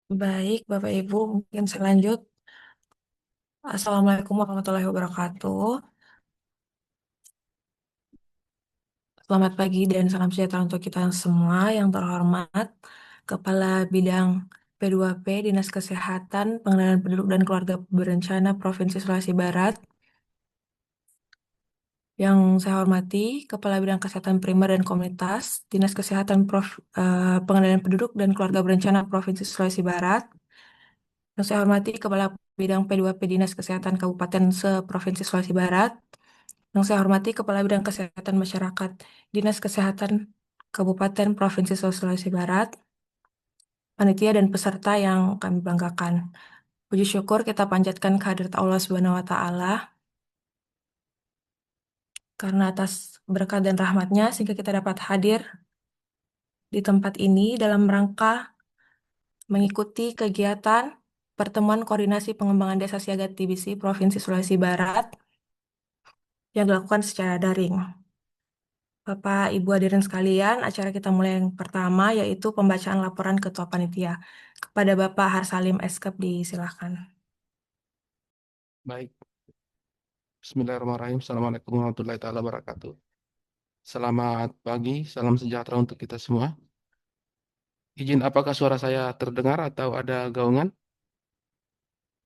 Baik, Bapak Ibu, mungkin saya lanjut. Assalamualaikum warahmatullahi wabarakatuh. Selamat pagi dan salam sejahtera untuk kita semua. Yang terhormat, Kepala Bidang P2P Dinas Kesehatan, Pengendalian Penduduk dan Keluarga Berencana Provinsi Sulawesi Barat. Yang saya hormati, Kepala Bidang Kesehatan Primer dan Komunitas, Dinas Kesehatan Pengendalian Penduduk dan Keluarga Berencana Provinsi Sulawesi Barat. Yang saya hormati, Kepala Bidang P2P Dinas Kesehatan Kabupaten Provinsi Sulawesi Barat. Yang saya hormati Kepala Bidang Kesehatan Masyarakat Dinas Kesehatan Kabupaten Provinsi Sulawesi Barat, panitia dan peserta yang kami banggakan. Puji syukur kita panjatkan kehadirat Allah Subhanahu wa Ta'ala karena atas berkat dan rahmatnya sehingga kita dapat hadir di tempat ini dalam rangka mengikuti kegiatan pertemuan koordinasi pengembangan desa siaga TBC Provinsi Sulawesi Barat yang dilakukan secara daring. Bapak, Ibu hadirin sekalian, acara kita mulai yang pertama yaitu pembacaan laporan Ketua Panitia. Kepada Bapak Harsalim Eskep disilahkan. Baik, Bismillahirrahmanirrahim. Assalamualaikum warahmatullahi taala wabarakatuh. Selamat pagi, salam sejahtera untuk kita semua. Izin, apakah suara saya terdengar atau ada gaungan?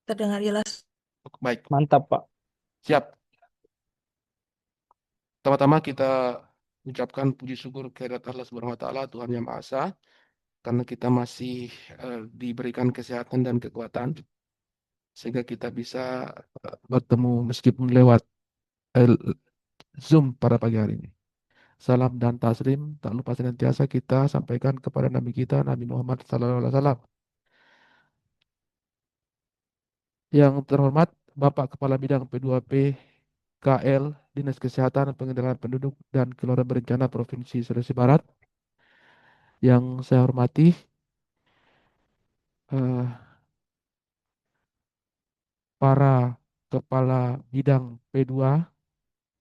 Terdengar jelas. Baik, Mantap, Pak. siap. Pertama-tama kita ucapkan puji syukur kehadirat Allah Subhanahu wa taala, Tuhan Yang Maha Esa, karena kita masih diberikan kesehatan dan kekuatan sehingga kita bisa bertemu meskipun lewat eh, Zoom pada pagi hari ini. Salam dan taslim tak lupa senantiasa kita sampaikan kepada Nabi kita Nabi Muhammad SAW. Yang terhormat Bapak Kepala Bidang P2P KL Dinas Kesehatan Pengendalian Penduduk dan Keluarga Berencana Provinsi Sulawesi Barat. Yang saya hormati eh, para Kepala Bidang P2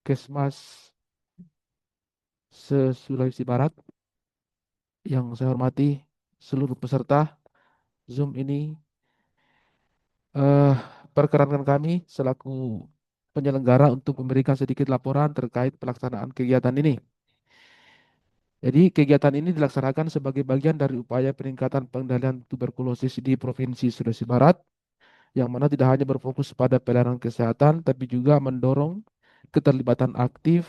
Kesmas se-Sulawesi Barat. Yang saya hormati seluruh peserta Zoom ini. eh, Perkenankan kami selaku penyelenggara untuk memberikan sedikit laporan terkait pelaksanaan kegiatan ini. Jadi kegiatan ini dilaksanakan sebagai bagian dari upaya peningkatan pengendalian tuberkulosis di Provinsi Sulawesi Barat, yang mana tidak hanya berfokus pada pelayanan kesehatan, tapi juga mendorong keterlibatan aktif,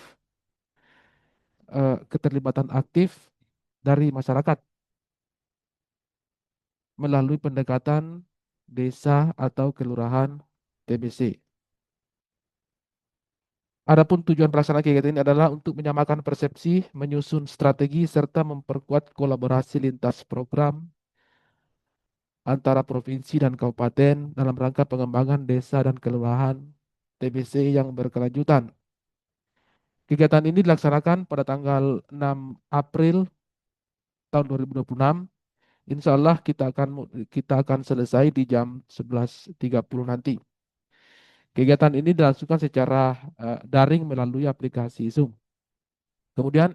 keterlibatan aktif dari masyarakat melalui pendekatan desa atau kelurahan TBC. Adapun tujuan pelaksanaan kegiatan ini adalah untuk menyamakan persepsi, menyusun strategi, serta memperkuat kolaborasi lintas program antara provinsi dan kabupaten dalam rangka pengembangan desa dan kelurahan TBC yang berkelanjutan. Kegiatan ini dilaksanakan pada tanggal 6 April tahun 2026. Insya Allah kita akan selesai di jam 11.30 nanti. Kegiatan ini dilangsungkan secara daring melalui aplikasi Zoom. Kemudian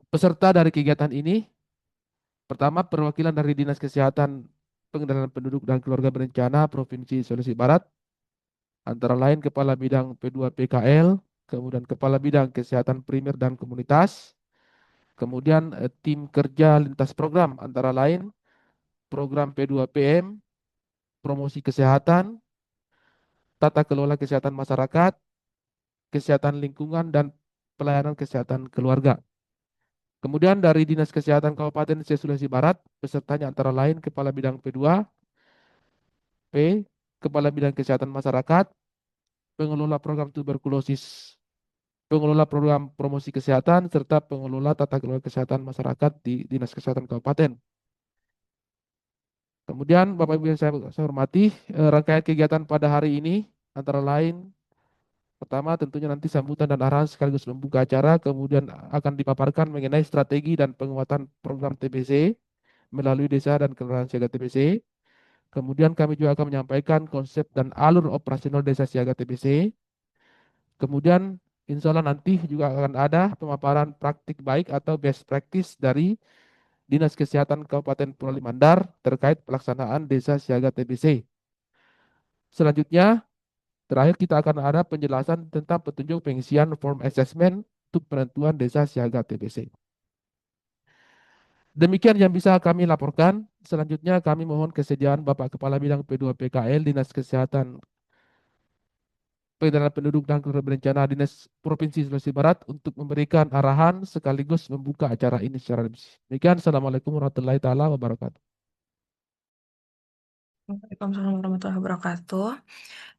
peserta dari kegiatan ini, pertama perwakilan dari Dinas Kesehatan Pengendalian Penduduk dan Keluarga Berencana Provinsi Sulawesi Barat, antara lain Kepala Bidang P2 PKL, kemudian Kepala Bidang Kesehatan Primer dan Komunitas, kemudian tim kerja lintas program, antara lain program P2PM, promosi kesehatan, tata kelola kesehatan masyarakat, kesehatan lingkungan, dan pelayanan kesehatan keluarga. Kemudian dari Dinas Kesehatan Kabupaten Sulawesi Barat, pesertanya antara lain Kepala Bidang P2, P, Kepala Bidang Kesehatan Masyarakat, pengelola program tuberkulosis, pengelola program promosi kesehatan, serta pengelola tata kelola kesehatan masyarakat di Dinas Kesehatan Kabupaten. Kemudian Bapak Ibu yang saya hormati, rangkaian kegiatan pada hari ini antara lain, pertama tentunya nanti sambutan dan arahan sekaligus membuka acara, kemudian akan dipaparkan mengenai strategi dan penguatan program TBC melalui desa dan kelurahan siaga TBC. Kemudian kami juga akan menyampaikan konsep dan alur operasional desa siaga TBC. Kemudian insya Allah nanti juga akan ada pemaparan praktik baik atau best practice dari Dinas Kesehatan Kabupaten Pulau Mandar terkait pelaksanaan Desa Siaga TBC. Selanjutnya, terakhir kita akan ada penjelasan tentang petunjuk pengisian form assessment untuk penentuan Desa Siaga TBC. Demikian yang bisa kami laporkan. Selanjutnya kami mohon kesediaan Bapak Kepala Bidang P2PKL Dinas Kesehatan Pengendalian Penduduk dan Keluarga Berencana Dinas Provinsi Sulawesi Barat untuk memberikan arahan sekaligus membuka acara ini secara resmi. Demikian, Assalamualaikum warahmatullahi taala wabarakatuh. Waalaikumsalam warahmatullahi wabarakatuh.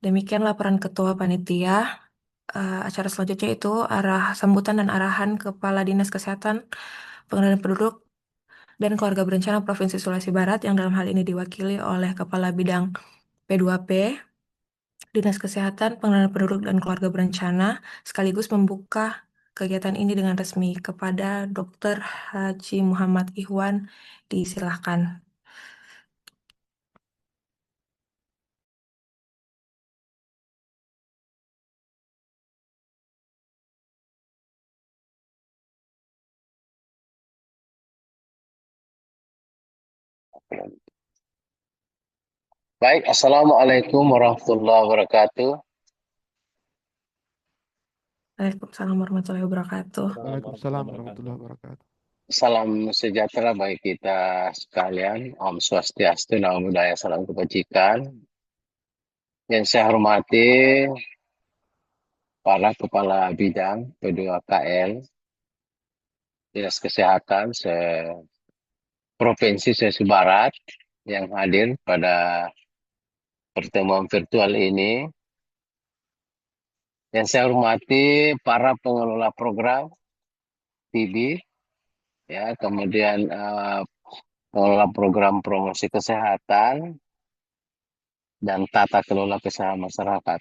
Demikian laporan Ketua Panitia. Acara selanjutnya itu arah sambutan dan arahan Kepala Dinas Kesehatan, Pengendalian Penduduk, dan Keluarga Berencana Provinsi Sulawesi Barat yang dalam hal ini diwakili oleh Kepala Bidang P2P, Dinas Kesehatan, Pengendalian Penduduk, dan Keluarga Berencana, sekaligus membuka kegiatan ini dengan resmi kepada Dr. Haji Muhammad Ihwan. Disilahkan. Baik, Assalamualaikum warahmatullahi wabarakatuh. Waalaikumsalam warahmatullahi wabarakatuh. Waalaikumsalam warahmatullahi wabarakatuh. Salam sejahtera bagi kita sekalian. Om Swastiastu, Namo Buddhaya, salam kebajikan. Yang saya hormati para kepala bidang P2KL, Dinas Kesehatan Provinsi Sulawesi Barat yang hadir pada pertemuan virtual ini. Yang saya hormati para pengelola program TB, ya, kemudian pengelola program promosi kesehatan dan tata kelola kesehatan masyarakat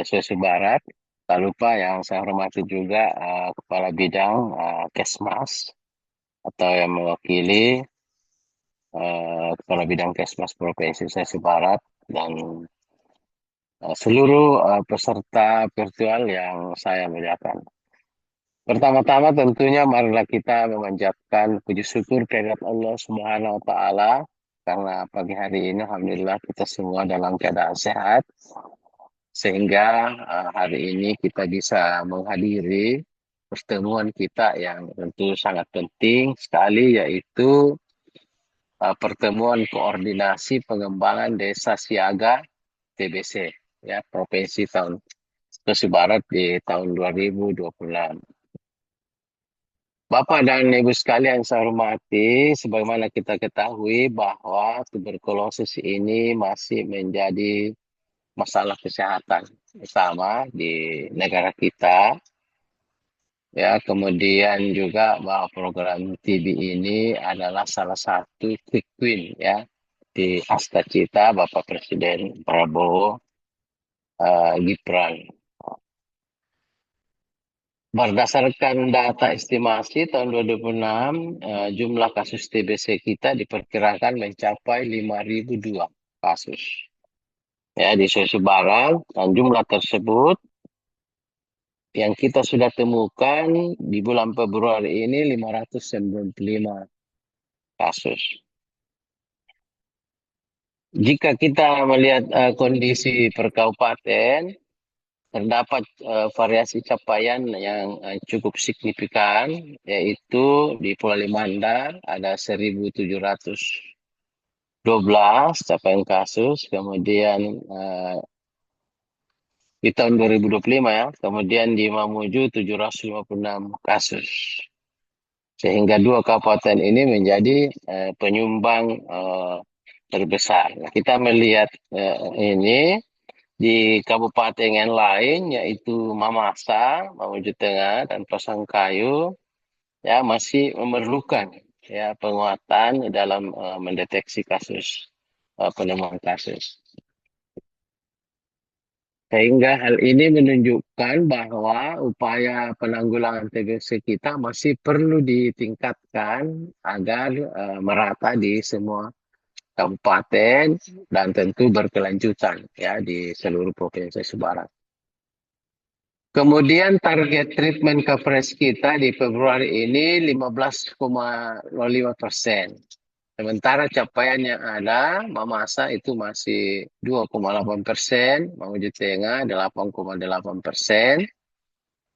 Sulawesi Barat. Tak lupa yang saya hormati juga Kepala Bidang Kesmas atau yang mewakili Kepala Bidang Kesmas Provinsi Sulawesi Barat dan seluruh peserta virtual yang saya muliakan. Pertama-tama tentunya marilah kita memanjatkan puji syukur kehadirat Allah Subhanahu wa taala karena pagi hari ini alhamdulillah kita semua dalam keadaan sehat sehingga hari ini kita bisa menghadiri pertemuan kita yang tentu sangat penting sekali yaitu pertemuan koordinasi pengembangan desa siaga TBC ya Provinsi Sulawesi Barat di tahun 2026. Bapak dan Ibu sekalian yang saya hormati, sebagaimana kita ketahui bahwa tuberkulosis ini masih menjadi masalah kesehatan utama di negara kita. Ya, kemudian juga bahwa program TB ini adalah salah satu quick win ya di Asta Cita Bapak Presiden Prabowo Gibran. Berdasarkan data estimasi tahun 2006, jumlah kasus TBC kita diperkirakan mencapai 5.002 kasus. Ya, di Sulawesi Barat, dan jumlah tersebut yang kita sudah temukan di bulan Februari ini 595 kasus. Jika kita melihat kondisi per kabupaten, terdapat variasi capaian yang cukup signifikan, yaitu di Pulau Mandar ada 1.712 capaian kasus, kemudian di tahun 2025 ya, kemudian di Mamuju 756 kasus. Sehingga dua kabupaten ini menjadi penyumbang terbesar. Nah, kita melihat ini di kabupaten yang lain yaitu Mamasa, Mamuju Tengah dan Pasangkayu ya masih memerlukan ya penguatan dalam mendeteksi kasus penemuan kasus. Sehingga hal ini menunjukkan bahwa upaya penanggulangan TBC kita masih perlu ditingkatkan agar merata di semua kabupaten dan tentu berkelanjutan ya di seluruh provinsi Barat. Kemudian target treatment coverage kita di Februari ini 15,05%. Sementara capaian yang ada, Mamasa itu masih 2,8%, Mamuju Tengah 8,8%,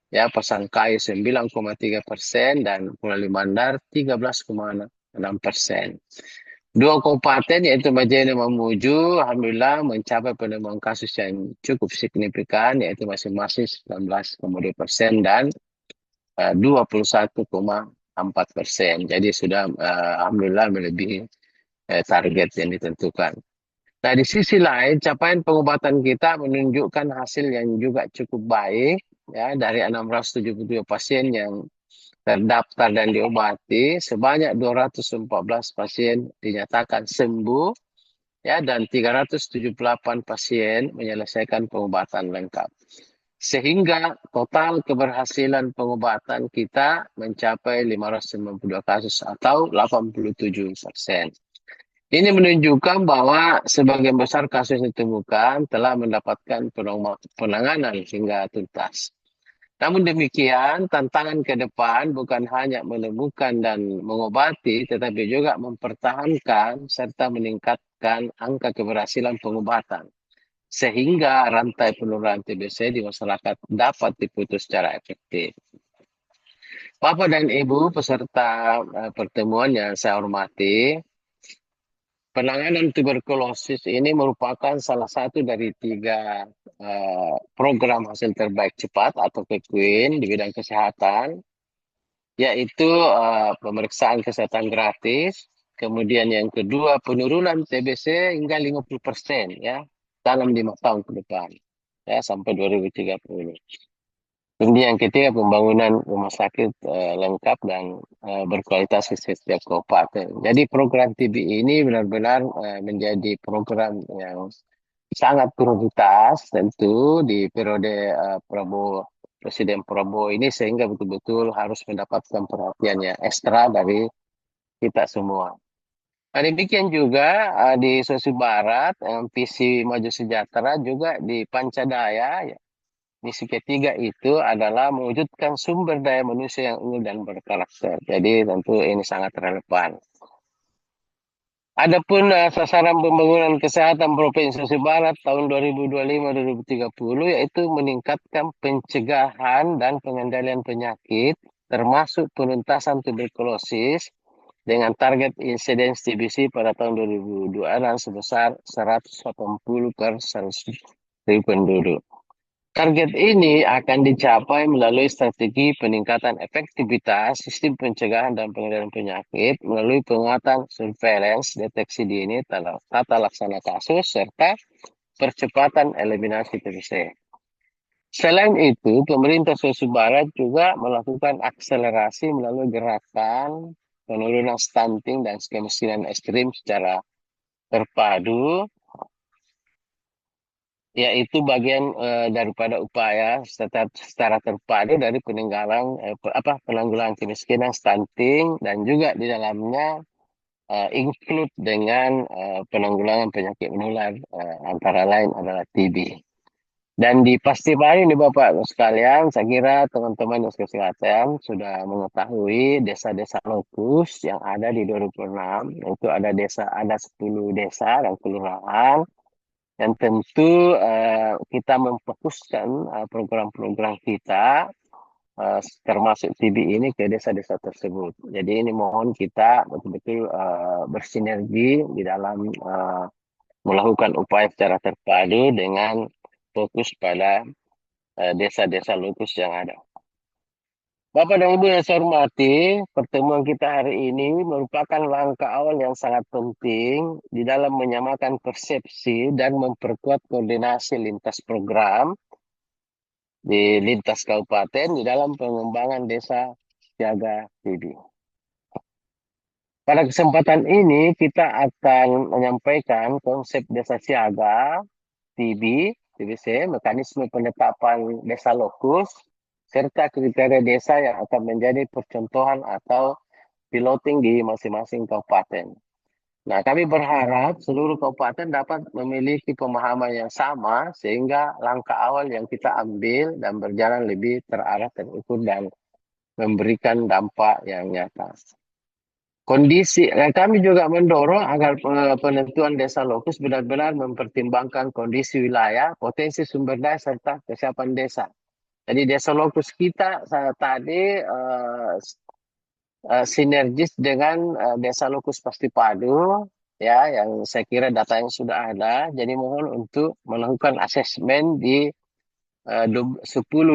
ya Pasangkayu 9,3%, dan Pulau Limandar 13,6%. Dua kabupaten yaitu Majene dan Mamuju, alhamdulillah mencapai penambahan kasus yang cukup signifikan, yaitu masing-masing 19,2% dan 21,4%. Jadi sudah alhamdulillah melebihi target yang ditentukan. Nah, di sisi lain, capaian pengobatan kita menunjukkan hasil yang juga cukup baik, ya, dari 672 pasien yang terdaftar dan diobati, sebanyak 214 pasien dinyatakan sembuh, ya, dan 378 pasien menyelesaikan pengobatan lengkap. Sehingga total keberhasilan pengobatan kita mencapai 592 kasus atau 87%. Ini menunjukkan bahwa sebagian besar kasus yang ditemukan telah mendapatkan penanganan hingga tuntas. Namun demikian, tantangan ke depan bukan hanya menemukan dan mengobati, tetapi juga mempertahankan serta meningkatkan angka keberhasilan pengobatan, sehingga rantai penularan TBC di masyarakat dapat diputus secara efektif. Bapak dan Ibu peserta pertemuan yang saya hormati, penanganan tuberkulosis ini merupakan salah satu dari 3 program hasil terbaik cepat atau PQUIN di bidang kesehatan, yaitu pemeriksaan kesehatan gratis, kemudian yang kedua penurunan TBC hingga 50% ya dalam 5 tahun ke depan, ya sampai 2030. Kemudian yang ketiga pembangunan rumah sakit lengkap dan berkualitas di setiap kabupaten. Jadi program TB ini benar-benar menjadi program yang sangat prioritas tentu di periode Presiden Prabowo ini, sehingga betul-betul harus mendapatkan perhatian yang ekstra dari kita semua. Nah, demikian juga di Sulawesi Barat, visi Maju Sejahtera juga di Pancadaya, ya. Misi ketiga itu adalah mewujudkan sumber daya manusia yang unggul dan berkarakter. Jadi tentu ini sangat relevan. Adapun sasaran pembangunan kesehatan Provinsi Sulawesi Barat tahun 2025-2030 yaitu meningkatkan pencegahan dan pengendalian penyakit, termasuk penuntasan tuberkulosis dengan target insiden TBC pada tahun 2026 sebesar 180 per 100.000 penduduk. Target ini akan dicapai melalui strategi peningkatan efektivitas sistem pencegahan dan pengendalian penyakit melalui penguatan surveillance, deteksi dini, tata laksana kasus, serta percepatan eliminasi TBC. Selain itu, pemerintah Sulawesi Barat juga melakukan akselerasi melalui gerakan penurunan stunting dan kemiskinan ekstrim secara terpadu, yaitu bagian daripada upaya secara terpadu dari penanggulangan kemiskinan, stunting, dan juga di dalamnya include dengan penanggulangan penyakit menular, antara lain adalah TB. Dan di Pastimari ini Bapak sekalian, saya kira teman-teman yang kesehatan sudah mengetahui desa-desa lokus yang ada di 2006, itu ada 10 desa dan kelurahan. Dan tentu kita memfokuskan program-program kita termasuk TB ini ke desa-desa tersebut. Jadi ini mohon kita betul-betul bersinergi di dalam melakukan upaya secara terpadu dengan fokus pada desa-desa lokus yang ada. Bapak dan Ibu yang saya hormati, pertemuan kita hari ini merupakan langkah awal yang sangat penting di dalam menyamakan persepsi dan memperkuat koordinasi lintas program di lintas kabupaten di dalam pengembangan desa siaga TB. Pada kesempatan ini kita akan menyampaikan konsep desa siaga TBC, mekanisme penetapan desa lokus, serta kriteria desa yang akan menjadi percontohan atau piloting di masing-masing kabupaten. Nah, kami berharap seluruh kabupaten dapat memiliki pemahaman yang sama sehingga langkah awal yang kita ambil dan berjalan lebih terarah, terukur, dan memberikan dampak yang nyata. Kami juga mendorong agar penentuan desa lokus benar-benar mempertimbangkan kondisi wilayah, potensi sumber daya, serta kesiapan desa. Jadi desa lokus kita tadi sinergis dengan desa lokus pasti padu, ya, yang saya kira data yang sudah ada. Jadi mohon untuk melakukan asesmen di 10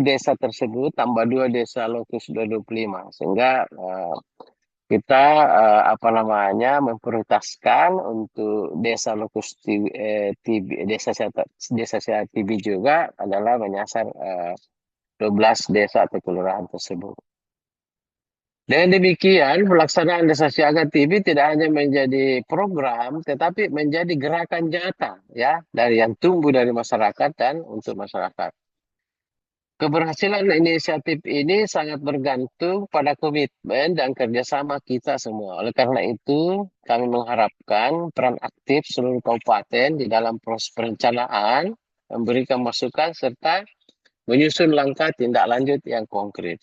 desa tersebut tambah 2 desa lokus 225 sehingga kita apa namanya memprioritaskan untuk desa lokus TB, desa sehat TB juga adalah menyasar 12 desa atau kelurahan tersebut. Dengan demikian, pelaksanaan desa siaga TB tidak hanya menjadi program, tetapi menjadi gerakan nyata, ya, dari yang tumbuh dari masyarakat dan untuk masyarakat. Keberhasilan inisiatif ini sangat bergantung pada komitmen dan kerjasama kita semua. Oleh karena itu, kami mengharapkan peran aktif seluruh kabupaten di dalam proses perencanaan, memberikan masukan, serta menyusun langkah tindak lanjut yang konkret.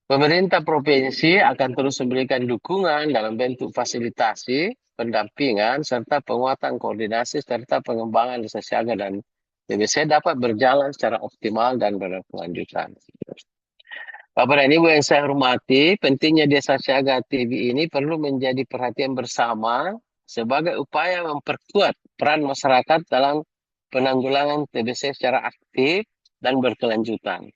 Pemerintah provinsi akan terus memberikan dukungan dalam bentuk fasilitasi, pendampingan, serta penguatan koordinasi, serta pengembangan desa siaga dan TBC dapat berjalan secara optimal dan berkelanjutan. Bapak dan Ibu yang saya hormati, pentingnya desa siaga TV ini perlu menjadi perhatian bersama sebagai upaya memperkuat peran masyarakat dalam penanggulangan TBC secara aktif dan berkelanjutan.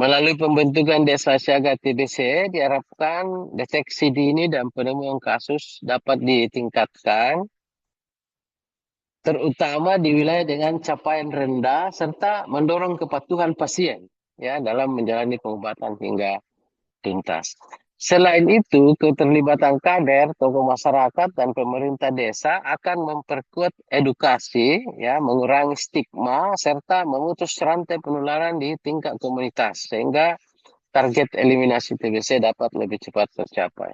Melalui pembentukan desa siaga TBC, diharapkan deteksi dini dan penemuan kasus dapat ditingkatkan, terutama di wilayah dengan capaian rendah, serta mendorong kepatuhan pasien ya dalam menjalani pengobatan hingga tuntas. Selain itu, keterlibatan kader, tokoh masyarakat, dan pemerintah desa akan memperkuat edukasi, ya, mengurangi stigma, serta memutus rantai penularan di tingkat komunitas, sehingga target eliminasi TBC dapat lebih cepat tercapai.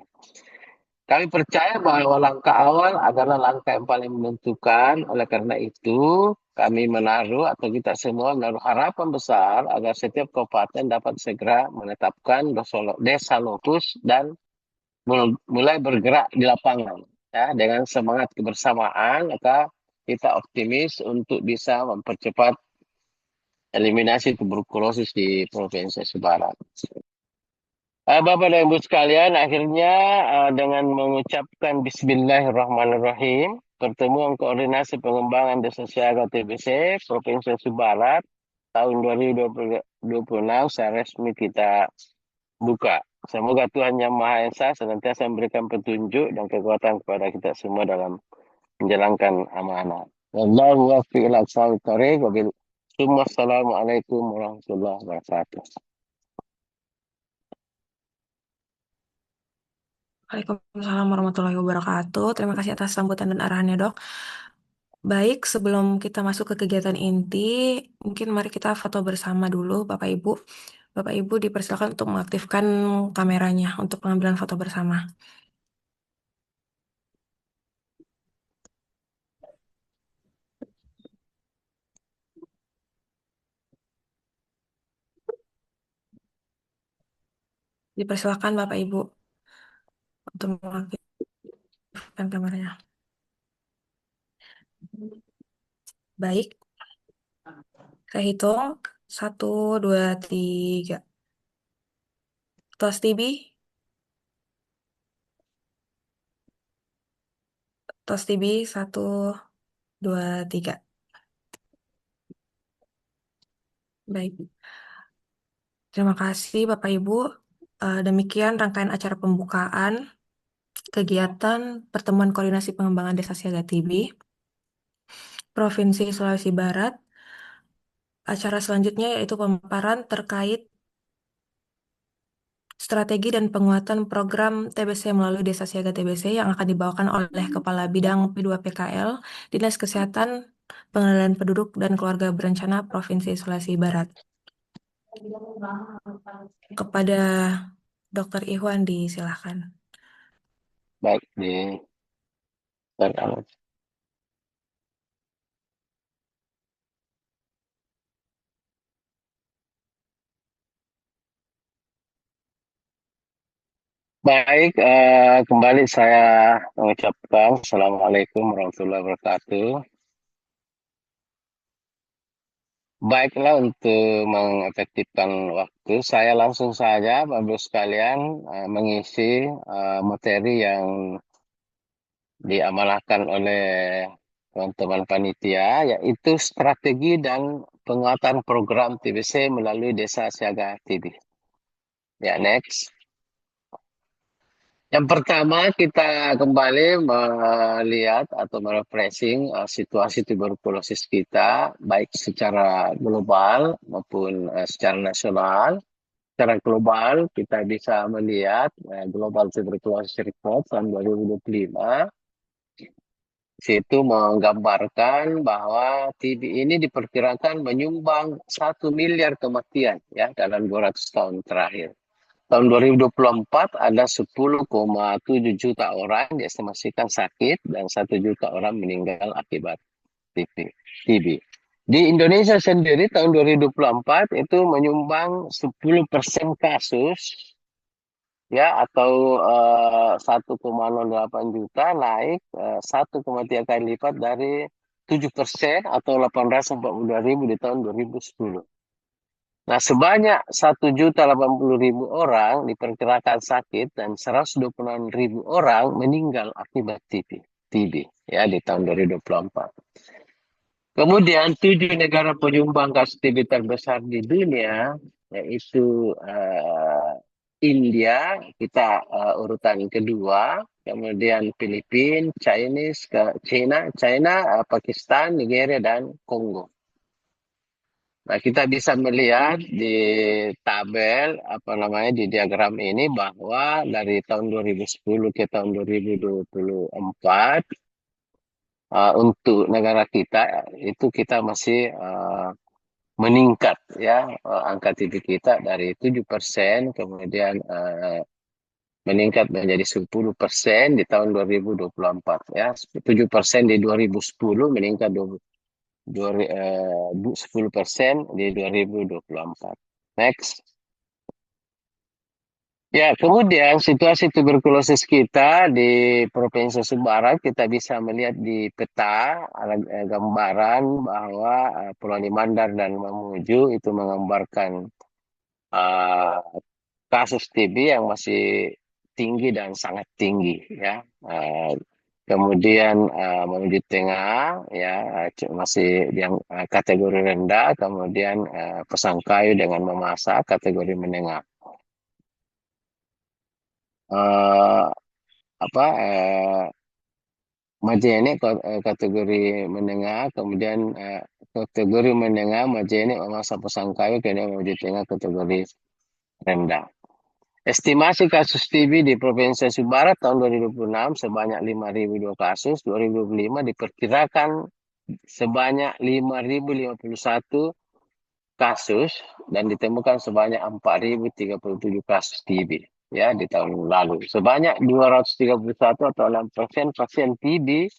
Kami percaya bahwa langkah awal adalah langkah yang paling menentukan. Oleh karena itu, kami menaruh atau kita semua menaruh harapan besar agar setiap kabupaten dapat segera menetapkan desa lokus dan mulai bergerak di lapangan. Ya, dengan semangat kebersamaan, maka kita optimis untuk bisa mempercepat eliminasi tuberkulosis di Provinsi Barat. Bapak dan Ibu sekalian, akhirnya dengan mengucapkan Bismillahirrahmanirrahim, pertemuan koordinasi pengembangan desa siaga TBC Provinsi Barat tahun 2026 saya resmi kita buka. Semoga Tuhan Yang Maha Esa senantiasa memberikan petunjuk dan kekuatan kepada kita semua dalam menjalankan amanah. Wallahu waffiq ila aqsawit thariq. Wassalamualaikum warahmatullahi wabarakatuh. Waalaikumsalam warahmatullahi wabarakatuh. Terima kasih atas sambutan dan arahannya, Dok. Baik, sebelum kita masuk ke kegiatan inti, mungkin mari kita foto bersama dulu, Bapak Ibu. Bapak Ibu dipersilakan untuk mengaktifkan kameranya untuk pengambilan foto bersama. Dipersilakan Bapak Ibu untuk mengaktifkan kameranya. Baik, saya hitung. 1, 2, 3. Tos TB, tos TB, 1, 2, 3. Baik, terima kasih Bapak Ibu. Demikian rangkaian acara pembukaan kegiatan pertemuan koordinasi pengembangan desa siaga TB Provinsi Sulawesi Barat. Acara selanjutnya yaitu pemaparan terkait strategi dan penguatan program TBC melalui Desa Siaga TBC yang akan dibawakan oleh Kepala Bidang P2PKL, Dinas Kesehatan, Pengenalan Penduduk dan Keluarga Berencana Provinsi Sulawesi Barat. Kepada Dr. Ihwan disilahkan. Baik, di Baik, kembali saya mengucapkan Assalamualaikum warahmatullahi wabarakatuh. Baiklah, untuk mengefektifkan waktu, saya langsung saja, Bapak sekalian, mengisi materi yang diamanahkan oleh teman-teman panitia, yaitu strategi dan penguatan program TBC melalui Desa Siaga TB. Ya, next. Yang pertama, kita kembali melihat atau merefreshing situasi tuberkulosis kita, baik secara global maupun secara nasional. Secara global, kita bisa melihat Global Tuberculosis Report tahun 2025. Situ menggambarkan bahwa TB ini diperkirakan menyumbang 1 miliar kematian ya dalam 200 tahun terakhir. Tahun 2024 ada 10,7 juta orang diestimasikan sakit dan 1 juta orang meninggal akibat TB. Di Indonesia sendiri tahun 2024 itu menyumbang 10% kasus ya atau 1,08 juta, naik 1,3 kali lipat dari 7% atau 842.000 di tahun 2010. Nah, sebanyak 1.080.000 orang diperkirakan sakit dan 126.000 orang meninggal akibat TB ya di tahun 2024. Kemudian 7 negara penyumbang kasus TB terbesar di dunia, yaitu India, kita urutan kedua, kemudian Filipina, China, Pakistan, Nigeria, dan Kongo. Nah, kita bisa melihat di tabel, di diagram ini bahwa dari tahun 2010 ke tahun 2024, untuk negara kita itu kita masih meningkat ya, angka TB kita dari 7% kemudian meningkat menjadi 10% di tahun 2024 ya. 7% di 2010 meningkat 10% di 2024. Next. Ya, kemudian situasi tuberkulosis kita di Provinsi Sumbawa kita bisa melihat di peta ada gambaran bahwa Pulau Limandar dan Mamuju itu menggambarkan uh, kasus TB yang masih tinggi dan sangat tinggi ya. Kemudian menuju tengah ya masih yang kategori rendah, kemudian Pasangkayu dengan memasak kategori menengah. Uh, apa Majene kategori menengah, kemudian kategori menengah Majene memasak Pasangkayu, kemudian menuju tengah kategori rendah. Estimasi kasus TB di Provinsi Sumbar tahun 2026 sebanyak 5.002 kasus, 2025 diperkirakan sebanyak 5.051 kasus dan ditemukan sebanyak 4.037 kasus TB ya di tahun lalu. Sebanyak 231 atau 6% pasien TB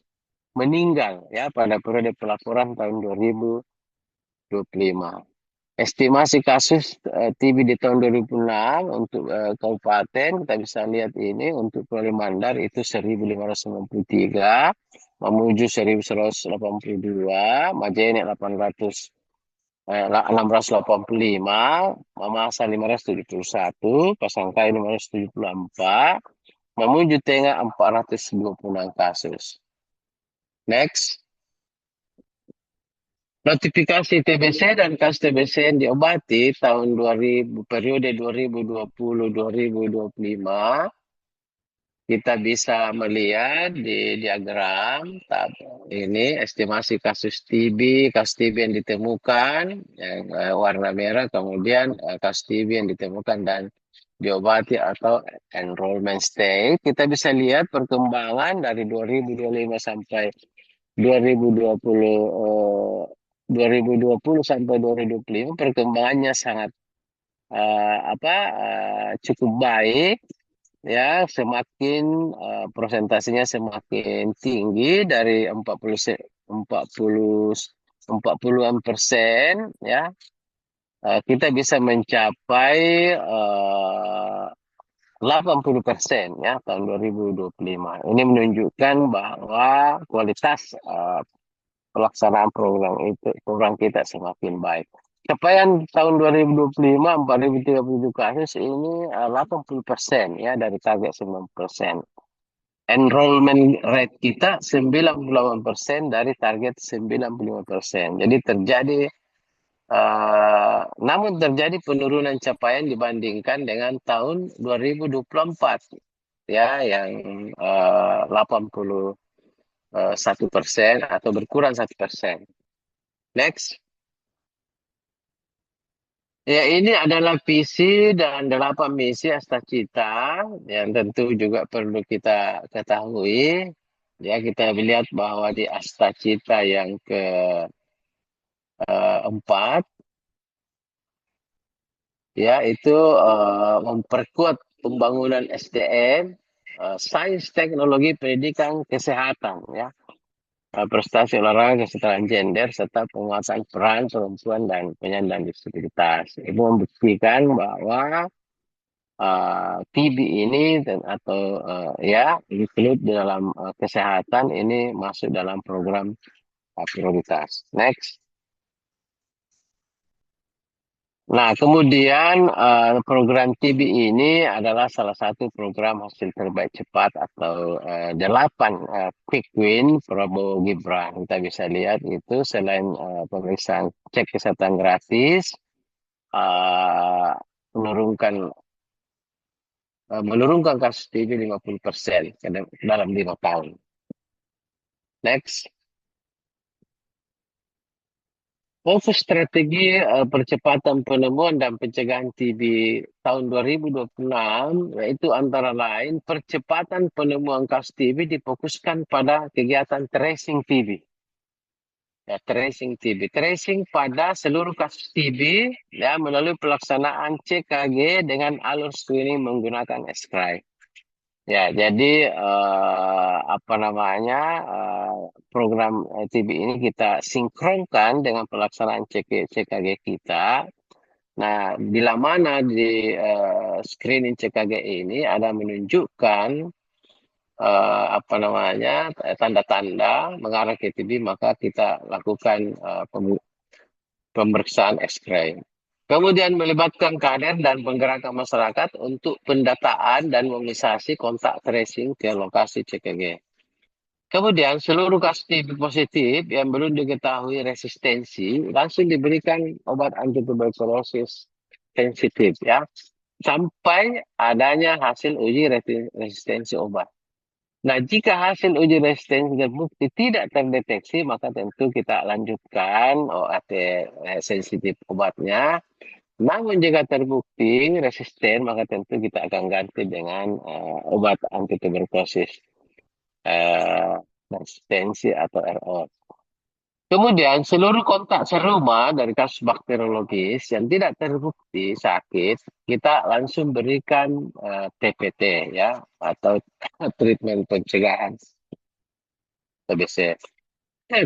meninggal ya pada periode pelaporan tahun 2025. Estimasi kasus TB di tahun 2006 untuk kabupaten, kita bisa lihat ini untuk Pulau Mandar itu 1.593, Mamuju 1.182, Majene 685, Mamasa 571, Pasangkai 574, Mamuju Tengah 426 kasus. Next. Notifikasi TBC dan kasus TBC yang diobati tahun 2000 periode 2020-2025 kita bisa melihat di diagram ini estimasi kasus TB yang ditemukan yang warna merah, kemudian kasus TB yang ditemukan dan diobati atau enrollment stay. Kita bisa lihat perkembangan dari 2025 sampai 2020 2020 sampai 2025 perkembangannya sangat cukup baik ya semakin presentasinya semakin tinggi dari 40 40-an persen ya, kita bisa mencapai 80% ya tahun 2025. Ini menunjukkan bahwa kualitas pelaksanaan program kita semakin baik. Capaian tahun 2025 4.037 kasus ini 80% ya dari target 90%. Enrollment rate kita 98% dari target 95%. Jadi namun terjadi penurunan capaian dibandingkan dengan tahun 2024 ya yang 81% atau berkurang 1%. Next. Ya, ini adalah visi dan 8 misi Astacita yang tentu juga perlu kita ketahui. Ya, kita lihat bahwa di Astacita yang keempat, ya itu memperkuat pembangunan SDM, sains, teknologi, pendidikan, kesehatan, ya, prestasi olahraga, kesetaraan gender, serta penguatan peran perempuan dan penyandang disabilitas. Itu membuktikan bahwa TB ini atau ya include di dalam kesehatan ini masuk dalam program prioritas. Next. Nah, kemudian program TB ini adalah salah satu program hasil terbaik cepat atau 8 quick win Prabowo Gibran. Kita bisa lihat itu selain pemeriksaan cek kesehatan gratis, uh, menurunkan menurunkan kasus TB 50% dalam 5 tahun. Next. Fokus strategi percepatan penemuan dan pencegahan TB tahun 2026 yaitu antara lain percepatan penemuan kasus TB difokuskan pada kegiatan tracing TB. Ya, tracing TB. Tracing pada seluruh kasus TB ya melalui pelaksanaan CKG dengan alur screening menggunakan SCRI. Ya, jadi apa namanya program TB ini kita sinkronkan dengan pelaksanaan CKG kita. Nah, bila mana di screening CKG ini ada menunjukkan apa namanya tanda-tanda mengarah ke TB, maka kita lakukan pemeriksaan X-ray. Kemudian melibatkan kader dan penggerakan masyarakat untuk pendataan dan mobilisasi kontak tracing ke lokasi CKG. Kemudian seluruh kasus TB positif yang belum diketahui resistensi langsung diberikan obat antituberkulosis sensitif ya sampai adanya hasil uji resistensi obat. Nah, jika hasil uji resistensi terbukti tidak terdeteksi, maka tentu kita lanjutkan OAT sensitif obatnya. Namun jika terbukti resisten, maka tentu kita akan ganti dengan obat antituberkulosis resistensi atau RO. Kemudian seluruh kontak seruma dari kasus bakteriologis yang tidak terbukti sakit, kita langsung berikan TPT ya atau treatment pencegahan TBC.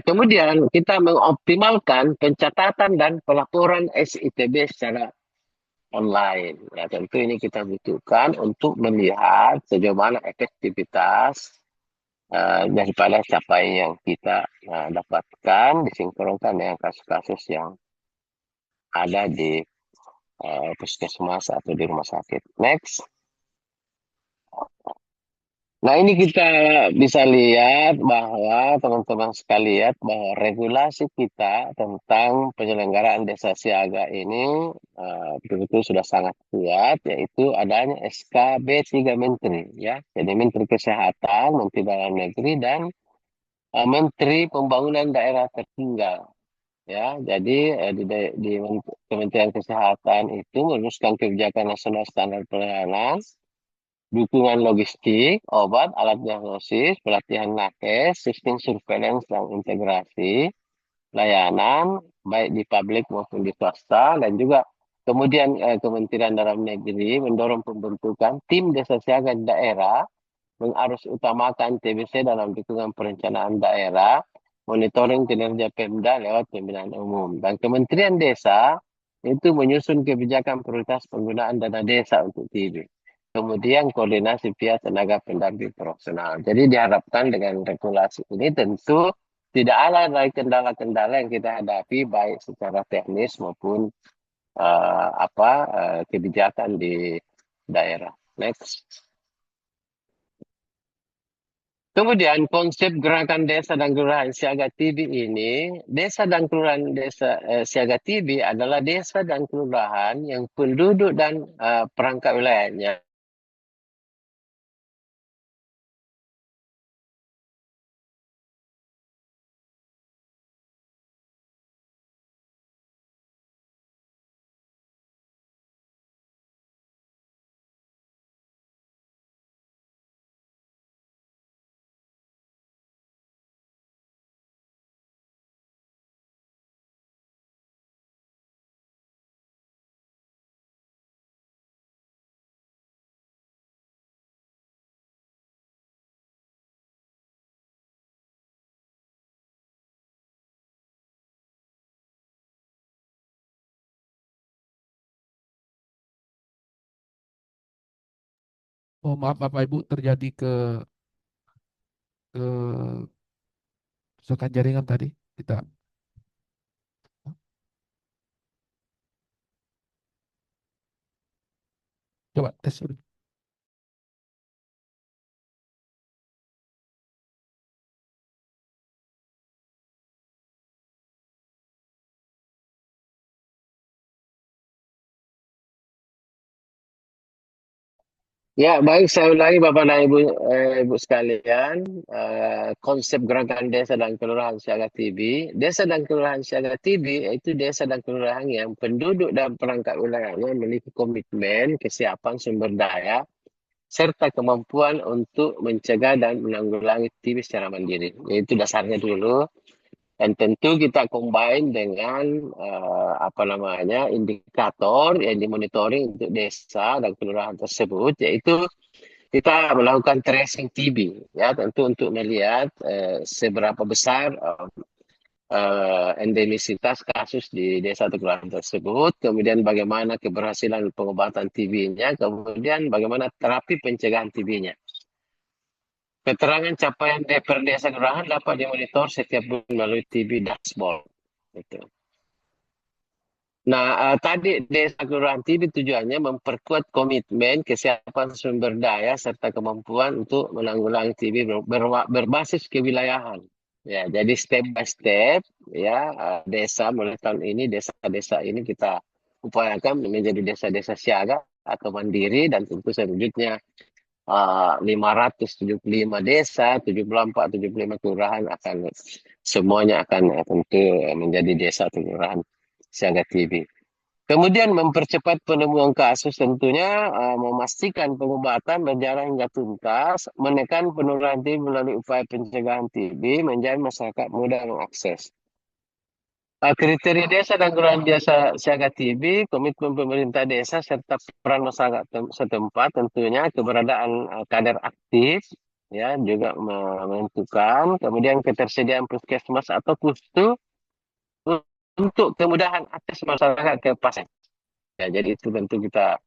Kemudian kita mengoptimalkan pencatatan dan pelaporan SITB secara online. Ya, tentu ini kita butuhkan untuk melihat sejauh mana efektivitas daripada capaian yang kita dapatkan disinkronkan dengan kasus-kasus yang ada di puskesmas atau di rumah sakit. Next. Nah, ini kita bisa lihat bahwa teman-teman sekalian bahwa regulasi kita tentang penyelenggaraan desa siaga ini betul-betul sudah sangat kuat, yaitu adanya SKB 3 Menteri ya. Jadi Menteri Kesehatan, Menteri Dalam Negeri dan Menteri Pembangunan Daerah Tertinggal. Ya, jadi di Kementerian Kesehatan itu merumuskan kebijakan nasional standar pelayanan, dukungan logistik, obat, alat diagnosis, pelatihan nakes, sistem surveillance dan integrasi, layanan, baik di publik maupun di swasta, dan juga Kemudian Kementerian Dalam Negeri mendorong pembentukan tim desa siaga di daerah, mengarus utamakan TBC dalam dukungan perencanaan daerah, monitoring kinerja Pemda lewat pembinaan umum. Dan Kementerian Desa itu menyusun kebijakan prioritas penggunaan dana desa untuk TB. Kemudian koordinasi pihak tenaga pendamping profesional. Jadi diharapkan dengan regulasi ini tentu tidak ada lagi kendala-kendala yang kita hadapi baik secara teknis maupun kebijakan di daerah. Next. Kemudian konsep gerakan desa dan kelurahan siaga TB ini, desa dan kelurahan siaga TB adalah desa dan kelurahan yang penduduk dan perangkat wilayahnya. Oh maaf Bapak Ibu terjadi ke kerusakan jaringan tadi. Kita coba tes dulu. Ya, baik. Saya ulangi Bapak dan Ibu sekalian. Konsep gerakan desa dan kelurahan siaga TB. Desa dan kelurahan siaga TB itu desa dan kelurahan yang penduduk dan perangkat wilayahnya memiliki komitmen, kesiapan sumber daya, serta kemampuan untuk mencegah dan menanggulangi TB secara mandiri. Itu dasarnya dulu. Dan tentu kita combine dengan indikator yang dimonitoring untuk desa dan kelurahan tersebut, yaitu kita melakukan tracing TB, ya tentu untuk melihat seberapa besar endemisitas kasus di desa atau kelurahan tersebut, kemudian bagaimana keberhasilan pengobatan TB-nya, kemudian bagaimana terapi pencegahan TB-nya. Keterangan capaian per desa kelurahan dapat dimonitor setiap bulan melalui TB dashboard. Gitu. Nah, tadi desa kelurahan TB tujuannya memperkuat komitmen, kesiapan sumber daya, serta kemampuan untuk menanggulangi TB berbasis kewilayahan. Ya, jadi step by step, ya desa mulai tahun ini, desa-desa ini kita upayakan menjadi desa-desa siaga atau mandiri, dan tentu selanjutnya 575 desa, 74, 75 kelurahan akan semuanya akan tentu menjadi desa atau kelurahan siaga TB. Kemudian mempercepat penemuan kasus tentunya memastikan pengobatan berjalan hingga tuntas, menekan penularan TB melalui upaya pencegahan TB, menjadi masyarakat mudah mengakses. Kriteria desa dan kelurahan desa siaga TB, komitmen pemerintah desa serta peran masyarakat setempat tentunya keberadaan kader aktif ya juga menentukan, kemudian ketersediaan puskesmas atau pustu untuk kemudahan akses masyarakat ke pasien. Ya, jadi itu tentu kita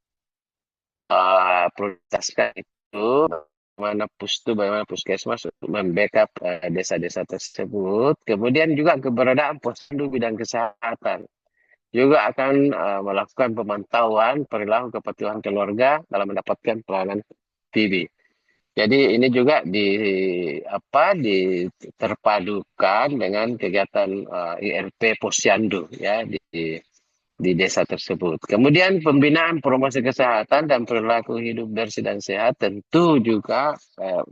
prioritaskan itu bagaimana pustu, bagaimana puskesmas untuk membackup desa-desa tersebut. Kemudian juga keberadaan posyandu bidang kesehatan juga akan melakukan pemantauan perilaku kepatuhan keluarga dalam mendapatkan pelayanan TB. Jadi ini juga terpadukan dengan kegiatan IRP Posyandu ya di desa tersebut. Kemudian pembinaan promosi kesehatan dan perilaku hidup bersih dan sehat tentu juga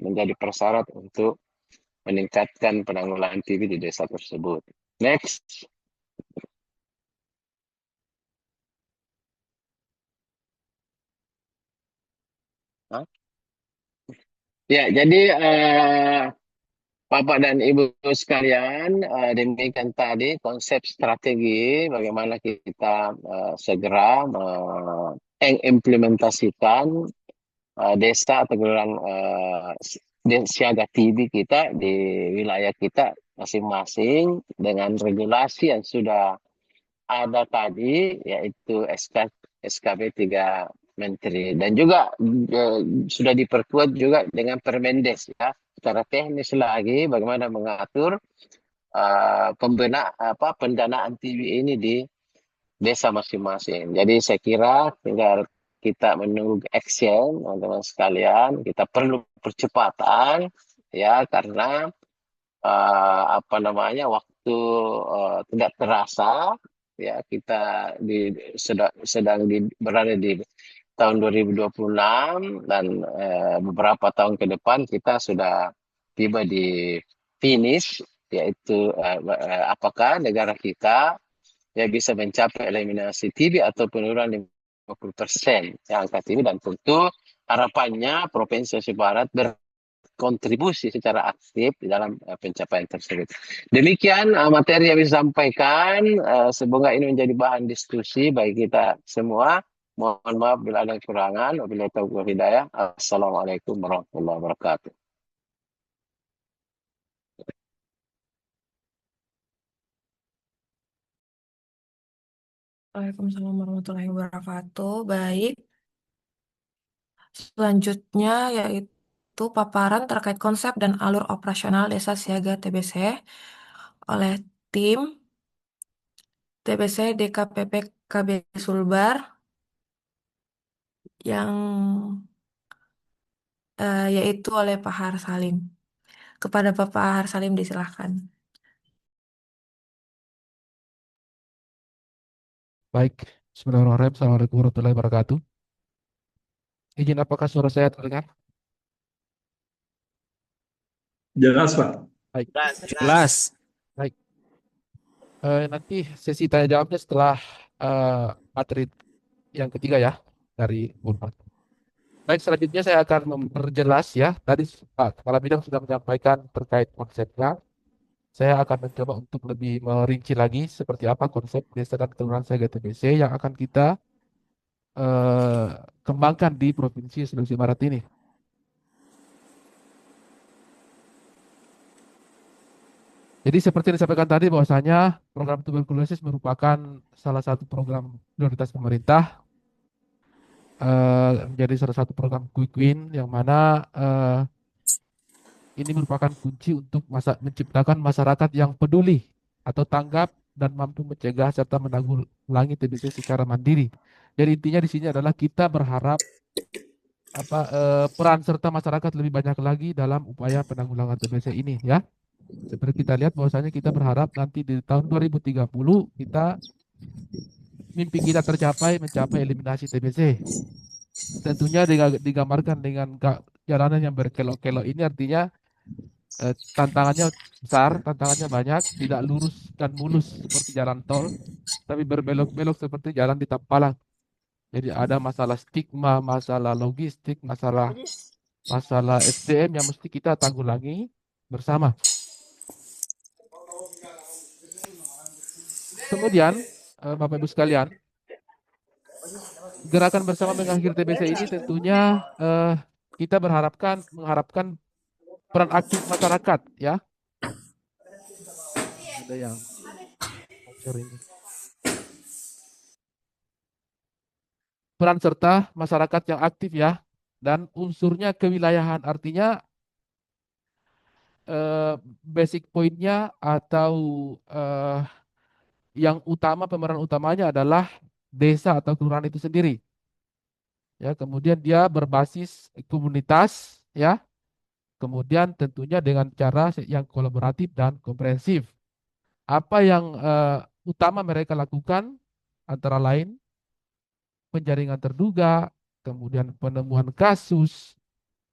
menjadi persyarat untuk meningkatkan penanggulangan TB di desa tersebut. Next. Ya, jadi Bapak dan Ibu sekalian, demikian tadi konsep strategi bagaimana kita segera mengimplementasikan desa atau gerakan siaga TB kita di wilayah kita masing-masing dengan regulasi yang sudah ada tadi, yaitu SKB 3 Menteri, dan juga sudah diperkuat juga dengan Permendes, ya, secara teknis lagi bagaimana mengatur pendanaan TV ini di desa masing-masing. Jadi saya kira tinggal kita menunggu action, teman-teman sekalian. Kita perlu percepatan, ya, karena waktu tidak terasa, ya, kita berada di tahun 2026, dan beberapa tahun ke depan kita sudah tiba di finish, yaitu apakah negara kita ya bisa mencapai eliminasi TB atau penurunan 50% ya angka TB, dan tentu harapannya Provinsi Sulawesi Barat berkontribusi secara aktif di dalam pencapaian tersebut. Demikian materi yang bisa disampaikan. Semoga ini menjadi bahan diskusi bagi kita semua. Mohon maaf bila ada kekurangan. Wabillahi taufiq wal hidayah. Assalamualaikum warahmatullahi wabarakatuh. Waalaikumsalam warahmatullahi wabarakatuh. Baik, selanjutnya yaitu paparan terkait konsep dan alur operasional Desa Siaga TBC oleh tim TBC DKPP KB Sulbar yang yaitu oleh Pak Har Salim. Kepada Bapak Har Salim disilahkan. Baik, Bismillahirrahmanirrahim. Assalamualaikum warahmatullahi wabarakatuh. Izin, apakah suara saya terdengar? Jelas, Pak. Baik, Jelas. baik. Nanti sesi tanya jawabnya setelah materi yang ketiga ya dari Unpad. Baik, selanjutnya saya akan memperjelas ya. Tadi Pak Kepala Bidang sudah menyampaikan terkait konsepnya. Saya akan mencoba untuk lebih merinci lagi seperti apa konsep desa dan kelurahan siaga TBC yang akan kita eh, kembangkan di Provinsi Sulawesi Barat ini. Jadi seperti yang disampaikan tadi bahwasanya program tuberkulosis merupakan salah satu program prioritas pemerintah, menjadi salah satu program quick win yang mana ini merupakan kunci untuk menciptakan masyarakat yang peduli atau tanggap dan mampu mencegah serta menanggulangi TBC secara mandiri. Jadi intinya di sini adalah kita berharap peran serta masyarakat lebih banyak lagi dalam upaya penanggulangan TBC ini ya. Seperti kita lihat bahwasanya kita berharap nanti di tahun 2030 mimpi kita tercapai mencapai eliminasi TBC. Tentunya digambarkan dengan jalanan yang berkelok-kelok ini artinya tantangannya besar, tantangannya banyak, tidak lurus dan mulus seperti jalan tol, tapi berbelok-belok seperti jalan di Tampalang. Jadi ada masalah stigma, masalah logistik, masalah SDM yang mesti kita tanggulangi bersama. Kemudian, Bapak Ibu sekalian, gerakan bersama mengakhiri TBC ini tentunya kita mengharapkan peran aktif masyarakat ya. Ada yang bocor ini. Peran serta masyarakat yang aktif ya, dan unsurnya kewilayahan, artinya basic pointnya atau yang utama, pemeran utamanya adalah desa atau kelurahan itu sendiri. Ya, kemudian dia berbasis komunitas ya. Kemudian tentunya dengan cara yang kolaboratif dan komprehensif. Apa yang utama mereka lakukan antara lain penjaringan terduga, kemudian penemuan kasus,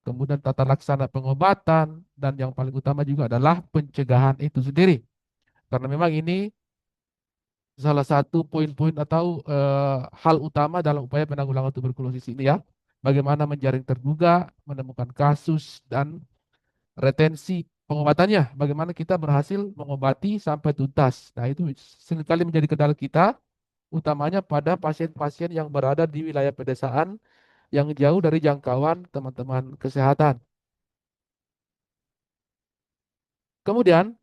kemudian tata laksana pengobatan, dan yang paling utama juga adalah pencegahan itu sendiri. Karena memang ini salah satu poin-poin atau hal utama dalam upaya penanggulangan tuberkulosis ini ya. Bagaimana menjaring terduga, menemukan kasus, dan retensi pengobatannya, bagaimana kita berhasil mengobati sampai tuntas. Nah, itu seringkali menjadi kendala kita, utamanya pada pasien-pasien yang berada di wilayah pedesaan yang jauh dari jangkauan teman-teman kesehatan. Kemudian,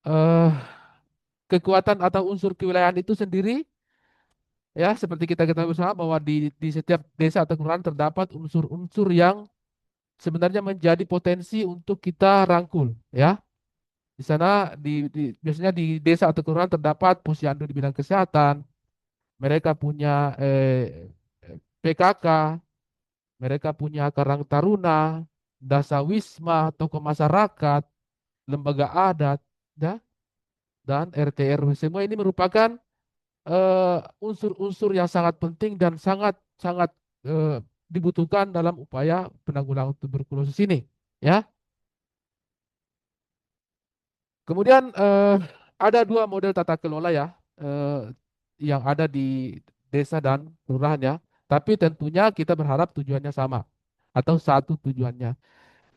eh, kekuatan atau unsur kewilayahan itu sendiri, ya, seperti kita ketahui bersama bahwa di setiap desa atau kelurahan terdapat unsur-unsur yang sebenarnya menjadi potensi untuk kita rangkul, ya. Di sana biasanya di desa atau kelurahan terdapat posyandu di bidang kesehatan, mereka punya PKK, mereka punya Karang Taruna, Dasawisma, tokoh masyarakat, lembaga adat, ya, dan RT RW. Semua ini merupakan unsur-unsur yang sangat penting dan sangat sangat eh, dibutuhkan dalam upaya penanggulangan tuberkulosis ini, ya. Kemudian ada dua model tata kelola, ya, yang ada di desa dan kelurahan, ya. Tapi tentunya kita berharap tujuannya sama atau satu tujuannya.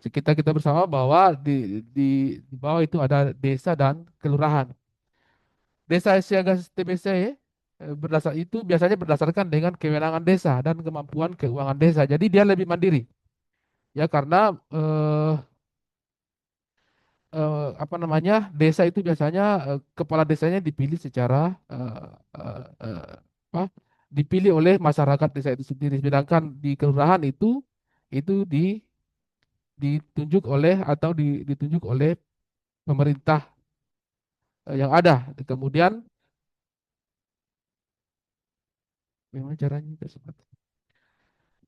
Kita bersama bahwa di bawah itu ada desa dan kelurahan. Desa siaga TBC itu biasanya berdasarkan dengan kewenangan desa dan kemampuan keuangan desa. Jadi dia lebih mandiri, ya, karena apa namanya, desa itu biasanya kepala desanya dipilih secara apa, dipilih oleh masyarakat desa itu sendiri. Sedangkan di kelurahan itu ditunjuk oleh atau ditunjuk oleh pemerintah yang ada. Kemudian bagaimana caranya tersebut?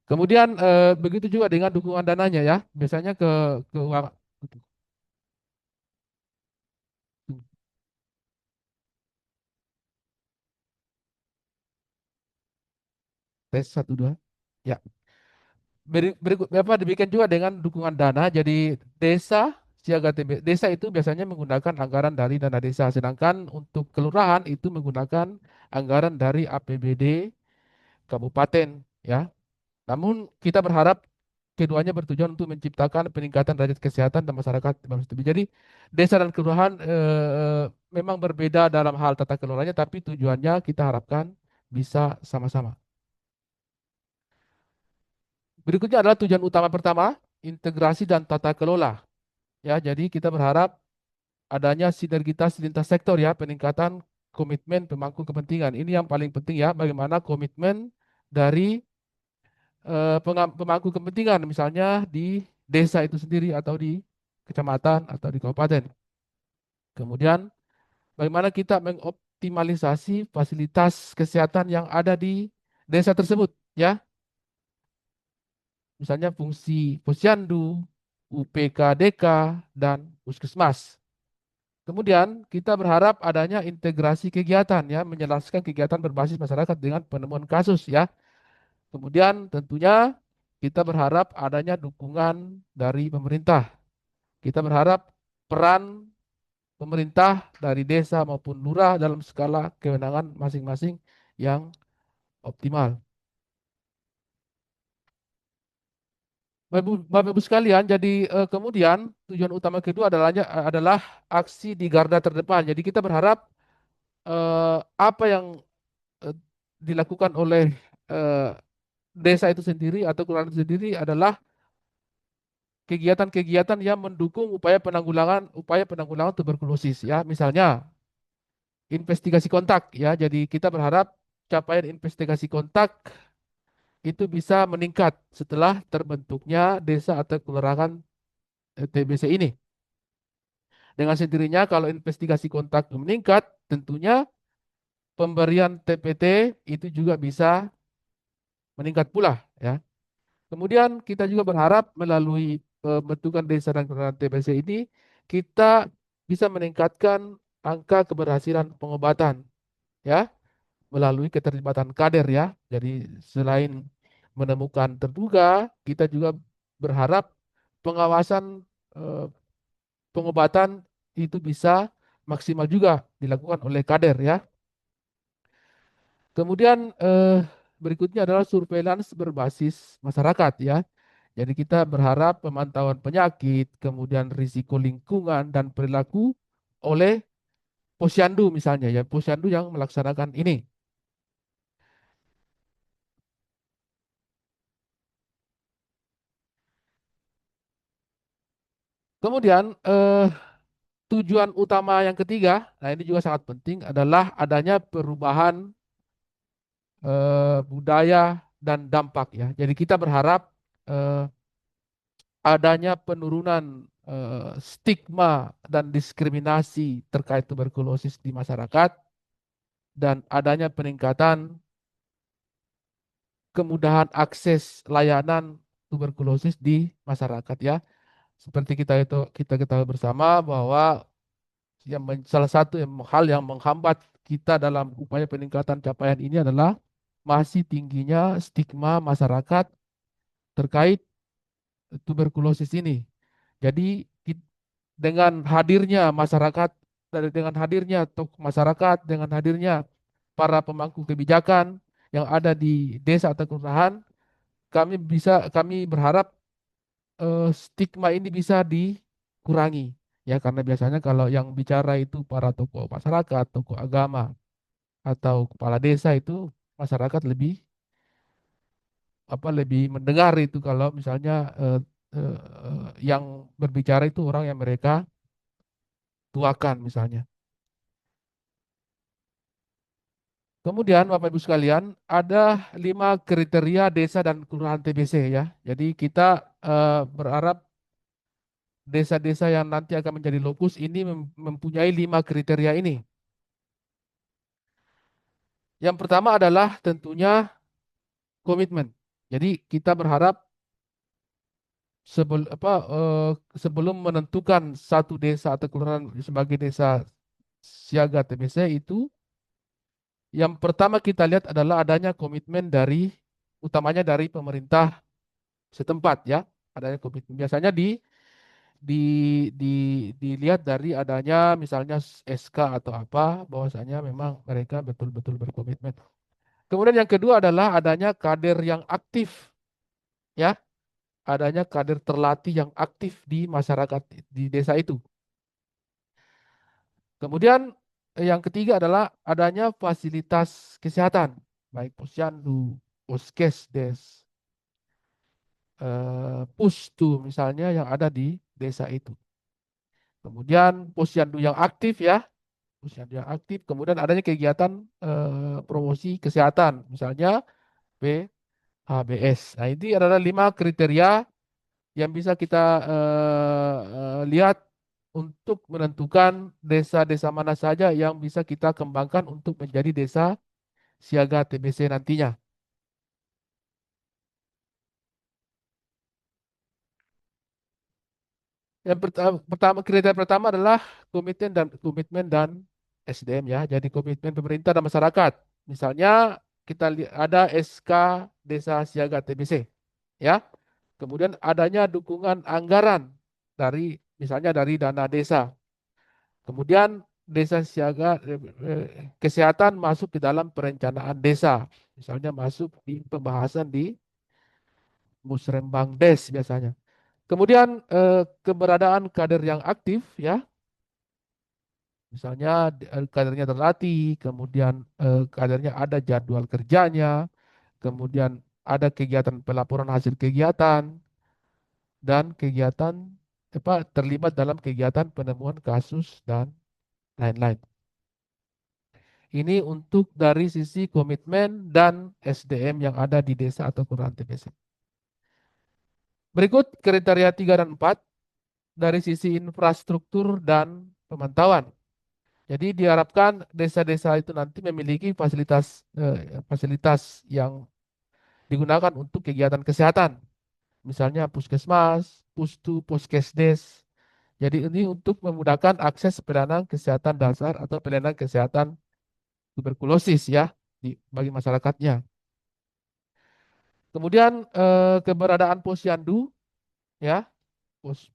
Kemudian begitu juga dengan dukungan dananya, ya. Biasanya ke keuangan tes satu dua. Ya. Berikut apa demikian juga dengan dukungan dana. Jadi desa siaga TB, desa itu biasanya menggunakan anggaran dari dana desa, sedangkan untuk kelurahan itu menggunakan anggaran dari APBD kabupaten, ya. Namun kita berharap keduanya bertujuan untuk menciptakan peningkatan derajat kesehatan dan masyarakat di Bangsa Tubi. Jadi desa dan kelurahan memang berbeda dalam hal tata kelolanya, tapi tujuannya kita harapkan bisa sama-sama. Berikutnya adalah tujuan utama pertama, integrasi dan tata kelola. Ya, jadi kita berharap adanya sinergitas lintas sektor, ya, peningkatan komitmen pemangku kepentingan. Ini yang paling penting, ya, bagaimana komitmen dari pemangku kepentingan, misalnya di desa itu sendiri atau di kecamatan atau di kabupaten. Kemudian bagaimana kita mengoptimalisasi fasilitas kesehatan yang ada di desa tersebut, ya. Misalnya fungsi posyandu, UPKDK, dan puskesmas. Kemudian kita berharap adanya integrasi kegiatan, ya, menjelaskan kegiatan berbasis masyarakat dengan penemuan kasus, ya. Kemudian tentunya kita berharap adanya dukungan dari pemerintah. Kita berharap peran pemerintah dari desa maupun lurah dalam skala kewenangan masing-masing yang optimal. Bapak Ibu sekalian, jadi kemudian tujuan utama kedua adalah aksi di garda terdepan. Jadi kita berharap apa yang eh, dilakukan oleh eh, desa itu sendiri atau kelurahan itu sendiri adalah kegiatan-kegiatan yang mendukung upaya penanggulangan tuberkulosis, ya. Misalnya investigasi kontak, ya. Jadi kita berharap capaian investigasi kontak itu bisa meningkat setelah terbentuknya desa atau kelurahan TBC ini. Dengan sendirinya kalau investigasi kontak meningkat, tentunya pemberian TPT itu juga bisa meningkat pula, ya. Kemudian kita juga berharap melalui pembentukan desa dan kelurahan TBC ini kita bisa meningkatkan angka keberhasilan pengobatan, ya, melalui keterlibatan kader, ya. Jadi selain menemukan terduga, kita juga berharap pengawasan eh, pengobatan itu bisa maksimal juga dilakukan oleh kader, ya. Kemudian berikutnya adalah surveillance berbasis masyarakat, ya. Jadi kita berharap pemantauan penyakit, kemudian risiko lingkungan dan perilaku oleh Posyandu misalnya ya, Posyandu yang melaksanakan ini. Kemudian tujuan utama yang ketiga, nah ini juga sangat penting adalah adanya perubahan budaya dan dampak ya. Jadi kita berharap eh, adanya penurunan stigma dan diskriminasi terkait tuberkulosis di masyarakat dan adanya peningkatan kemudahan akses layanan tuberkulosis di masyarakat ya. Seperti kita ketahui bersama bahwa salah satu hal yang menghambat kita dalam upaya peningkatan capaian ini adalah masih tingginya stigma masyarakat terkait tuberkulosis ini. Jadi dengan hadirnya masyarakat, dengan hadirnya tokoh masyarakat, dengan hadirnya para pemangku kebijakan yang ada di desa atau kelurahan, kami berharap stigma ini bisa dikurangi. Ya, karena biasanya kalau yang bicara itu para tokoh masyarakat, tokoh agama, atau kepala desa itu masyarakat lebih mendengar itu kalau misalnya yang berbicara itu orang yang mereka tuakan misalnya. Kemudian Bapak Ibu sekalian, ada 5 kriteria desa dan kelurahan TBC ya. Jadi kita berharap desa-desa yang nanti akan menjadi lokus ini mempunyai 5 kriteria ini. Yang pertama adalah tentunya komitmen. Jadi kita berharap sebelum menentukan satu desa atau kelurahan sebagai desa siaga TBC itu, yang pertama kita lihat adalah adanya komitmen utamanya dari pemerintah setempat ya. Adanya komitmen. Biasanya di, di, dilihat dari adanya misalnya SK atau apa, bahwasanya memang mereka betul-betul berkomitmen. Kemudian yang kedua adalah adanya kader yang aktif ya, adanya kader terlatih yang aktif di masyarakat di desa itu. Kemudian yang ketiga adalah adanya fasilitas kesehatan, baik posyandu, puskesdes, pustu misalnya yang ada di desa itu. Kemudian posyandu yang aktif ya, posyandu yang aktif. Kemudian adanya kegiatan promosi kesehatan, misalnya PHBS. Nah ini adalah 5 kriteria yang bisa kita lihat untuk menentukan desa-desa mana saja yang bisa kita kembangkan untuk menjadi desa siaga TBC nantinya. Yang pertama kriteria pertama adalah komitmen dan SDM ya. Jadi komitmen pemerintah dan masyarakat. Misalnya ada SK Desa Siaga TBC ya. Kemudian adanya dukungan anggaran misalnya dari dana desa. Kemudian desa siaga kesehatan masuk ke dalam perencanaan desa. Misalnya masuk di pembahasan di Musrembang Des biasanya. Kemudian keberadaan kader yang aktif ya, misalnya kadernya terlatih, kemudian kadernya ada jadwal kerjanya, kemudian ada kegiatan pelaporan hasil kegiatan dan kegiatan terlibat dalam kegiatan penemuan kasus dan lain-lain. Ini untuk dari sisi komitmen dan SDM yang ada di desa atau kelurahan TBC. Berikut kriteria 3 dan 4 dari sisi infrastruktur dan pemantauan. Jadi diharapkan desa-desa itu nanti memiliki fasilitas yang digunakan untuk kegiatan kesehatan. Misalnya puskesmas, pustu, puskesdes. Jadi ini untuk memudahkan akses pelayanan kesehatan dasar atau pelayanan kesehatan tuberkulosis ya bagi masyarakatnya. Kemudian keberadaan posyandu ya, pos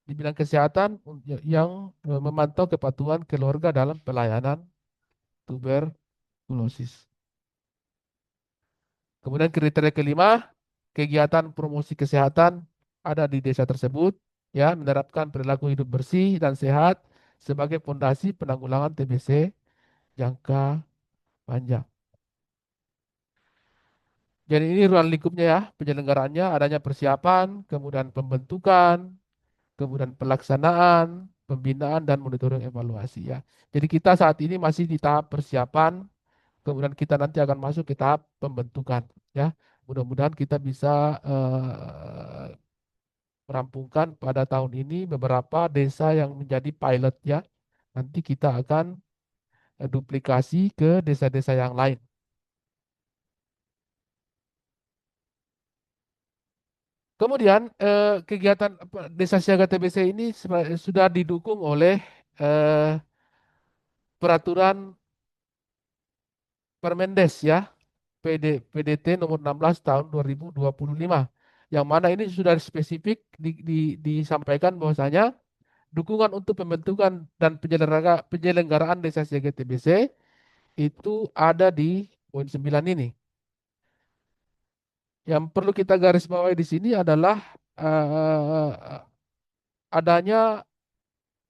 di bidang kesehatan yang memantau kepatuhan keluarga dalam pelayanan tuberkulosis. Kemudian kriteria kelima, kegiatan promosi kesehatan ada di desa tersebut, ya, menerapkan perilaku hidup bersih dan sehat sebagai fondasi penanggulangan TBC jangka panjang. Jadi ini ruang lingkupnya ya, penyelenggaraannya adanya persiapan, kemudian pembentukan, kemudian pelaksanaan, pembinaan dan monitoring evaluasi ya. Jadi kita saat ini masih di tahap persiapan, kemudian kita nanti akan masuk ke tahap pembentukan ya. Mudah-mudahan kita bisa merampungkan pada tahun ini beberapa desa yang menjadi pilot ya. Nanti kita akan duplikasi ke desa-desa yang lain. Kemudian kegiatan Desa Siaga TBC ini sudah didukung oleh eh, peraturan Permendes ya, PDT nomor 16 tahun 2025. Yang mana ini sudah spesifik disampaikan bahwasanya dukungan untuk pembentukan dan penyelenggaraan Desa Siaga TBC itu ada di poin 9 ini. Yang perlu kita garis bawahi di sini adalah eh, adanya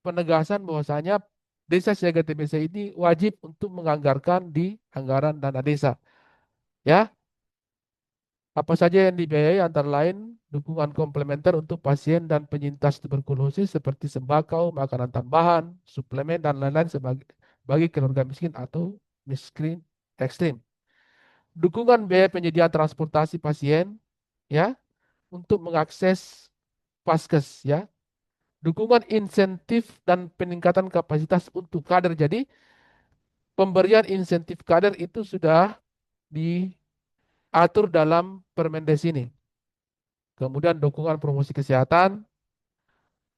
penegasan bahwasanya Desa Siaga TBC ini wajib untuk menganggarkan di anggaran dana desa. Ya, apa saja yang dibiayai antara lain dukungan komplementer untuk pasien dan penyintas tuberkulosis seperti sembako, makanan tambahan, suplemen dan lain-lain sebagai bagi keluarga miskin atau miskin ekstrim. Dukungan biaya penyediaan transportasi pasien ya untuk mengakses paskes ya. Dukungan insentif dan peningkatan kapasitas untuk kader. Jadi pemberian insentif kader itu sudah diatur dalam Permendes ini. Kemudian dukungan promosi kesehatan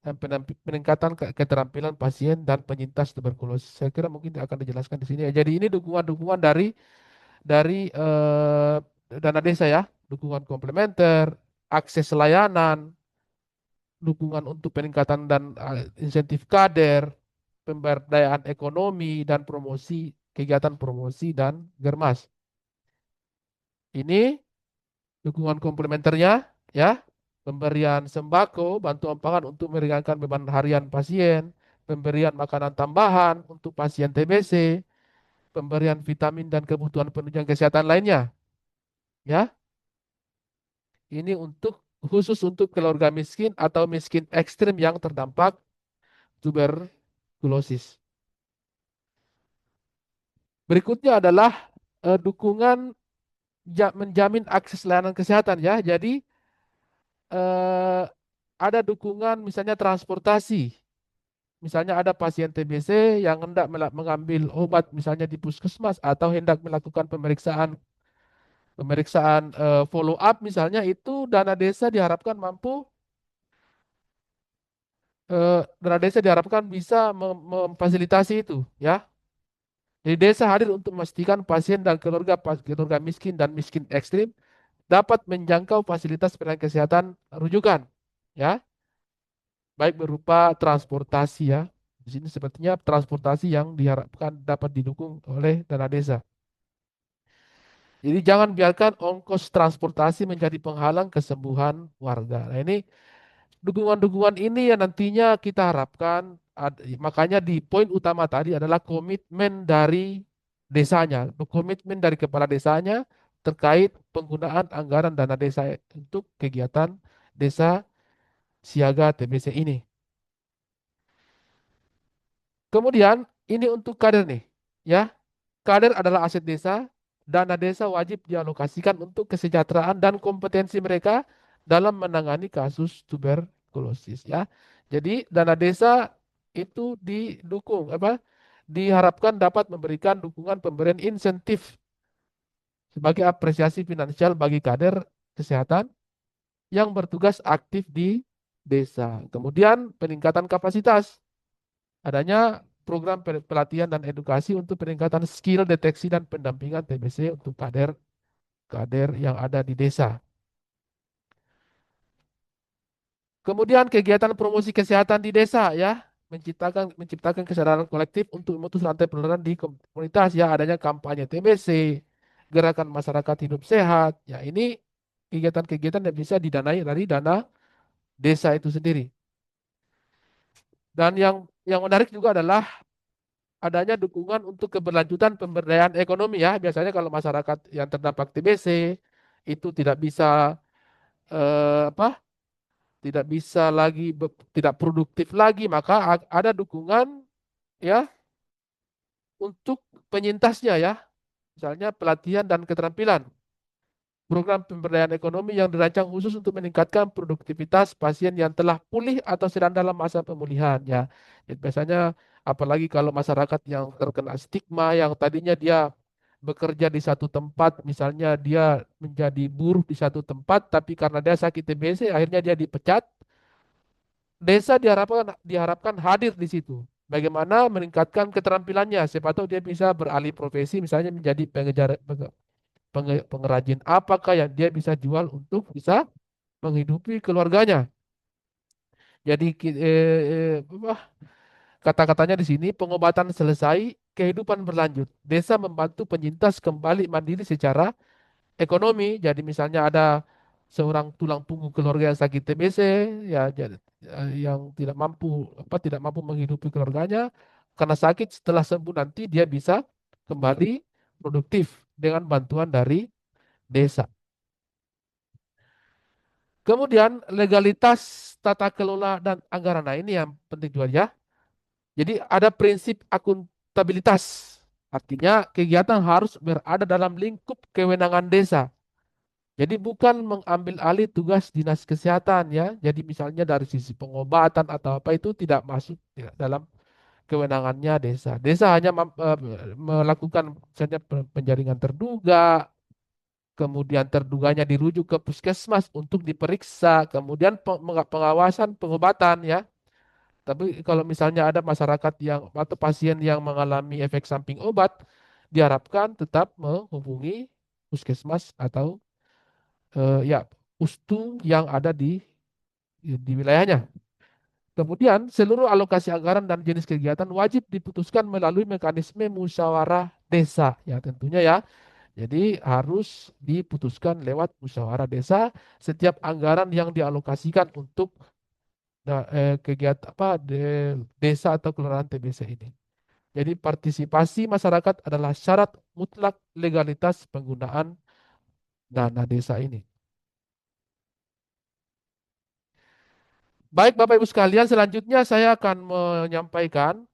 dan peningkatan keterampilan pasien dan penyintas tuberkulosis. Saya kira mungkin akan dijelaskan di sini ya. Jadi ini dukungan-dukungan dari dana desa ya, dukungan komplementer, akses layanan, dukungan untuk peningkatan dan insentif kader, pemberdayaan ekonomi dan promosi kegiatan promosi dan germas. Ini dukungan komplementernya ya, pemberian sembako, bantuan pangan untuk meringankan beban harian pasien, pemberian makanan tambahan untuk pasien TBC, pemberian vitamin dan kebutuhan penunjang kesehatan lainnya. Ya, ini khusus untuk keluarga miskin atau miskin ekstrim yang terdampak tuberkulosis. Berikutnya adalah dukungan menjamin akses layanan kesehatan ya. Jadi eh, ada dukungan misalnya transportasi. Misalnya ada pasien TBC yang hendak mengambil obat misalnya di puskesmas atau hendak melakukan pemeriksaan pemeriksaan follow up misalnya itu dana desa diharapkan bisa memfasilitasi itu ya. Jadi desa hadir untuk memastikan pasien dan keluarga miskin dan miskin ekstrim dapat menjangkau fasilitas pelayanan kesehatan rujukan ya, baik berupa transportasi ya. Di sini sepertinya transportasi yang diharapkan dapat didukung oleh dana desa. Jadi jangan biarkan ongkos transportasi menjadi penghalang kesembuhan warga. Nah, ini dukungan-dukungan ini yang nantinya kita harapkan, makanya di poin utama tadi adalah komitmen dari desanya, komitmen dari kepala desanya terkait penggunaan anggaran dana desa untuk kegiatan desa siaga TBC ini. Kemudian ini untuk kader nih, ya. Kader adalah aset desa, dana desa wajib dialokasikan untuk kesejahteraan dan kompetensi mereka dalam menangani kasus tuberkulosis ya. Jadi dana desa itu didukung diharapkan dapat memberikan dukungan pemberian insentif sebagai apresiasi finansial bagi kader kesehatan yang bertugas aktif di desa. Kemudian peningkatan kapasitas. Adanya program pelatihan dan edukasi untuk peningkatan skill deteksi dan pendampingan TBC untuk kader yang ada di desa. Kemudian kegiatan promosi kesehatan di desa ya, menciptakan kesadaran kolektif untuk memutus rantai penularan di komunitas ya, adanya kampanye TBC, gerakan masyarakat hidup sehat. Ya, ini kegiatan-kegiatan yang bisa didanai dari dana desa itu sendiri. Dan yang menarik juga adalah adanya dukungan untuk keberlanjutan pemberdayaan ekonomi ya. Biasanya kalau masyarakat yang terdampak TBC itu tidak bisa apa? Tidak bisa lagi tidak produktif lagi, maka ada dukungan ya untuk penyintasnya ya. Misalnya pelatihan dan keterampilan. Program pemberdayaan ekonomi yang dirancang khusus untuk meningkatkan produktivitas pasien yang telah pulih atau sedang dalam masa pemulihan ya. Jadi biasanya apalagi kalau masyarakat yang terkena stigma yang tadinya dia bekerja di satu tempat, misalnya dia menjadi buruh di satu tempat, tapi karena dia sakit TBC akhirnya dia dipecat. Desa diharapkan hadir di situ. Bagaimana meningkatkan keterampilannya, siapa tahu dia bisa beralih profesi misalnya menjadi pengrajin apakah yang dia bisa jual untuk bisa menghidupi keluarganya. Jadi kata-katanya di sini pengobatan selesai, kehidupan berlanjut. Desa membantu penyintas kembali mandiri secara ekonomi. Jadi misalnya ada seorang tulang punggung keluarga yang sakit TBC, ya yang tidak mampu menghidupi keluarganya karena sakit, setelah sembuh nanti dia bisa kembali produktif dengan bantuan dari desa. Kemudian legalitas tata kelola dan anggaran. Nah, ini yang penting juga ya. Jadi ada prinsip akuntabilitas. Artinya kegiatan harus berada dalam lingkup kewenangan desa. Jadi bukan mengambil alih tugas dinas kesehatan ya. Jadi misalnya dari sisi pengobatan atau apa itu tidak masuk dalam kewenangannya desa. Desa hanya melakukan misalnya penjaringan terduga, kemudian terduganya dirujuk ke puskesmas untuk diperiksa, kemudian pengawasan pengobatan ya. Tapi kalau misalnya ada masyarakat yang atau pasien yang mengalami efek samping obat, diharapkan tetap menghubungi puskesmas atau ya pustu yang ada di wilayahnya. Kemudian seluruh alokasi anggaran dan jenis kegiatan wajib diputuskan melalui mekanisme musyawarah desa ya tentunya ya. Jadi harus diputuskan lewat musyawarah desa setiap anggaran yang dialokasikan untuk kegiatan desa atau kelurahan TBC ini. Jadi partisipasi masyarakat adalah syarat mutlak legalitas penggunaan dana desa ini. Baik Bapak Ibu sekalian, selanjutnya saya akan menyampaikan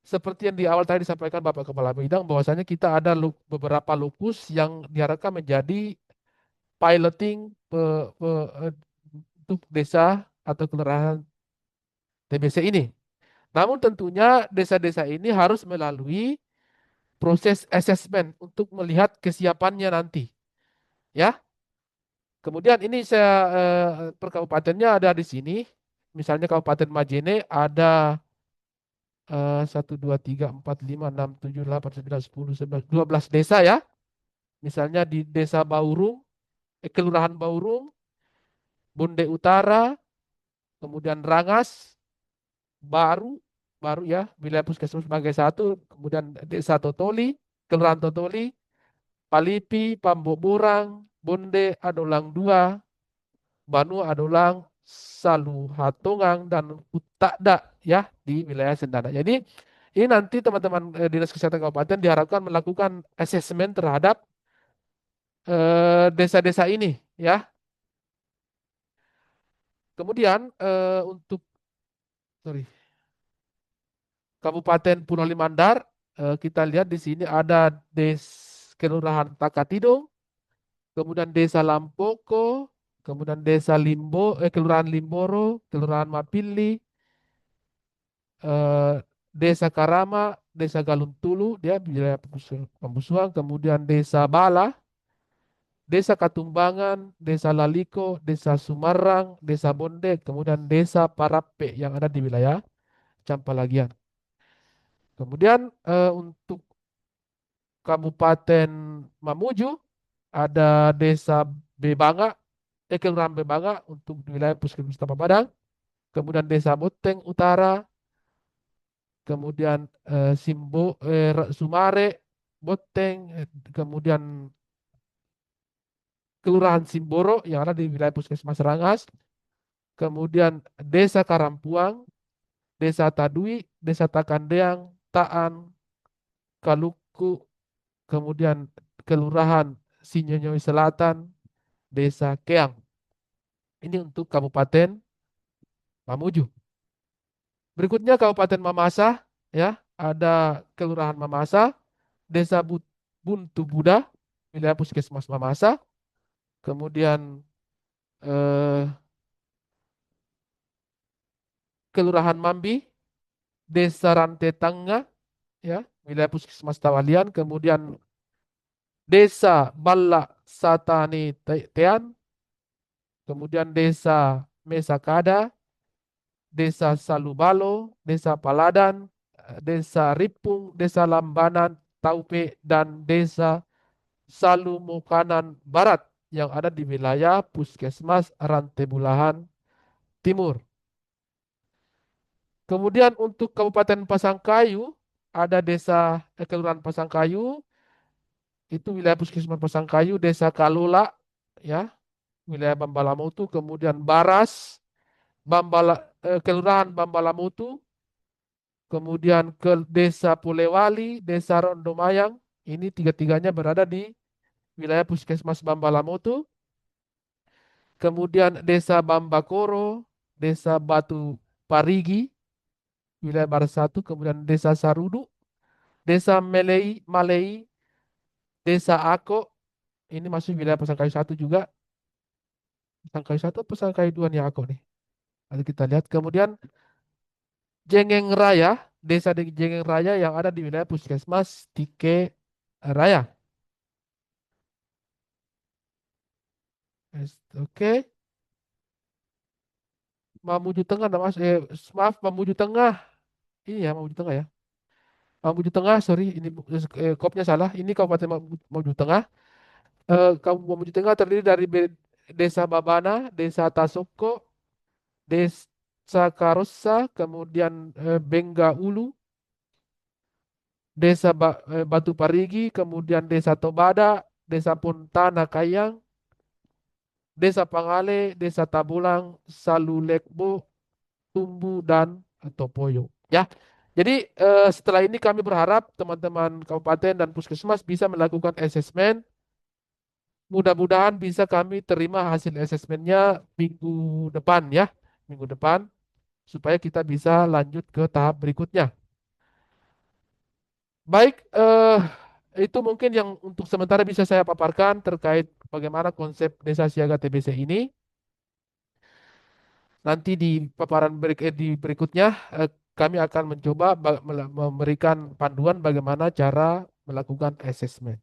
seperti yang di awal tadi disampaikan Bapak Kepala Bidang bahwasanya kita ada beberapa lokus yang diharapkan menjadi piloting eh, untuk desa atau kelurahan TBC ini. Namun tentunya desa-desa ini harus melalui proses asesmen untuk melihat kesiapannya nanti. Ya, kemudian ini saya per kabupatennya ada di sini. Misalnya Kabupaten Majene ada 1, 2, 3, 4, 5, 6, 7, 8, 9, 10, 11, 12 desa ya. Misalnya di Desa Baurung, Kelurahan Baurung, Bonde Utara, kemudian Rangas, Baru, Baru ya, wilayah Puskesmas sebagai satu, kemudian Desa Totoli, Kelurahan Totoli, Palipi, Pamboborang, Bonde, Adolang 2, Banu Adolang, Saluhatongang, dan Utakda ya di wilayah Sendana. Jadi ini nanti teman-teman Dinas Kesehatan Kabupaten diharapkan melakukan asesmen terhadap desa-desa ini ya. Kemudian untuk sorry, Kabupaten Pulau Limandar kita lihat di sini ada Kelurahan Takatidong, kemudian Desa Lampoko, kemudian Kelurahan Limboro, Kelurahan Mapili, eh, Desa Karama, Desa Galuntulu, dia wilayah Pembusuan, kemudian Desa Bala, Desa Katumbangan, Desa Laliko, Desa Sumarang, Desa Bonde, kemudian Desa Parape yang ada di wilayah Campalagian. Kemudian untuk Kabupaten Mamuju ada Desa Bebanga, Kelurahan Bebanga untuk di wilayah Puskesmas Tapak Padang, kemudian Desa Boteng Utara, kemudian Sumare, Boteng, kemudian Kelurahan Simboro yang ada di wilayah Puskesmas Rangas, kemudian Desa Karampuang, Desa Tadui, Desa Takandeang, Taan, Kaluku, kemudian Kelurahan Sinyonyoy Selatan, Desa Keang. Ini untuk Kabupaten Mamuju. Berikutnya Kabupaten Mamasa, ya, ada Kelurahan Mamasa, Desa Buntu Buda, wilayah Puskesmas Mamasa, kemudian eh, Kelurahan Mambi, Desa Rantai Tengah, ya, wilayah Puskesmas Tawalian, kemudian Desa Balla Satani Tean, kemudian Desa Mesakada, Desa Salubalo, Desa Paladan, Desa Ripung, Desa Lambanan, Taupe, dan Desa Salumukanan Barat yang ada di wilayah Puskesmas Rantebulahan Timur. Kemudian untuk Kabupaten Pasangkayu, ada Kelurahan Pasangkayu, itu wilayah Puskesmas Pasangkayu, Desa Kalula, ya, wilayah Bambalamutu, kemudian Baras, Kelurahan Bambalamutu, kemudian ke Desa Pulewali, Desa Rondomayang, ini tiga-tiganya berada di wilayah Puskesmas Bambalamutu, kemudian Desa Bambakoro, Desa Batu Parigi, wilayah Barat 1, kemudian Desa Sarudu, Desa Malei, Desa Ako, ini masih wilayah Pasangkayu 1 juga, Pasangkayu 1 atau Pasangkayu 2 nih Ako nih. Nanti kita lihat. Kemudian Jengeng Raya, Desa di Jengeng Raya yang ada di wilayah Puskesmas Tike Raya. Oke, Mamuju Tengah, maaf, Mamuju Tengah, ini ya Mamuju Tengah ya. Mamuju Tengah, sorry, ini kopnya salah. Ini Kabupaten Mamuju Tengah. Mamuju Tengah terdiri dari Desa Babana, Desa Tasoko, Desa Karosa, kemudian Bengga Ulu, Batu Parigi, kemudian Desa Tobada, Desa Puntana Kayang, Desa Pangale, Desa Tabulang, Salulekbo, Tumbu, dan Topoyo. Ya, jadi setelah ini kami berharap teman-teman kabupaten dan puskesmas bisa melakukan asesmen. Mudah-mudahan bisa kami terima hasil asesmennya minggu depan ya, minggu depan supaya kita bisa lanjut ke tahap berikutnya. Baik, itu mungkin yang untuk sementara bisa saya paparkan terkait bagaimana konsep Desa Siaga TBC ini. Nanti di paparan di berikutnya kami akan mencoba memberikan panduan bagaimana cara melakukan assessment.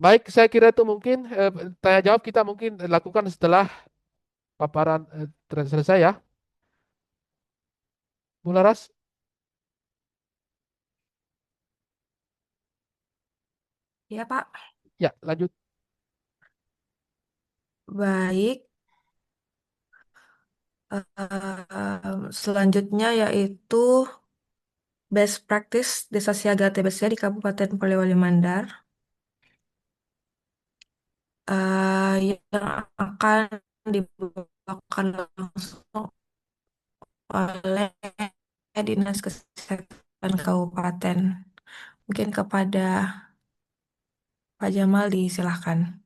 Baik, saya kira itu mungkin tanya jawab kita mungkin lakukan setelah paparan selesai ya. Bu Laras, Ya, Pak. ya lanjut. Baik. Selanjutnya yaitu best practice Desa Siaga TBC di Kabupaten Polewali Mandar, yang akan dibawakan langsung oleh Dinas Kesehatan Kabupaten. Mungkin kepada Pak Jamal disilahkan.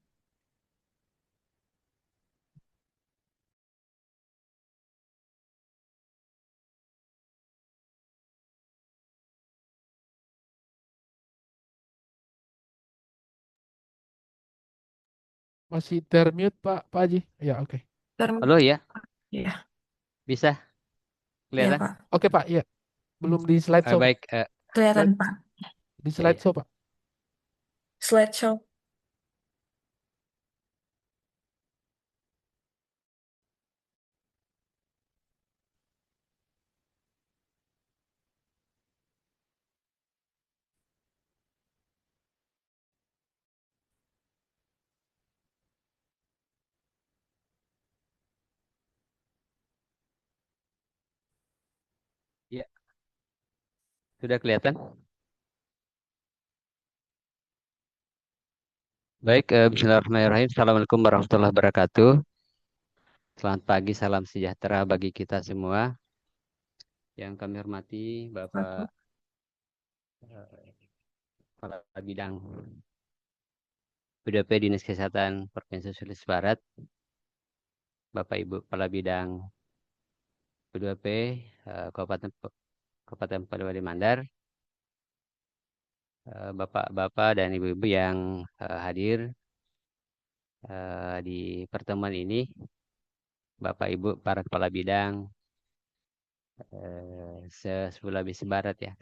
Masih termute Pak Haji. Ya, oke. Halo ya, Ya, bisa ya kelihatan? Pak. Oke Pak, ya. Belum di slideshow Pak. Baik, Kelihatan Slide, Pak. di ya, ya. slideshow Pak. Slideshow. Ya, sudah kelihatan? Baik, bismillahirrahmanirrahim. Assalamualaikum warahmatullahi wabarakatuh. Selamat pagi, salam sejahtera bagi kita semua. Yang kami hormati Bapak eh, Kepala Bidang PDP Dinas Kesehatan Provinsi Sulawesi Barat, Bapak Ibu Kepala Bidang PDP Kabupaten Polewali Mandar, Bapak-bapak dan ibu-ibu yang hadir di pertemuan ini, Bapak Ibu para kepala bidang se-Sulawesi Barat ya,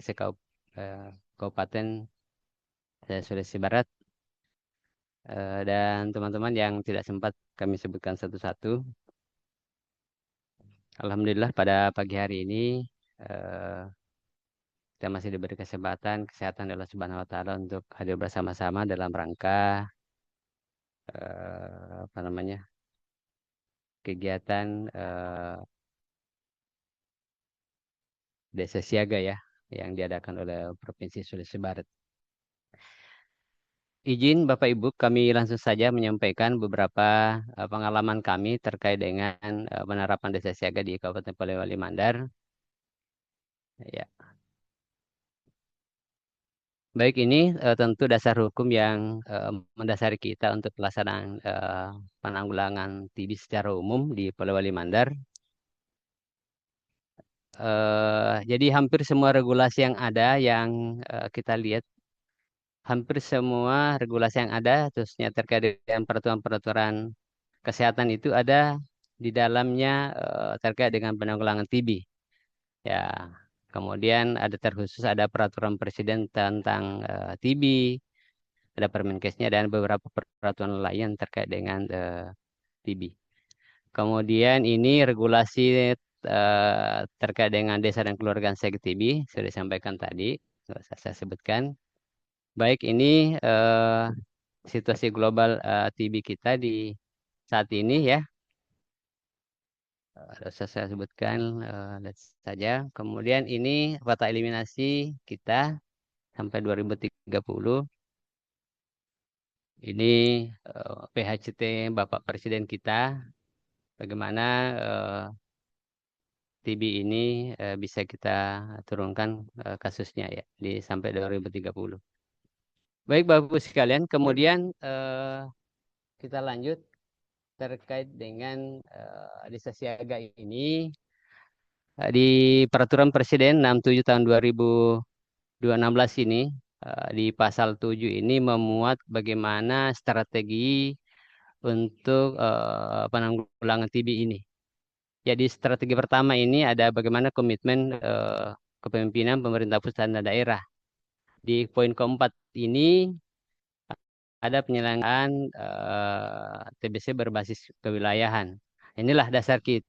Kabupaten Sulawesi Barat, dan teman-teman yang tidak sempat kami sebutkan satu-satu. Alhamdulillah pada pagi hari ini eh, kita masih diberi kesehatan Allah Subhanahu Wa Taala untuk hadir bersama-sama dalam rangka apa namanya kegiatan Desa Siaga ya yang diadakan oleh Provinsi Sulawesi Barat. Izin Bapak Ibu, kami langsung saja menyampaikan beberapa pengalaman kami terkait dengan penerapan desa siaga di Kabupaten Polewali Mandar. Ya, baik ini tentu dasar hukum yang mendasari kita untuk pelaksanaan penanggulangan TB secara umum di Polewali Mandar. Jadi hampir semua regulasi yang ada yang kita lihat, hampir semua regulasi yang ada, khususnya terkait dengan peraturan-peraturan kesehatan itu ada di dalamnya terkait dengan penanggulangan TB. Ya, kemudian ada terkhusus ada peraturan presiden tentang TB, ada Permenkesnya dan beberapa peraturan lain terkait dengan TB. Kemudian ini regulasi terkait dengan desa dan keluarga sehat TB sudah disampaikan tadi, nggak usah saya sebutkan. Baik ini situasi global TB kita di saat ini ya. Usah saya sebutkan lihat saja. Kemudian ini peta eliminasi kita sampai 2030. Ini PHCT Bapak Presiden kita, bagaimana TB ini bisa kita turunkan kasusnya ya di sampai 2030. Baik Bapak Ibu sekalian, kemudian kita lanjut terkait dengan desa siaga ini di Peraturan Presiden 67 tahun 2016 ini di pasal 7 ini memuat bagaimana strategi untuk penanggulangan TB ini. Jadi strategi pertama ini ada bagaimana komitmen kepemimpinan pemerintah pusat dan daerah. Di poin keempat ini ada penyelenggaraan TBC berbasis kewilayahan. Inilah dasar kita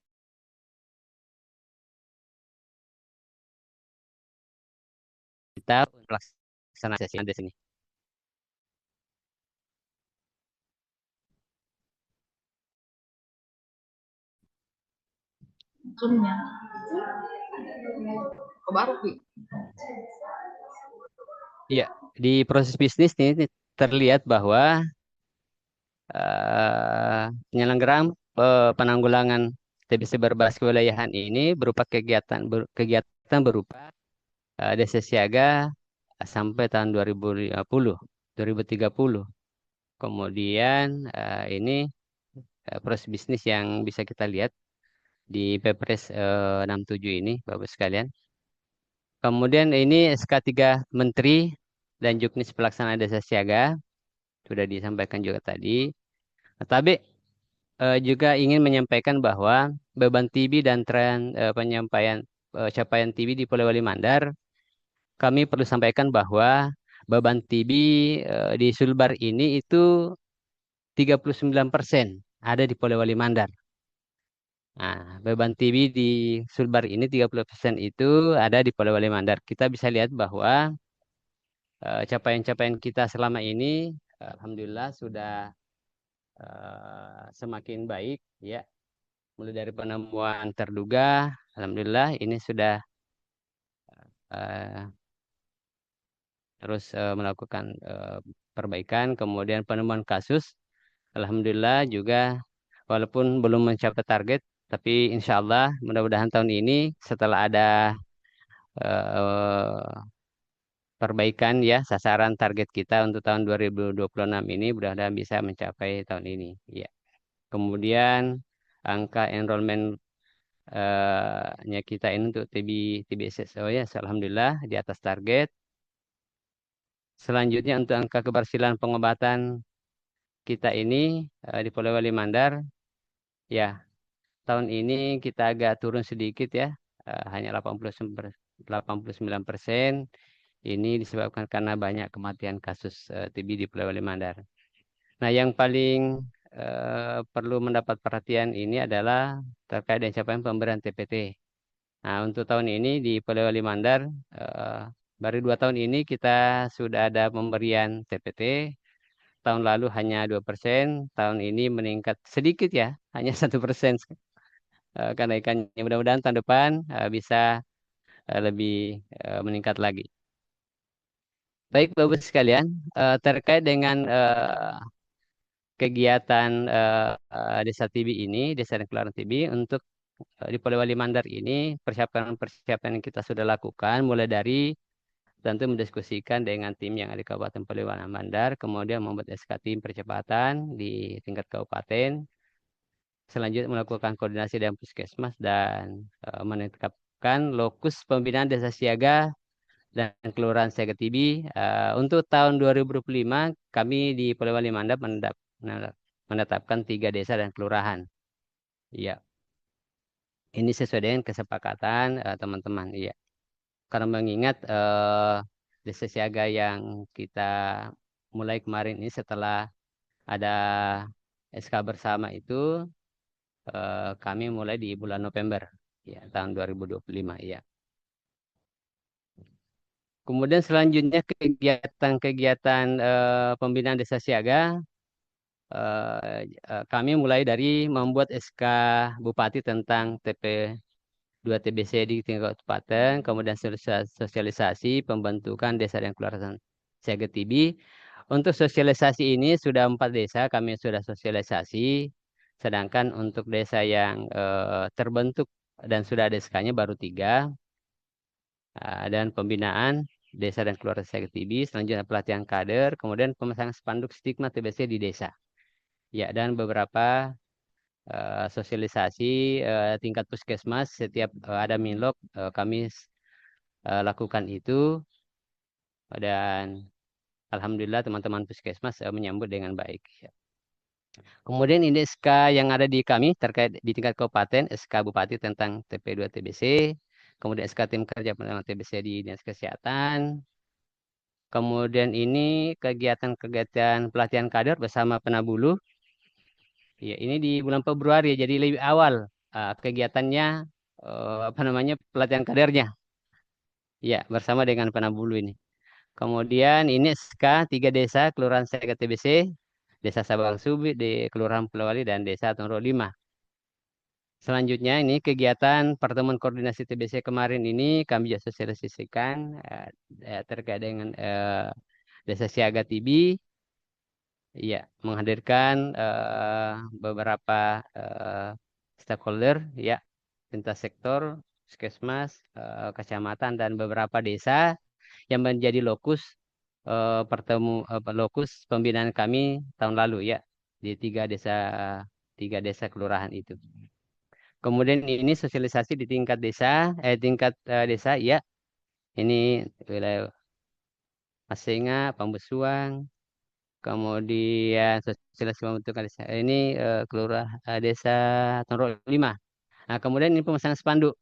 untuk pelaksanaan di sini. Iya, di proses bisnis ini terlihat bahwa penyelenggaraan penanggulangan TBC berbasis kewilayahan ini berupa kegiatan berupa desa siaga sampai tahun 2050, 2030. Kemudian ini proses bisnis yang bisa kita lihat di Perpres 67 ini, Bapak sekalian. Kemudian ini SK3 Menteri dan Juknis Pelaksanaan Desa Siaga sudah disampaikan juga tadi. Tapi juga ingin menyampaikan bahwa beban TB dan tren penyampaian capaian TB di Polewali Mandar, kami perlu sampaikan bahwa beban TB di Sulbar ini itu 39% ada di Polewali Mandar. Nah, beban TB di Sulbar ini 30% itu ada di Polewali Mandar. Kita bisa lihat bahwa capaian-capaian kita selama ini alhamdulillah sudah semakin baik ya. Mulai dari penemuan terduga, alhamdulillah ini sudah terus melakukan perbaikan, kemudian penemuan kasus, alhamdulillah juga walaupun belum mencapai target, tapi insya Allah mudah-mudahan tahun ini setelah ada eh, perbaikan ya sasaran target kita untuk tahun 2026 ini mudah-mudahan bisa mencapai tahun ini. Ya. Kemudian angka enrollment nya kita ini untuk TBSSO ya, alhamdulillah di atas target. Selanjutnya untuk angka keberhasilan pengobatan kita ini di Polewali Mandar, ya tahun ini kita agak turun sedikit ya, hanya 89%. Ini disebabkan karena banyak kematian kasus TB di Polewali Mandar. Nah, yang paling perlu mendapat perhatian ini adalah terkait dengan capaian pemberian TPT. Nah, untuk tahun ini di Polewali Mandar, eh, baru 2 tahun ini kita sudah ada pemberian TPT. Tahun lalu hanya 2%, tahun ini meningkat sedikit ya, hanya 1% kenaikannya. Mudah-mudahan tahun depan bisa lebih meningkat lagi. Baik, Bapak sekalian, terkait dengan kegiatan Desa TB ini, Desa dan Keluaran TB, untuk di Polewali Mandar ini, persiapan-persiapan yang kita sudah lakukan, mulai dari tentu mendiskusikan dengan tim yang ada di Kabupaten Polewali Mandar, kemudian membuat SK tim percepatan di tingkat kabupaten, selanjutnya melakukan koordinasi dengan puskesmas dan menetapkan lokus pembinaan desa siaga dan kelurahan siaga TB. Untuk tahun 2025 kami di Polewali Mandar menetapkan 3 desa dan kelurahan. Iya, ini sesuai dengan kesepakatan teman-teman. Iya, karena mengingat desa siaga yang kita mulai kemarin ini setelah ada SK bersama itu kami mulai di bulan November ya tahun 2025 ya. Kemudian selanjutnya kegiatan-kegiatan pembinaan desa siaga kami mulai dari membuat SK Bupati tentang TP2 TBC di tingkat kabupaten, kemudian sosialisasi pembentukan desa dan kelurahan siaga TB. Untuk sosialisasi ini sudah 4 desa kami sudah sosialisasi, sedangkan untuk desa yang terbentuk dan sudah ada SK-nya baru 3. Dan pembinaan desa dan keluarga siaga TB, selanjutnya pelatihan kader, kemudian pemasangan spanduk stigma TBC di desa. Ya, dan beberapa sosialisasi tingkat puskesmas setiap ada minlok kami lakukan itu, dan alhamdulillah teman-teman puskesmas menyambut dengan baik. Ya. Kemudian ini SK yang ada di kami terkait di tingkat kabupaten, SK Bupati tentang TP2 TBC, kemudian SK tim kerja tentang TBC di Dinas Kesehatan. Kemudian ini kegiatan-kegiatan pelatihan kader bersama Penabulu. Ya, ini di bulan Februari, jadi lebih awal kegiatannya, apa namanya, pelatihan kadernya. Ya, bersama dengan Penabulu ini. Kemudian ini SK 3 desa Kelurahan Siaga TBC, Desa Sabang Subi, di Kelurahan Polewali, dan Desa Tonro 5. Selanjutnya ini kegiatan pertemuan koordinasi TBC kemarin ini kami juga sosialisasikan terkait dengan Desa Siaga TB. Iya, menghadirkan beberapa stakeholder, ya, lintas sektor, puskesmas, kecamatan, dan beberapa desa yang menjadi lokus pembinaan kami tahun lalu, ya, di 3 desa kelurahan itu. Kemudian ini sosialisasi di tingkat desa, ya, ini wilayah Masinga, Pambusuang. Kemudian sosialisasi pembentukan desa. Ini desa Tonro 5. Nah, kemudian ini pemasangan spanduk.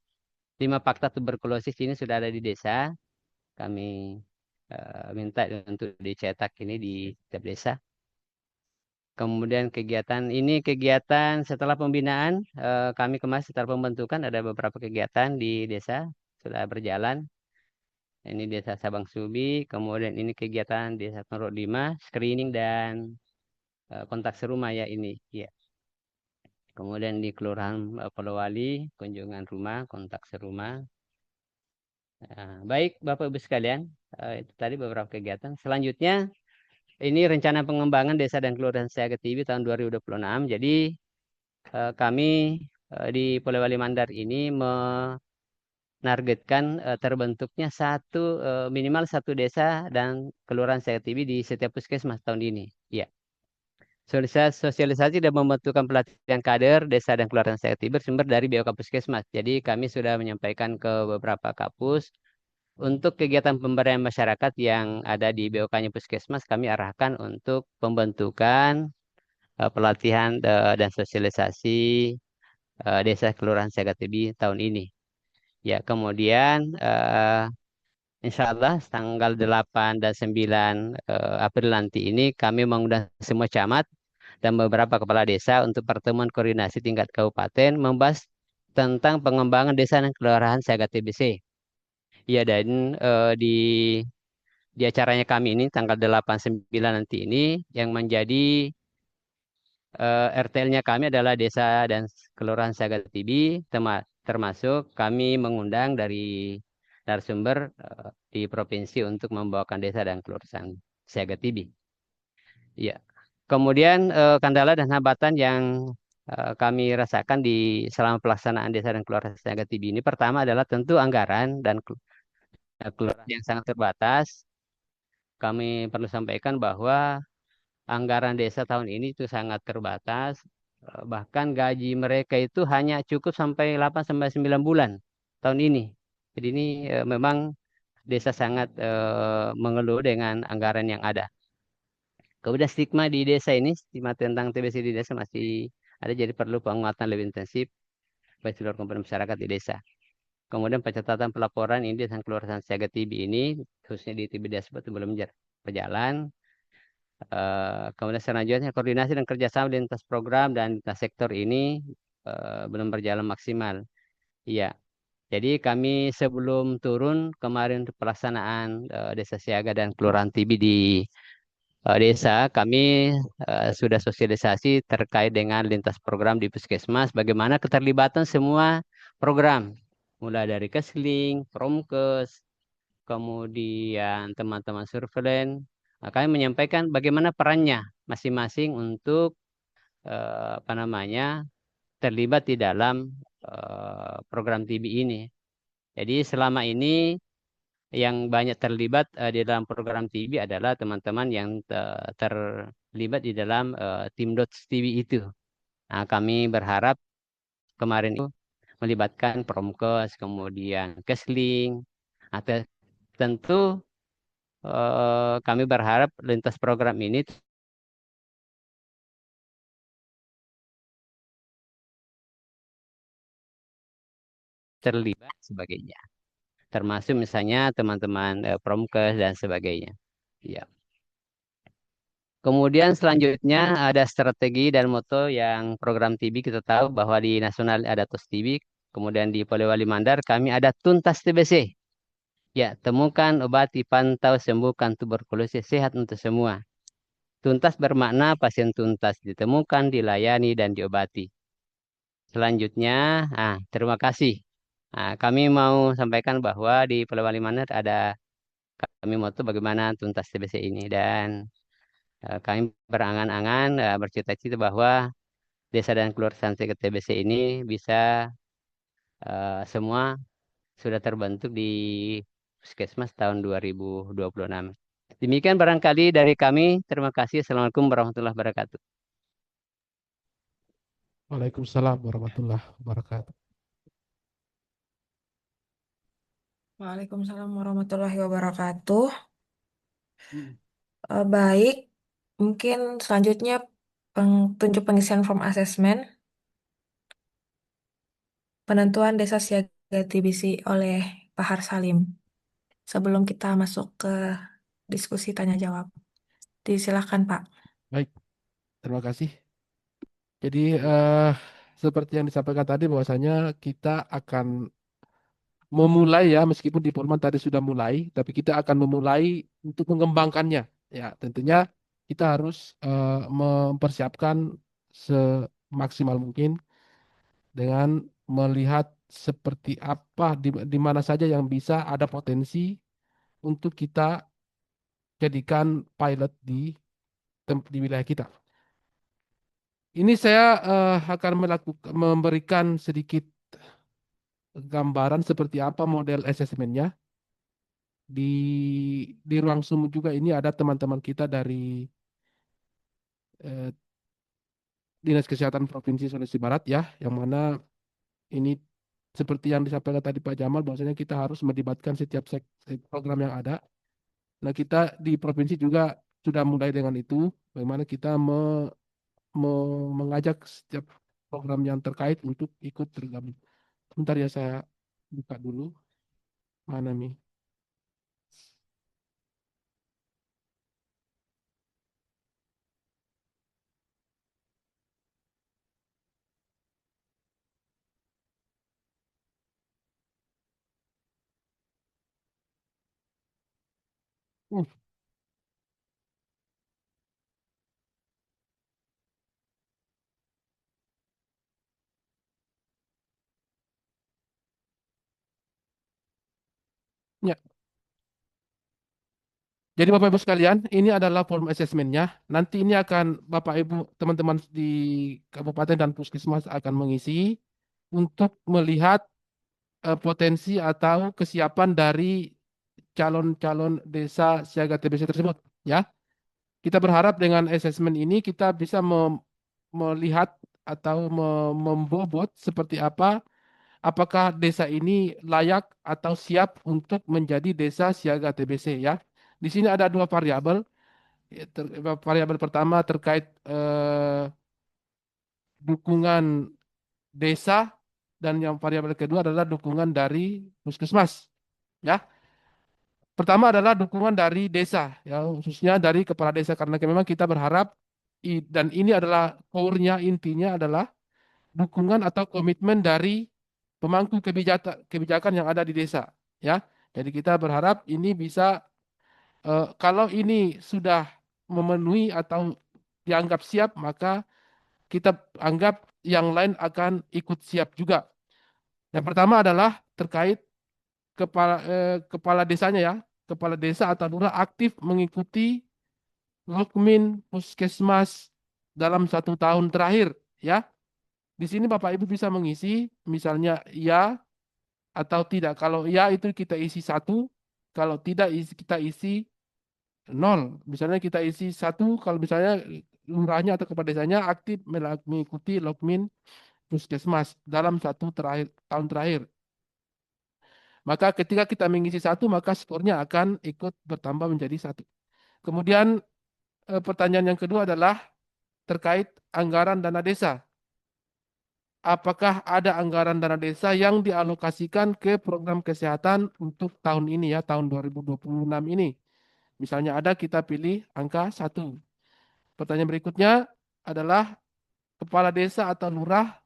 5 fakta tuberkulosis ini sudah ada di desa. Kami minta untuk dicetak ini di setiap desa. Kemudian kegiatan setelah pembinaan, kami kemarin setelah pembentukan ada beberapa kegiatan di desa sudah berjalan. Ini desa Sabang Subi, kemudian ini kegiatan desa Tonro 5, screening dan kontak serumah ya ini. Ya. Kemudian di Kelurahan Polewali, kunjungan rumah, kontak serumah. Baik, Bapak Ibu sekalian, itu tadi beberapa kegiatan. Selanjutnya, ini rencana pengembangan desa dan kelurahan Siaga TV tahun 2026. Jadi, kami di Polewali Mandar ini menargetkan terbentuknya minimal satu desa dan kelurahan Siaga TV di setiap puskesmas tahun ini. Ya. Sosialisasi dan membentukkan pelatihan kader desa dan kelurahan Siaga TV bersumber dari BOK Puskesmas. Jadi kami sudah menyampaikan ke beberapa kapus untuk kegiatan pemberdayaan masyarakat yang ada di BOK-nya Puskesmas, kami arahkan untuk pembentukan pelatihan dan sosialisasi desa kelurahan Siaga TV tahun ini. Ya, kemudian insya Allah tanggal 8 dan 9 April nanti ini kami mengundang semua camat dan beberapa kepala desa untuk pertemuan koordinasi tingkat kabupaten membahas tentang pengembangan desa dan kelurahan Siaga TBC. Ya, dan di acaranya kami ini tanggal 8 9 nanti ini yang menjadi RTL-nya kami adalah Desa dan Kelurahan Siaga Tibi, termasuk kami mengundang dari narasumber di provinsi untuk membawakan desa dan kelurahan Siaga Tibi. Ya. Kemudian kendala dan hambatan yang kami rasakan di selama pelaksanaan desa dan kelurahan Siaga Tibi ini pertama adalah tentu anggaran dan kelurahan yang sangat terbatas. Kami perlu sampaikan bahwa anggaran desa tahun ini itu sangat terbatas. Bahkan gaji mereka itu hanya cukup sampai 8 sampai 9 bulan tahun ini. Jadi ini memang desa sangat mengeluh dengan anggaran yang ada. Kemudian stigma di desa ini, stigma tentang TBC di desa masih ada, jadi perlu penguatan lebih intensif bagi seluruh komponen masyarakat di desa. Kemudian pencatatan pelaporan ini tentang kelurahan siaga TB ini, khususnya di TB desa itu belum berjalan. Kemudian selanjutnya koordinasi dan kerjasama di lintas program dan lintas sektor ini belum berjalan maksimal. Iya, jadi kami sebelum turun kemarin untuk pelaksanaan desa siaga dan kelurahan TB di desa, kami sudah sosialisasi terkait dengan lintas program di Puskesmas, bagaimana keterlibatan semua program, mulai dari Kesling, Promkes, kemudian teman-teman surveillance. Kami menyampaikan bagaimana perannya masing-masing untuk apa namanya terlibat di dalam program TB ini. Jadi selama ini yang banyak terlibat di dalam program TB adalah teman-teman yang terlibat di dalam tim DOTS TB itu. Nah, kami berharap kemarin itu melibatkan Promkes, kemudian Kesling, atau tentu kami berharap lintas program ini terlibat sebagainya, termasuk misalnya teman-teman Promkes dan sebagainya. Ya. Kemudian selanjutnya ada strategi dan moto yang program TB, kita tahu bahwa di nasional ada TOS TB, kemudian di Polewali Mandar kami ada Tuntas TBC. Ya, temukan, obati, pantau, sembuhkan tuberkulosis, sehat untuk semua. Tuntas bermakna pasien tuntas ditemukan, dilayani, dan diobati. Selanjutnya, terima kasih. Kami mau sampaikan bahwa di Polewali Mandar ada kami moto bagaimana tuntas TBC ini, dan kami berangan-angan bercita-cita bahwa desa dan kelurahan Seket TBC ini bisa semua sudah terbentuk di Puskesmas tahun 2026. Demikian barangkali dari kami. Terima kasih. Assalamualaikum warahmatullahi wabarakatuh. Waalaikumsalam warahmatullahi wabarakatuh. Waalaikumsalam warahmatullahi wabarakatuh. Hmm. Baik, mungkin selanjutnya tunjuk pengisian form asesmen penentuan desa siaga TBC oleh Bahar Salim. Sebelum kita masuk ke diskusi tanya jawab, disilakan Pak. Baik, terima kasih. Jadi seperti yang disampaikan tadi bahwasanya kita akan memulai ya, meskipun di Polman tadi sudah mulai, tapi kita akan memulai untuk mengembangkannya. Ya, tentunya kita harus mempersiapkan semaksimal mungkin dengan melihat seperti apa, di mana saja yang bisa ada potensi untuk kita jadikan pilot di wilayah kita. Ini saya akan memberikan sedikit gambaran seperti apa model asesmennya. Di ruang Zoom juga ini ada teman-teman kita dari eh, Dinas Kesehatan Provinsi Sulawesi Barat ya, yang mana ini seperti yang disampaikan tadi Pak Jamal, bahwasanya kita harus melibatkan setiap program yang ada. Nah, kita di provinsi juga sudah mulai dengan itu, bagaimana kita mengajak setiap program yang terkait untuk ikut tergabung. Sebentar ya, saya buka dulu. Mana nih? Uh, ya. Jadi Bapak Ibu sekalian, ini adalah form assessment-nya. Nanti ini akan Bapak Ibu teman-teman di kabupaten dan puskesmas akan mengisi untuk melihat potensi atau kesiapan dari calon-calon desa siaga TBC tersebut. Ya, kita berharap dengan assessment ini kita bisa melihat atau membobot seperti apa, apakah desa ini layak atau siap untuk menjadi desa siaga TBC ya. Di sini ada dua variabel. Ya, variabel pertama terkait dukungan desa, dan yang variabel kedua adalah dukungan dari puskesmas. Ya, pertama adalah dukungan dari desa, ya khususnya dari kepala desa, karena memang kita berharap dan ini adalah core-nya, intinya adalah dukungan atau komitmen dari pemangku kebijakan yang ada di desa. Ya, jadi kita berharap ini bisa, kalau ini sudah memenuhi atau dianggap siap, maka kita anggap yang lain akan ikut siap juga. Yang pertama adalah terkait kepala desanya ya. Kepala desa atau lurah aktif mengikuti Lokmin Puskesmas dalam 1 tahun terakhir ya. Di sini Bapak Ibu bisa mengisi misalnya ya atau tidak. Kalau ya itu kita isi 1, kalau tidak kita isi 0. Misalnya kita isi 1 kalau misalnya lurahnya atau kepala desanya aktif mengikuti Lokmin Puskesmas dalam 1 tahun terakhir. Maka ketika kita mengisi 1, maka skornya akan ikut bertambah menjadi 1. Kemudian pertanyaan yang kedua adalah terkait anggaran dana desa. Apakah ada anggaran dana desa yang dialokasikan ke program kesehatan untuk tahun ini ya, tahun 2026 ini? Misalnya ada, kita pilih angka 1. Pertanyaan berikutnya adalah kepala desa atau lurah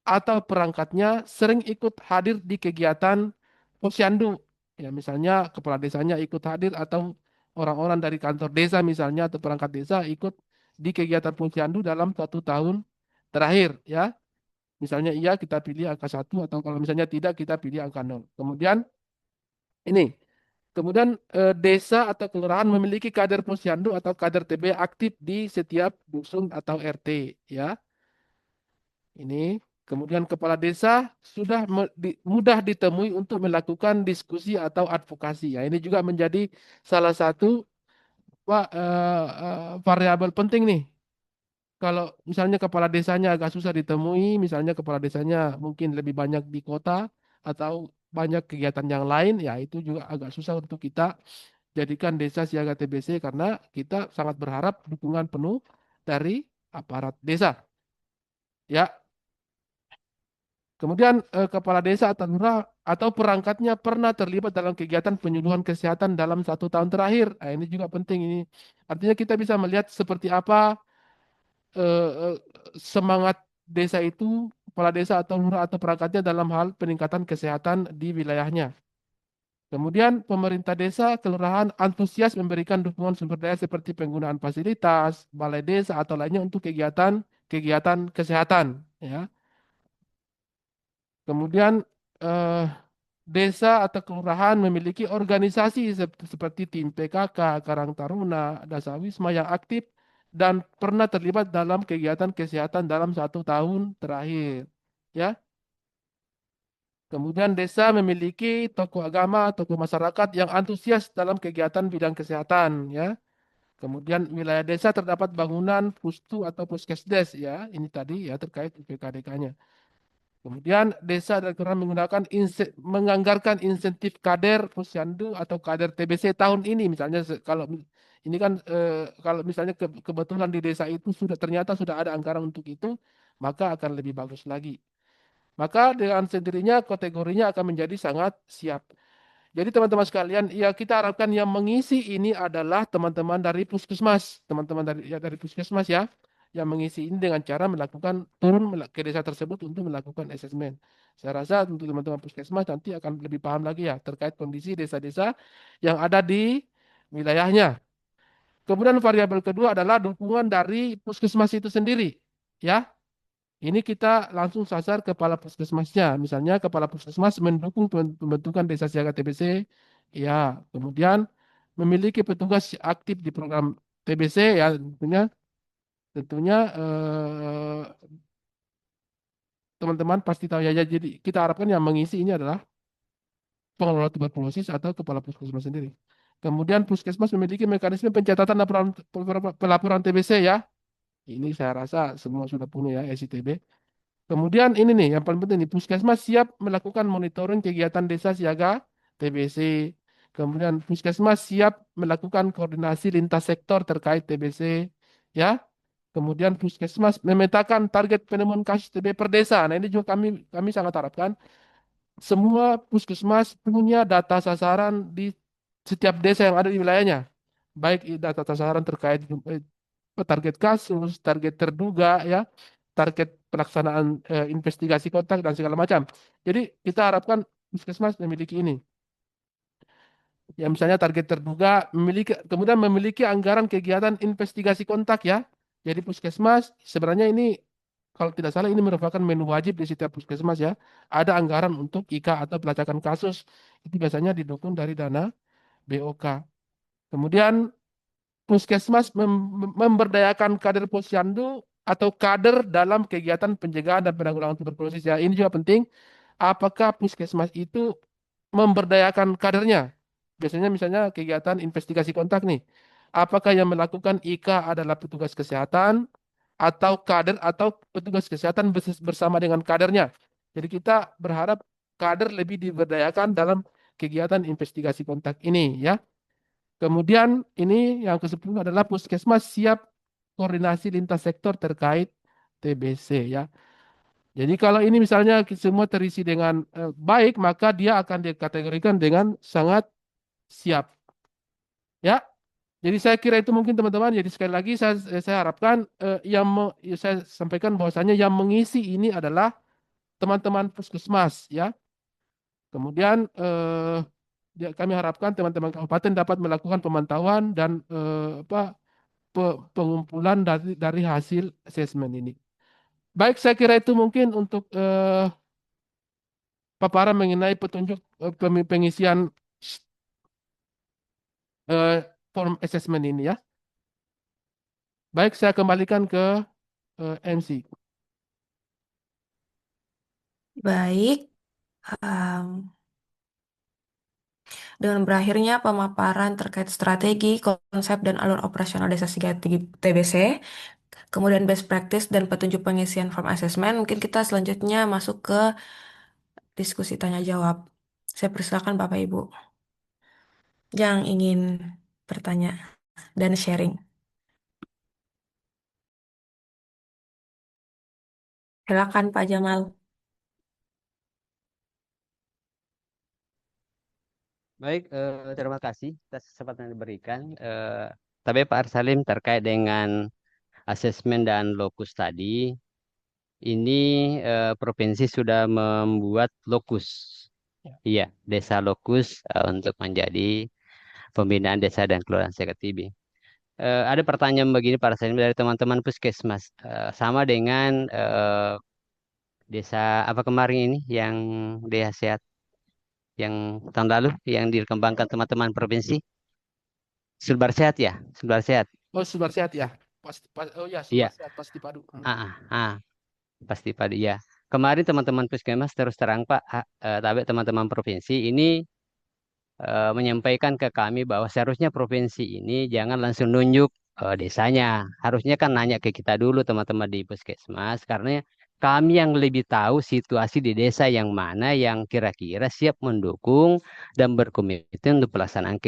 atau perangkatnya sering ikut hadir di kegiatan posyandu. Ya, misalnya kepala desanya ikut hadir atau orang-orang dari kantor desa misalnya atau perangkat desa ikut di kegiatan posyandu dalam 1 tahun terakhir ya. Misalnya iya kita pilih angka 1, atau kalau misalnya tidak kita pilih angka 0. Kemudian ini. Kemudian desa atau kelurahan memiliki kader posyandu atau kader TB aktif di setiap dusun atau RT ya. Ini. Kemudian kepala desa sudah mudah ditemui untuk melakukan diskusi atau advokasi. Ya, ini juga menjadi salah satu variabel penting nih. Kalau misalnya kepala desanya agak susah ditemui, misalnya kepala desanya mungkin lebih banyak di kota atau banyak kegiatan yang lain, ya itu juga agak susah untuk kita jadikan desa siaga TBC, karena kita sangat berharap dukungan penuh dari aparat desa. Ya, kemudian kepala desa atau lurah atau perangkatnya pernah terlibat dalam kegiatan penyuluhan kesehatan dalam 1 tahun terakhir. Nah, ini juga penting ini. Artinya kita bisa melihat seperti apa eh, eh, semangat desa itu, kepala desa atau lurah atau perangkatnya dalam hal peningkatan kesehatan di wilayahnya. Kemudian pemerintah desa, kelurahan antusias memberikan dukungan sumber daya seperti penggunaan fasilitas, balai desa atau lainnya untuk kegiatan-kegiatan kesehatan. Ya. Kemudian eh, desa atau kelurahan memiliki organisasi seperti tim PKK, Karang Taruna, Dasawisma yang aktif dan pernah terlibat dalam kegiatan kesehatan dalam 1 tahun terakhir. Ya, kemudian desa memiliki tokoh agama, tokoh masyarakat yang antusias dalam kegiatan bidang kesehatan. Ya, kemudian wilayah desa terdapat bangunan pustu atau puskesdes. Ya, ini tadi ya terkait UPKDK-nya. Kemudian desa dan kelurahan menggunakan menganggarkan insentif kader posyandu atau kader TBC tahun ini misalnya kalau ini kan kalau misalnya kebetulan di desa itu sudah ternyata sudah ada anggaran untuk itu, maka akan lebih bagus lagi. Maka dengan sendirinya kategorinya akan menjadi sangat siap. Jadi teman-teman sekalian, ya kita harapkan yang mengisi ini adalah teman-teman dari puskesmas, teman-teman dari puskesmas ya, yang mengisi ini dengan cara melakukan turun ke desa tersebut untuk melakukan asesmen. Saya rasa untuk teman-teman puskesmas nanti akan lebih paham lagi ya terkait kondisi desa-desa yang ada di wilayahnya. Kemudian variabel kedua adalah dukungan dari puskesmas itu sendiri, ya. Ini kita langsung sasar kepala puskesmasnya. Misalnya kepala puskesmas mendukung pembentukan desa siaga TBC, ya. Kemudian memiliki petugas aktif di program TBC, ya. Tentunya teman-teman pasti tahu ya. Jadi kita harapkan yang mengisi ini adalah pengelola tuberkulosis atau kepala puskesmas sendiri. Kemudian puskesmas memiliki mekanisme pencatatan pelaporan TBC, ya. Ini saya rasa semua sudah punya ya SITB. Kemudian ini nih yang paling penting nih, Puskesmas siap melakukan monitoring kegiatan desa siaga TBC. Kemudian Puskesmas siap melakukan koordinasi lintas sektor terkait TBC, ya. Kemudian Puskesmas memetakan target penemuan kasus TB per desa. Nah, ini juga kami sangat harapkan semua puskesmas punya data sasaran di setiap desa yang ada di wilayahnya. Baik data sasaran terkait target kasus, target terduga, ya, target pelaksanaan investigasi kontak dan segala macam. Jadi kita harapkan puskesmas memiliki ini. Ya misalnya target terduga kemudian memiliki anggaran kegiatan investigasi kontak, ya. Jadi puskesmas sebenarnya ini kalau tidak salah ini merupakan menu wajib di setiap puskesmas, ya. Ada anggaran untuk IK atau pelacakan kasus. Itu biasanya didukung dari dana BOK. Kemudian puskesmas memberdayakan kader posyandu atau kader dalam kegiatan pencegahan dan penanggulangan tuberkulosis, ya. Ini juga penting. Apakah puskesmas itu memberdayakan kadernya? Biasanya misalnya kegiatan investigasi kontak nih. Apakah yang melakukan IK adalah petugas kesehatan atau kader atau petugas kesehatan bersama dengan kadernya? Jadi kita berharap kader lebih diberdayakan dalam kegiatan investigasi kontak ini, ya. Kemudian ini yang ke-10 adalah puskesmas siap koordinasi lintas sektor terkait TBC, ya. Jadi kalau ini misalnya semua terisi dengan baik, maka dia akan dikategorikan dengan sangat siap. Ya, jadi saya kira itu mungkin teman-teman. Jadi sekali lagi saya harapkan saya sampaikan bahwasanya yang mengisi ini adalah teman-teman puskesmas, ya. Kemudian kami harapkan teman-teman kabupaten dapat melakukan pemantauan dan pengumpulan dari hasil asesmen ini. Baik, saya kira itu mungkin untuk paparan mengenai petunjuk pengisian eh, form assessment ini, ya. Baik, saya kembalikan ke MC. Baik, em, dengan berakhirnya pemaparan terkait strategi, konsep, dan alur operasional Desa Sigap TBC, kemudian best practice dan petunjuk pengisian form assessment, mungkin kita selanjutnya masuk ke diskusi tanya jawab. Saya persilakan Bapak Ibu yang ingin bertanya dan sharing. Silakan Pak Jamal. Baik, terima kasih atas kesempatan yang diberikan. Tapi Pak Arsalim terkait dengan asesmen dan lokus tadi, ini provinsi sudah membuat lokus. Ya. Iya, desa lokus untuk menjadi pembinaan desa dan kelurahan Seketibi. Ada pertanyaan begini Pak Arsalim dari teman-teman puskesmas. Sama dengan Desa apa kemarin ini yang desa sehat yang tahun lalu yang dikembangkan teman-teman provinsi. Sulbar Sehat ya, Sulbar Sehat. Oh, Sumber Sehat ya. Oh ya, Sumber Iya, Sehat pasti padu. ah, ah, ah, pasti pada ya. Kemarin teman-teman Puskesmas terus terang Pak, tapi teman-teman provinsi ini menyampaikan ke kami bahwa seharusnya provinsi ini jangan langsung nunjuk desanya. Harusnya kan nanya ke kita dulu teman-teman di Puskesmas, karena kami yang lebih tahu situasi di desa yang mana yang kira-kira siap mendukung dan berkomitmen untuk pelaksanaan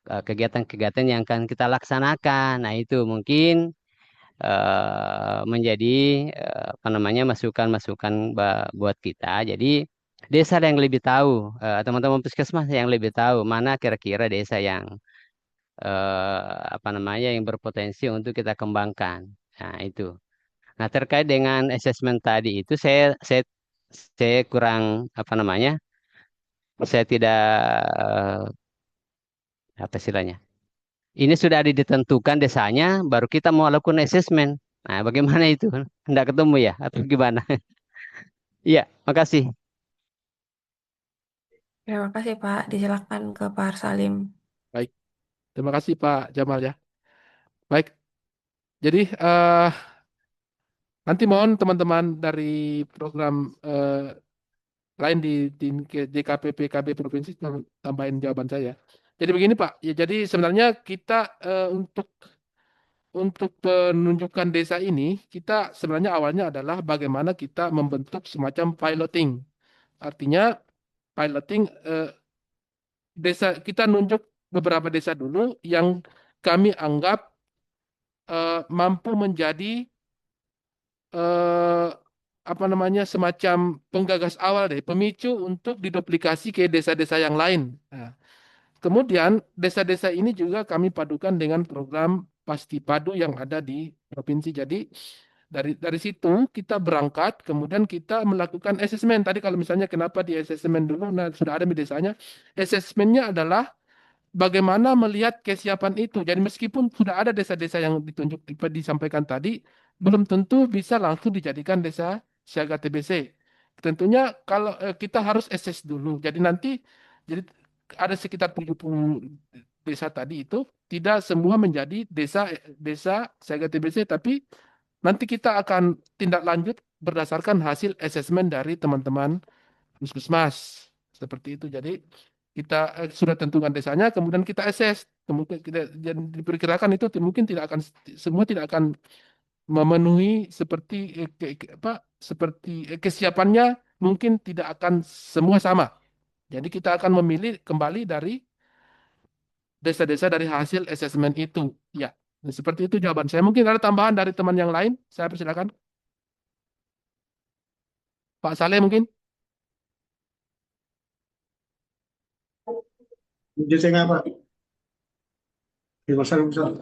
kegiatan-kegiatan yang akan kita laksanakan. Nah, itu mungkin menjadi apa namanya masukan-masukan buat kita. Jadi desa yang lebih tahu, teman-teman puskesmas yang lebih tahu mana kira-kira desa yang apa namanya yang berpotensi untuk kita kembangkan. Nah, itu. Nah, terkait dengan asesmen tadi itu saya kurang apa namanya? Saya tidak apa istilahnya? Ini sudah ditentukan desanya, baru kita mau lakukan asesmen. Nah, bagaimana itu? Tidak ketemu ya? Atau gimana? Iya, makasih. Terima kasih Pak. Disilakan ke Pak Salim. Baik, terima kasih Pak Jamal ya. Baik, jadi nanti mohon teman-teman dari program lain di DKPPKB Provinsi tambahin jawaban saya. Jadi begini Pak, ya jadi sebenarnya kita untuk penunjukan desa ini, kita sebenarnya awalnya adalah bagaimana kita membentuk semacam piloting. Artinya piloting desa kita nunjuk beberapa desa dulu yang kami anggap mampu menjadi eh, apa namanya semacam penggagas awal deh, pemicu untuk diduplikasi ke desa-desa yang lain. Nah, kemudian desa-desa ini juga kami padukan dengan program Pasti Padu yang ada di provinsi. Jadi dari situ kita berangkat, kemudian kita melakukan asesmen. Tadi kalau misalnya kenapa di asesmen dulu, nah sudah ada di desanya. Asesmennya adalah bagaimana melihat kesiapan itu. Jadi meskipun sudah ada desa-desa yang ditunjuk disampaikan tadi, belum tentu bisa langsung dijadikan desa siaga TBC. Tentunya kalau kita harus assess dulu. Jadi nanti jadi ada sekitar 70 desa tadi itu tidak semua menjadi desa desa siaga TBC, tapi nanti kita akan tindak lanjut berdasarkan hasil asesmen dari teman-teman puskesmas seperti itu. Jadi kita sudah tentukan desanya, kemudian kita assess, kemudian kita dan diperkirakan itu mungkin tidak akan semua tidak akan memenuhi seperti apa seperti kesiapannya mungkin tidak akan semua sama. Jadi kita akan memilih kembali dari desa-desa dari hasil asesmen itu. Ya, seperti itu jawaban saya. Mungkin ada tambahan dari teman yang lain. Saya persilakan. Pak Saleh mungkin. Jadi saya ngapa? Di masa besar.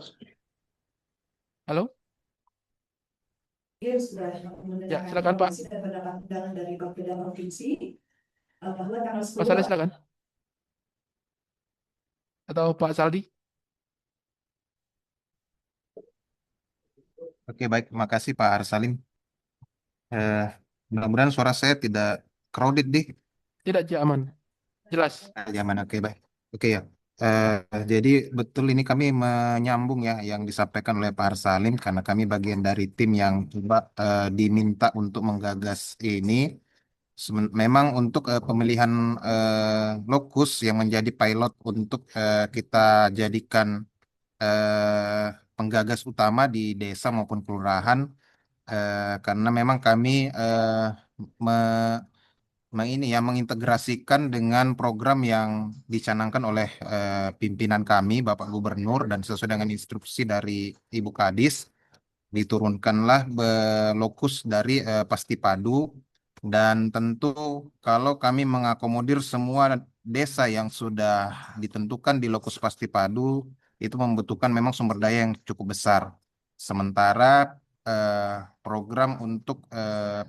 Halo? Dia sudah Ya, mendengarkan silakan Pak. informasi dan pendapat undangan dari Bapeda Provinsi bahwa tanggal Pak 10 Saleh silakan. Atau Pak Saldi. Oke, baik. Makasih Pak Arsalim. Eh, Mudah-mudahan suara saya tidak crowded deh. Tidak, Ji, aman. Jelas. Zaman oke, baik. Oke ya. Jadi betul ini kami menyambung ya yang disampaikan oleh Pak Arsalim karena kami bagian dari tim yang coba diminta untuk menggagas ini. Memang untuk pemilihan lokus yang menjadi pilot untuk kita jadikan penggagas utama di desa maupun kelurahan karena memang kami me- ini ya mengintegrasikan dengan program yang dicanangkan oleh pimpinan kami Bapak Gubernur dan sesuai dengan instruksi dari Ibu Kadis diturunkanlah lokus dari Pasti Padu dan tentu kalau kami mengakomodir semua desa yang sudah ditentukan di lokus Pasti Padu itu membutuhkan memang sumber daya yang cukup besar. Sementara program untuk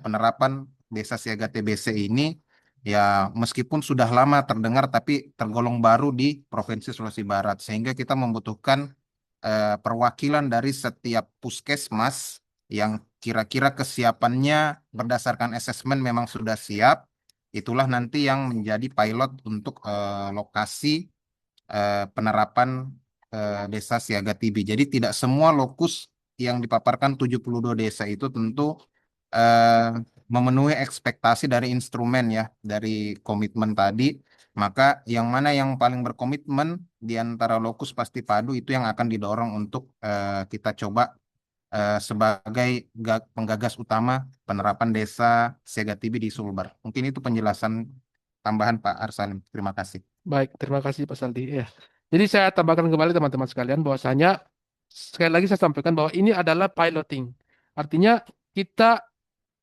penerapan Desa Siaga TBC ini ya meskipun sudah lama terdengar tapi tergolong baru di Provinsi Sulawesi Barat sehingga kita membutuhkan perwakilan dari setiap puskesmas yang kira-kira kesiapannya berdasarkan asesmen memang sudah siap, itulah nanti yang menjadi pilot untuk lokasi penerapan desa siaga TB. Jadi tidak semua lokus yang dipaparkan 72 desa itu tentu eh, memenuhi ekspektasi dari instrumen ya, dari komitmen tadi. Maka yang mana yang paling berkomitmen di antara lokus pasti padu itu yang akan didorong untuk kita coba sebagai penggagas utama penerapan desa siaga TB di Sulbar. Mungkin itu penjelasan tambahan Pak Arsalim. Terima kasih. Baik, terima kasih Pak Saldi. Ya. Jadi saya tambahkan kembali teman-teman sekalian bahwasanya sekali lagi saya sampaikan bahwa ini adalah piloting. Artinya kita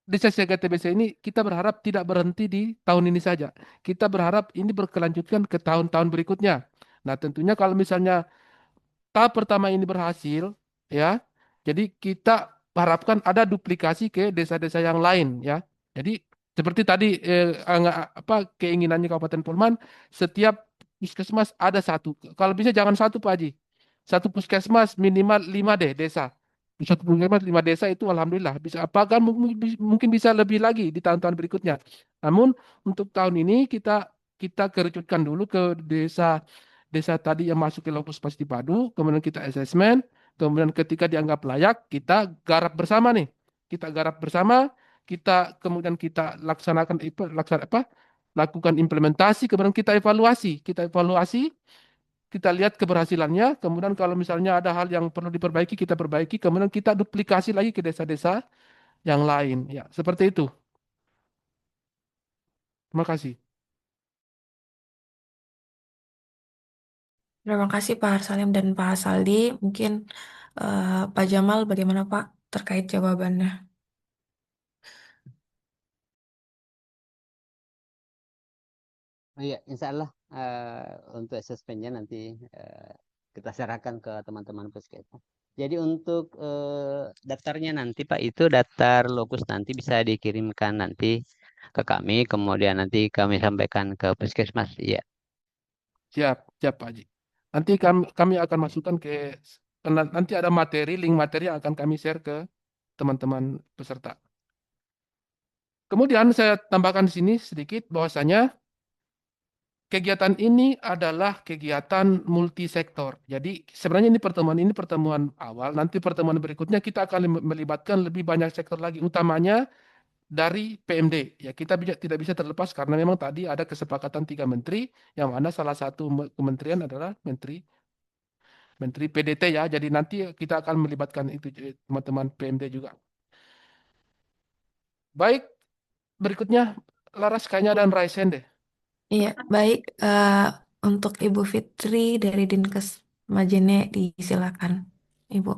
Desa Siaga TBC ini kita berharap tidak berhenti di tahun ini saja. Kita berharap ini berkelanjutan ke tahun-tahun berikutnya. Nah, tentunya kalau misalnya tahap pertama ini berhasil, ya, jadi kita harapkan ada duplikasi ke desa-desa yang lain, ya. Jadi seperti tadi apa keinginannya Kabupaten Polman, setiap puskesmas ada satu. Kalau bisa jangan satu Pak Haji, satu puskesmas minimal 5 deh desa. Satu puskesmas 5 desa itu alhamdulillah bisa apa kan mungkin bisa lebih lagi di tahun-tahun berikutnya. Namun untuk tahun ini kita kita kerucutkan dulu ke desa desa tadi yang masuk ke lokus pasti padu, kemudian kita asesmen, kemudian ketika dianggap layak, kita garap bersama nih. Kita garap bersama, kita kemudian kita laksanakan apa? Lakukan implementasi, kemudian kita evaluasi, kita lihat keberhasilannya, kemudian kalau misalnya ada hal yang perlu diperbaiki, kita perbaiki, kemudian kita duplikasi lagi ke desa-desa yang lain. Ya, seperti itu. Terima kasih. Terima kasih Pak Salim dan Pak Saldi. Mungkin Pak Jamal bagaimana Pak terkait jawabannya? Oh iya, insya Allah untuk asesmennya nanti eh, kita serahkan ke teman-teman puskesmas. Jadi untuk daftarnya nanti Pak itu daftar lokus nanti bisa dikirimkan nanti ke kami, kemudian nanti kami sampaikan ke puskesmas. Iya, Siap, siap Pak Haji. Nanti kami akan masukkan nanti ada link materi yang akan kami share ke teman-teman peserta. Kemudian saya tambahkan di sini sedikit bahwasanya kegiatan ini adalah kegiatan multisektor. Jadi sebenarnya ini pertemuan awal. Nanti pertemuan berikutnya kita akan melibatkan lebih banyak sektor lagi, utamanya dari PMD. Ya kita tidak bisa terlepas karena memang tadi ada kesepakatan 3 menteri, yang mana salah satu kementerian adalah Menteri PDT ya. Jadi nanti kita akan melibatkan itu teman-teman PMD juga. Baik, berikutnya Laras kayaknya dan Raisen deh. Iya, baik. Untuk Ibu Fitri dari Dinkes Majene disilakan, Ibu.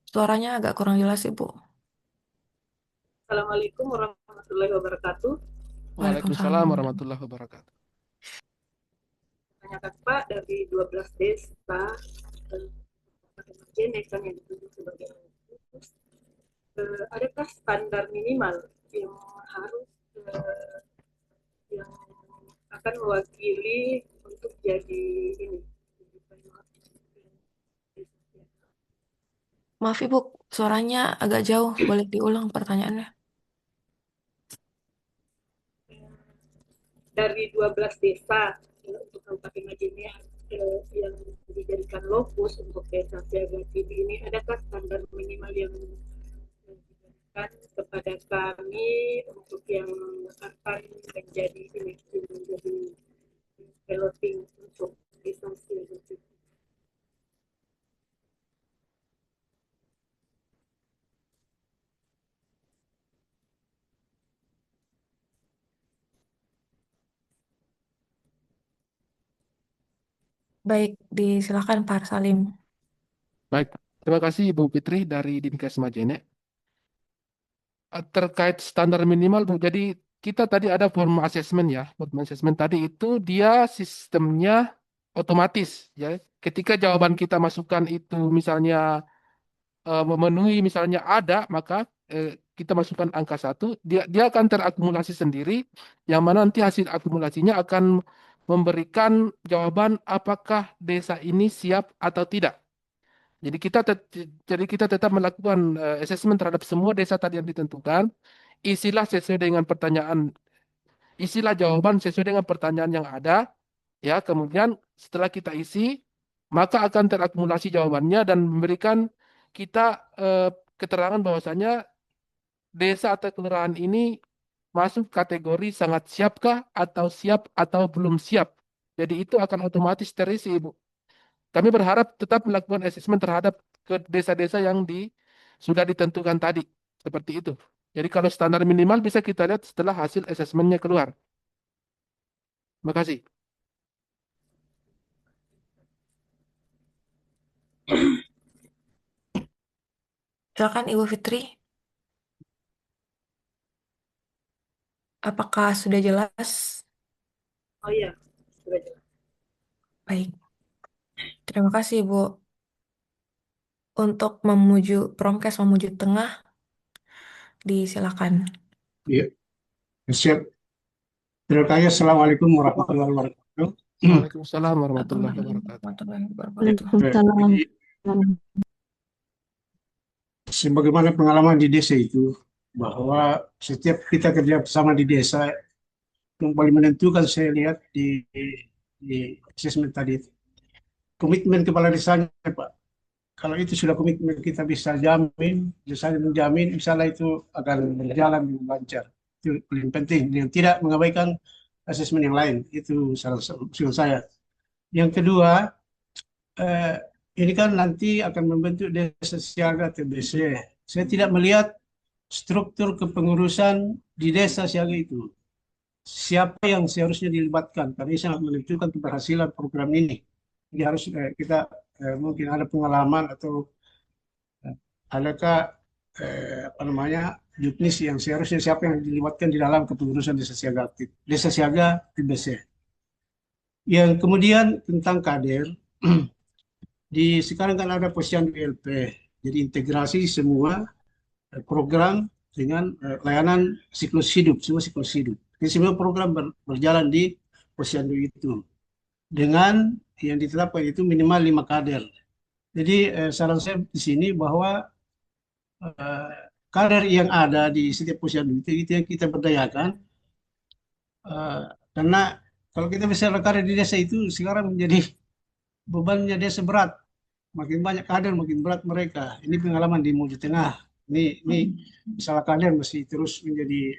Suaranya agak kurang jelas, Ibu. Assalamualaikum warahmatullahi wabarakatuh. Waalaikumsalam warahmatullahi wabarakatuh. Tanyakan Pak, dari 12 desa Majene kan yang ditunjuk sebagai adakah standar minimal yang harus yang akan mewakili untuk jadi ini? Maaf, Ibu, suaranya agak jauh. Boleh diulang pertanyaannya? Dari 12 desa untuk Kabupaten Majene yang dijadikan lokus untuk desa siaga TB ini, adakah standar minimal yang diberikan kepada kami untuk yang akan menjadi ini menjadi piloting untuk desa siaga TB? Baik, disilakan Pak Salim. Baik, terima kasih Ibu Fitri dari Dinkes Majene. Terkait standar minimal, Bu, jadi kita tadi ada form assessment ya. Form assessment tadi itu dia sistemnya otomatis ya. Ketika jawaban kita masukkan itu misalnya memenuhi misalnya ada, maka kita masukkan angka 1, dia akan terakumulasi sendiri, yang mana nanti hasil akumulasinya akan memberikan jawaban apakah desa ini siap atau tidak. Jadi kita tetap melakukan asesmen terhadap semua desa tadi yang ditentukan. Isilah sesuai dengan pertanyaan, isilah jawaban sesuai dengan pertanyaan yang ada. Ya, kemudian setelah kita isi, maka akan terakumulasi jawabannya dan memberikan kita keterangan bahwasanya desa atau kelurahan ini masuk kategori sangat siapkah atau siap atau belum siap. Jadi itu akan otomatis terisi, Ibu. Kami berharap tetap melakukan asesmen terhadap ke desa-desa yang sudah ditentukan tadi. Seperti itu. Jadi kalau standar minimal bisa kita lihat setelah hasil asesmennya keluar. Terima kasih. Silakan Ibu Fitri, apakah sudah jelas? Oh iya, sudah jelas. Baik, terima kasih Ibu. Untuk memuju Promkes memuju tengah, disilakan. Iya, siap. Terima kasih. Assalamualaikum warahmatullahi wabarakatuh. Waalaikumsalam warahmatullahi wabarakatuh. Warahmatullahi Ya, wabarakatuh. jadi, sebagaimana pengalaman di desa itu, bahwa setiap kita kerja bersama di desa, yang paling menentukan saya lihat di asesmen tadi itu, komitmen kepala desanya, Pak. Kalau itu sudah komitmen, kita bisa jamin, bisa menjamin, misalnya itu akan berjalan dengan lancar. Itu paling penting, yang tidak mengabaikan asesmen yang lain. Itu salah satu usul saya. Yang kedua, eh, ini kan nanti akan membentuk desa siaga TBC. Saya tidak melihat struktur kepengurusan di desa siaga itu. Siapa yang seharusnya dilibatkan? Karena ini sangat menentukan keberhasilan program ini. Jadi harus kita mungkin ada pengalaman atau adakah apa namanya juknis yang seharusnya siapa yang dilibatkan di dalam kepengurusan desa siaga aktif, desa siaga TBC. Yang kemudian tentang kader, sekarang kan ada posyandu LP, jadi integrasi semua program dengan layanan siklus hidup, semua siklus hidup. Jadi semua program berjalan di posyandu itu dengan yang ditetapkan itu minimal 5 kader. Jadi saran saya di sini bahwa eh, kader yang ada di setiap posyandu itu yang kita berdayakan. Eh, karena kalau kita bisa kader di desa itu sekarang menjadi bebannya desa berat. Makin banyak kader, makin berat mereka. Ini pengalaman di Mojo Tengah. Ini masalah kader masih terus menjadi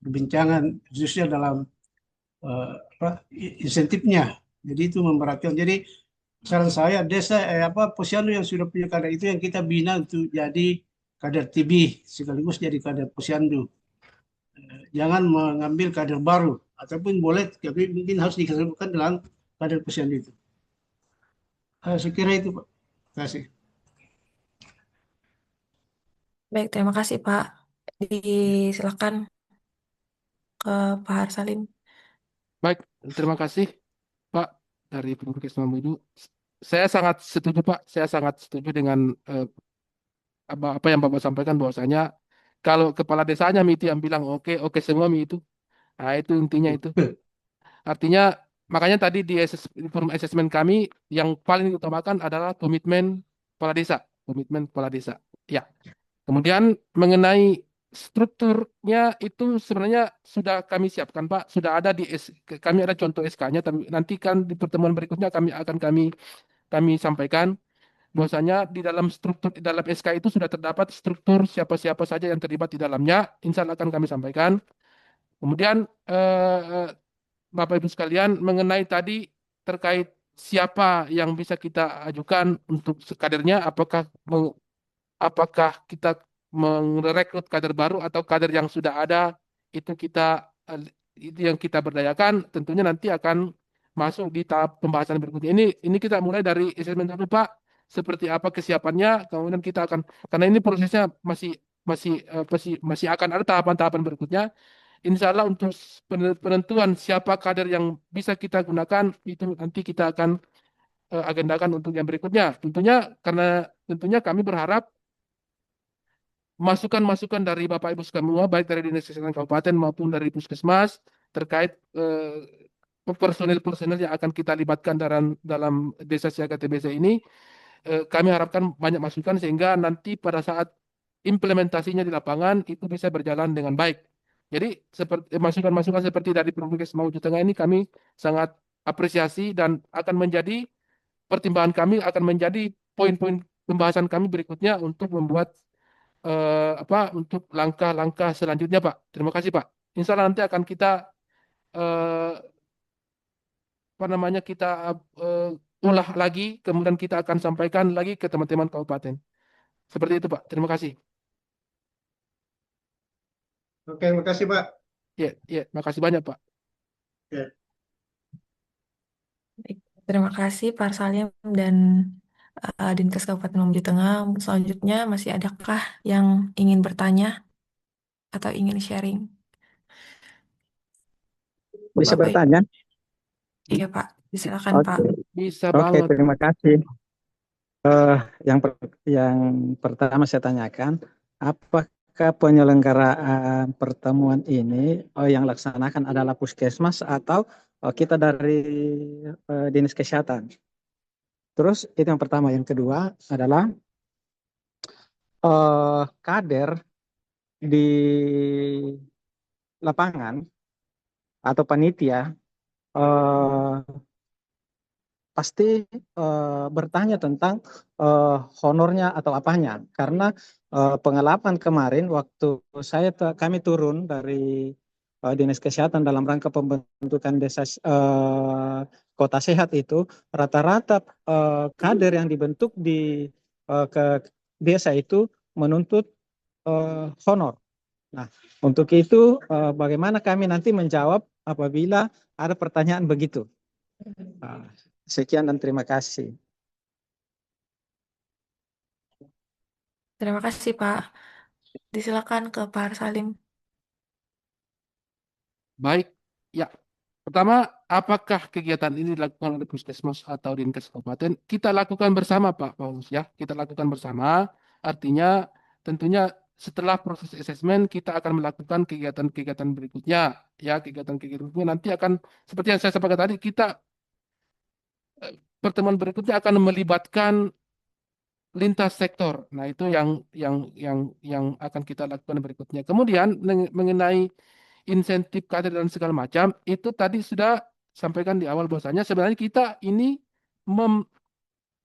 perbincangan, khususnya dalam insentifnya. Jadi itu memberatkan. Jadi saran saya desa posyandu yang sudah punya kader itu yang kita bina untuk jadi kader TB sekaligus jadi kader posyandu. Jangan mengambil kader baru ataupun boleh tapi mungkin harus dikasihkan dalam kader posyandu itu. Saya kira itu Pak. Terima kasih. Baik, terima kasih Pak. Disilakan ke Pak Harsalim. Baik, terima kasih Pak dari Promkes Mamuju. Saya sangat setuju Pak, saya sangat setuju dengan apa yang Bapak sampaikan bahwasanya kalau kepala desanya itu yang bilang oke oke semua itu, nah itu intinya itu. Artinya makanya tadi di forum asesmen kami yang paling diutamakan adalah komitmen kepala desa, komitmen kepala desa. Ya. Kemudian mengenai strukturnya itu sebenarnya sudah kami siapkan Pak, sudah ada kami ada contoh SK-nya, tapi nanti kan di pertemuan berikutnya kami sampaikan bahwasanya di dalam SK itu sudah terdapat struktur siapa-siapa saja yang terlibat di dalamnya. Insya Allah akan kami sampaikan. Kemudian Bapak Ibu sekalian mengenai tadi terkait siapa yang bisa kita ajukan untuk kadernya, apakah kita merekrut kader baru atau kader yang sudah ada itu itu yang kita berdayakan, tentunya nanti akan masuk di tahap pembahasan berikutnya. Ini kita mulai dari asesmen dulu Pak, seperti apa kesiapannya, kemudian kita akan, karena ini prosesnya masih masih masih akan ada tahapan-tahapan berikutnya. Insya Allah untuk penentuan siapa kader yang bisa kita gunakan itu nanti kita akan agendakan untuk yang berikutnya. Tentunya kami berharap masukan-masukan dari Bapak Ibu semua, baik dari Dinas Kesehatan Kabupaten maupun dari Puskesmas terkait personil-personil yang akan kita libatkan dalam desa siaga TBC ini, kami harapkan banyak masukan sehingga nanti pada saat implementasinya di lapangan itu bisa berjalan dengan baik. Jadi seperti masukan-masukan seperti dari Provinsi Maluku Tengah ini kami sangat apresiasi dan akan menjadi pertimbangan kami, akan menjadi poin-poin pembahasan kami berikutnya untuk membuat untuk langkah-langkah selanjutnya, Pak. Terima kasih, Pak. Insya Allah nanti akan kita eh, kita ulah lagi, kemudian kita akan sampaikan lagi ke teman-teman kabupaten. Seperti itu, Pak. Terima kasih. Oke, makasih Pak. Ya, ya, makasih banyak, Pak. Ya. Baik, terima kasih Pak Salim dan Dinkes Kabupaten Mamuju Tengah. Selanjutnya masih adakah yang ingin bertanya atau ingin sharing? Bisa Bapak, bertanya? iya Pak, silakan Pak. Oke, Bisa oke, banget. terima kasih. Yang pertama saya tanyakan, apakah penyelenggaraan pertemuan ini yang laksanakan adalah puskesmas atau kita dari dinas kesehatan? Terus itu yang pertama. Yang kedua adalah kader di lapangan atau panitia pasti bertanya tentang honornya atau apanya, karena pengalaman kemarin waktu kami turun dari dinas kesehatan dalam rangka pembentukan desa kota sehat itu, rata-rata kader yang dibentuk di ke desa itu menuntut honor. Nah, untuk itu bagaimana kami nanti menjawab apabila ada pertanyaan begitu? Sekian dan terima kasih. Terima kasih Pak. Disilakan ke Pak Salim. Baik, ya. Pertama, apakah kegiatan ini dilakukan oleh Puskesmas atau Dinkes Kabupaten? Kita lakukan bersama, Pak Paulus, ya. Kita lakukan bersama. Artinya, tentunya setelah proses asesmen kita akan melakukan kegiatan-kegiatan berikutnya, ya. Kegiatan-kegiatan berikutnya nanti akan seperti yang saya sampaikan tadi, kita pertemuan berikutnya akan melibatkan lintas sektor. Nah, itu yang akan kita lakukan berikutnya. Kemudian mengenai insentif kader dan segala macam, itu tadi sudah sampaikan di awal bahwasanya sebenarnya kita ini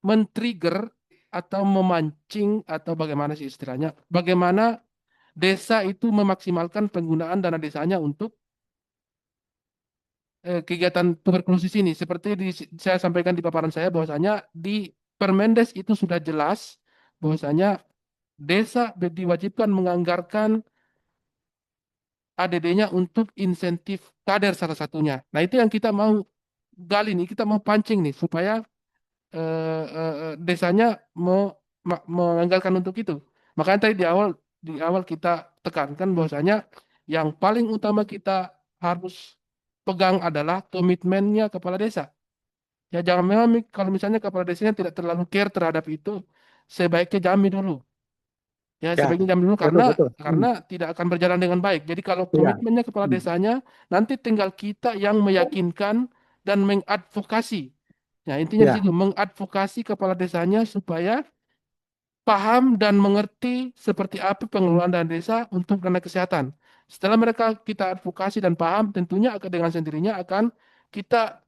men-trigger atau memancing atau bagaimana sih istilahnya, bagaimana desa itu memaksimalkan penggunaan dana desanya untuk kegiatan tuberkulosis ini. Seperti saya sampaikan di paparan saya bahwasanya di Permendes itu sudah jelas bahwasanya desa diwajibkan menganggarkan ADD-nya untuk insentif kader salah satunya. Nah, itu yang kita mau gali nih, kita mau pancing nih supaya desanya menganggarkan untuk itu. Makanya tadi di awal kita tekankan bahwasanya yang paling utama kita harus pegang adalah komitmennya kepala desa. Ya jangan memang kalau misalnya kepala desanya tidak terlalu care terhadap itu, sebaiknya jami dulu. Ya, Ya, sebaiknya jam dulu betul karena betul. karena tidak akan berjalan dengan baik. Jadi kalau Iya. komitmennya kepala desanya, nanti tinggal kita yang meyakinkan dan mengadvokasi. Ya, intinya di Ya, situ mengadvokasi kepala desanya supaya paham dan mengerti seperti apa pengelolaan dana desa untuk dana kesehatan. Setelah mereka kita advokasi dan paham, tentunya dengan sendirinya akan kita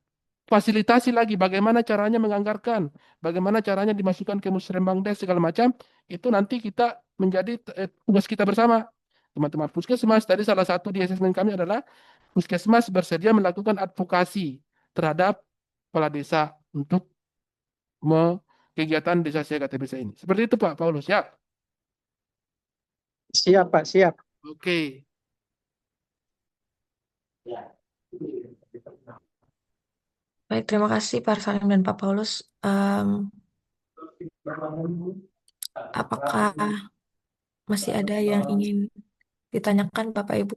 fasilitasi lagi bagaimana caranya menganggarkan, bagaimana caranya dimasukkan ke musrembang des segala macam, itu nanti kita menjadi tugas kita bersama. Teman-teman Puskesmas, tadi salah satu di asesmen kami adalah Puskesmas bersedia melakukan advokasi terhadap kepala desa untuk kegiatan desa siaga TBC ini. Seperti itu Pak Paulus, ya. siap Pak, siap. Oke. Baik, terima kasih Pak Salim dan Pak Paulus. Apakah masih ada yang ingin ditanyakan Bapak Ibu?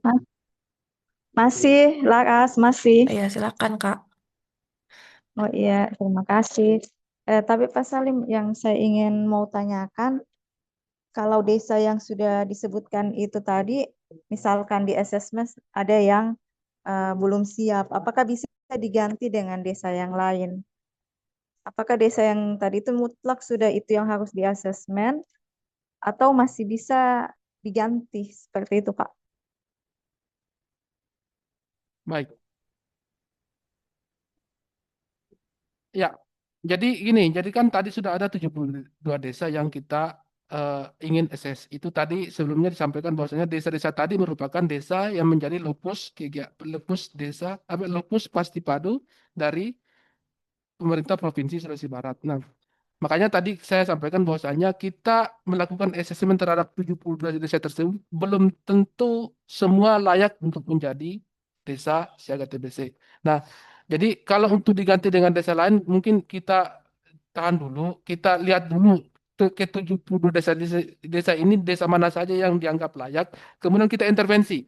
Masih, Laras, masih. Ya, silakan Kak. Oh iya, terima kasih. Tapi Pak Salim, yang saya ingin mau tanyakan, kalau desa yang sudah disebutkan itu tadi, misalkan di assessment ada yang belum siap, apakah bisa diganti dengan desa yang lain? Apakah desa yang tadi itu mutlak sudah itu yang harus diasesmen atau masih bisa diganti seperti itu, Pak? Baik. Ya, jadi gini, jadi kan tadi sudah ada 72 desa yang kita ingin assess. Itu tadi sebelumnya disampaikan bahwasanya desa-desa tadi merupakan desa yang menjadi lupus desa, lupus pasti padu dari pemerintah Provinsi Sulawesi Barat. Nah, makanya tadi saya sampaikan bahwasanya kita melakukan asesmen terhadap 72 desa tersebut belum tentu semua layak untuk menjadi desa siaga TBC. Nah, jadi kalau untuk diganti dengan desa lain mungkin kita tahan dulu, kita lihat dulu ke 72 desa ini desa mana saja yang dianggap layak, kemudian kita intervensi.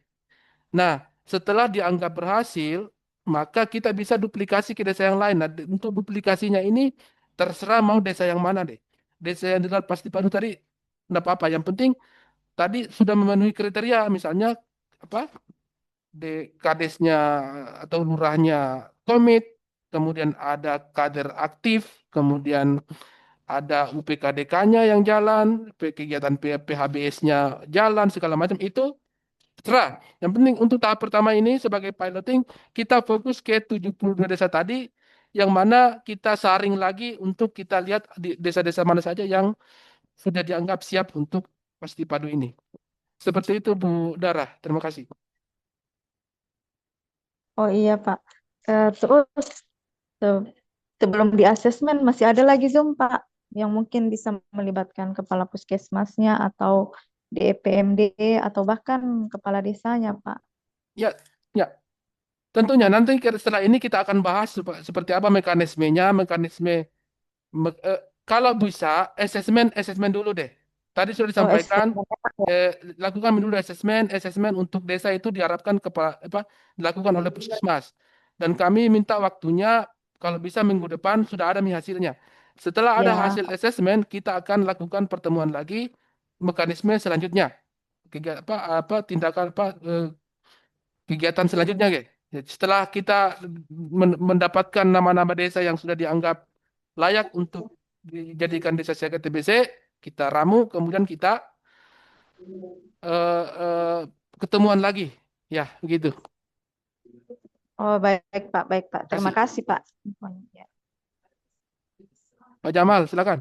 Nah, setelah dianggap berhasil, maka kita bisa duplikasi ke desa yang lain. Nah, untuk duplikasinya ini terserah mau desa yang mana deh. Desa yang di pasti padu tadi enggak apa-apa. Yang penting tadi sudah memenuhi kriteria, misalnya apa? Kadesnya atau lurahnya komit, kemudian ada kader aktif, kemudian ada UPKDK-nya yang jalan, kegiatan PHBS-nya jalan segala macam itu terserah. Yang penting untuk tahap pertama ini sebagai piloting, kita fokus ke 72 desa tadi, yang mana kita saring lagi untuk kita lihat di desa-desa mana saja yang sudah dianggap siap untuk pasti padu ini. Seperti itu Bu Dara. Terima kasih. Oh iya, Pak. Terus se- sebelum di asesmen masih ada lagi Zoom, Pak, yang mungkin bisa melibatkan kepala puskesmasnya atau DPMD atau bahkan kepala desanya, Pak. Ya, ya. Tentunya nanti setelah ini kita akan bahas seperti apa mekanismenya, me- eh, kalau bisa asesmen dulu deh. Tadi sudah Oh, disampaikan asesmen, Pak, ya. eh, lakukan dulu asesmen untuk desa itu diharapkan dilakukan oleh puskesmas. Dan kami minta waktunya kalau bisa minggu depan sudah ada nih hasilnya. Setelah ada Ya, hasil asesmen, kita akan lakukan pertemuan lagi mekanisme selanjutnya. Tindakan kegiatan selanjutnya, guys. Jadi setelah kita mendapatkan nama-nama desa yang sudah dianggap layak untuk dijadikan desa siaga TBC, kita ramu, kemudian kita eh, eh, ketemuan lagi. Ya, begitu. oh baik Pak, baik Pak. Terima Terima kasih. kasih Pak. Ya. Pak Jamal, silakan.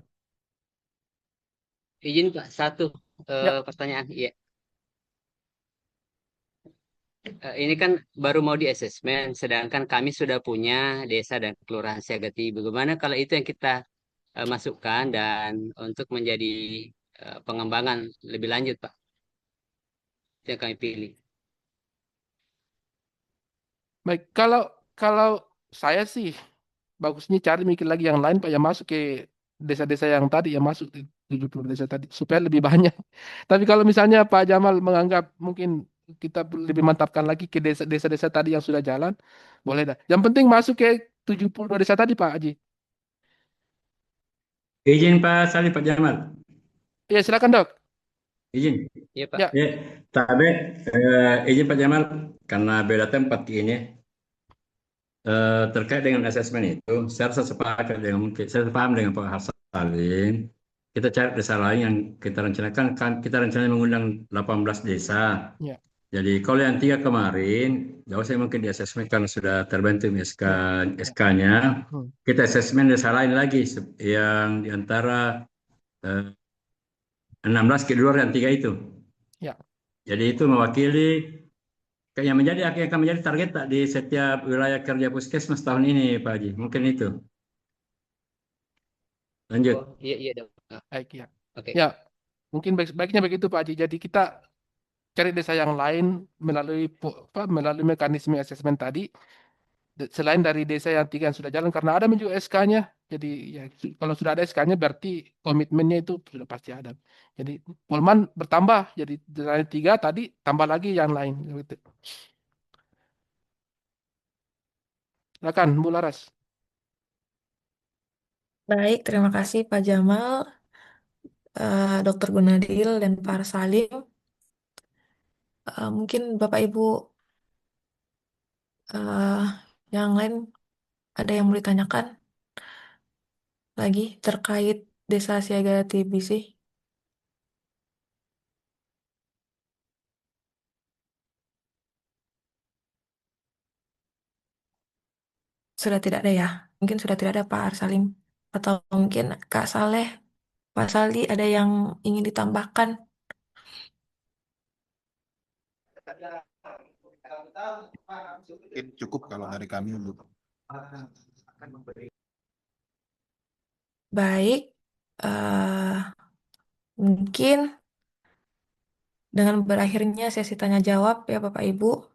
Izin Pak, satu Ya, pertanyaan. Iya. Ini kan baru mau di asesmen, sedangkan kami sudah punya desa dan kelurahan Siagati. Bagaimana kalau itu yang kita masukkan dan untuk menjadi pengembangan lebih lanjut, Pak? Itu yang kami pilih. baik. Kalau saya sih bagusnya cari mikir lagi yang lain, Pak, yang masuk ke desa-desa yang tadi, yang masuk di 70 desa tadi, supaya lebih banyak. Tapi kalau misalnya Pak Jamal menganggap mungkin kita lebih mantapkan lagi ke desa-desa tadi yang sudah jalan, boleh dah. Yang penting masuk ke 72 desa tadi, Pak Haji. Izin Pak Salih, Pak Jamal. Ya, silakan, Dok. Izin. Iya, Pak. Ya, Ya, tapi izin Pak Jamal, karena beda tempat ini, terkait dengan asesmen itu, saya rasa sepakat dengan mungkin, saya paham dengan Pak Salim. Kita cari desa lain yang kita rencanakan, kan kita rencana mengundang 18 desa. ya, Jadi kalau yang tiga kemarin, jauh saya mungkin di asesmen karena sudah terbentuk ya, ya. SK-nya, Hmm, kita asesmen desa lain lagi yang diantara eh, 16 ke luar yang tiga itu. ya. Jadi itu mewakili yang akan menjadi target tak di setiap wilayah kerja puskesmas tahun ini, Pak Haji. Mungkin itu. Oh, Lanjut. iya, iya, dong. Baik, ya. Oke. Ya, mungkin baiknya begitu, Pak Haji. Jadi kita cari desa yang lain melalui mekanisme asesmen tadi. Selain dari desa yang tiga yang sudah jalan karena ada juga SK-nya. Jadi ya kalau sudah ada SK-nya berarti komitmennya itu sudah pasti ada. Jadi Polman bertambah jadi dari tiga tadi tambah lagi yang lain gitu. Silakan Bu Laras. Baik, terima kasih Pak Jamal, Dr. Gunadil, dan Pak Salim. Mungkin Bapak Ibu Yang lain ada yang mau ditanyakan lagi terkait Desa Siaga TBC? Sudah tidak ada ya? Mungkin sudah tidak ada Pak Arsalim. Atau mungkin Kak Saleh, Pak Saldi ada yang ingin ditambahkan? Mungkin cukup kalau dari kami untuk Baik, eh, mungkin dengan berakhirnya sesi tanya jawab ya Bapak Ibu,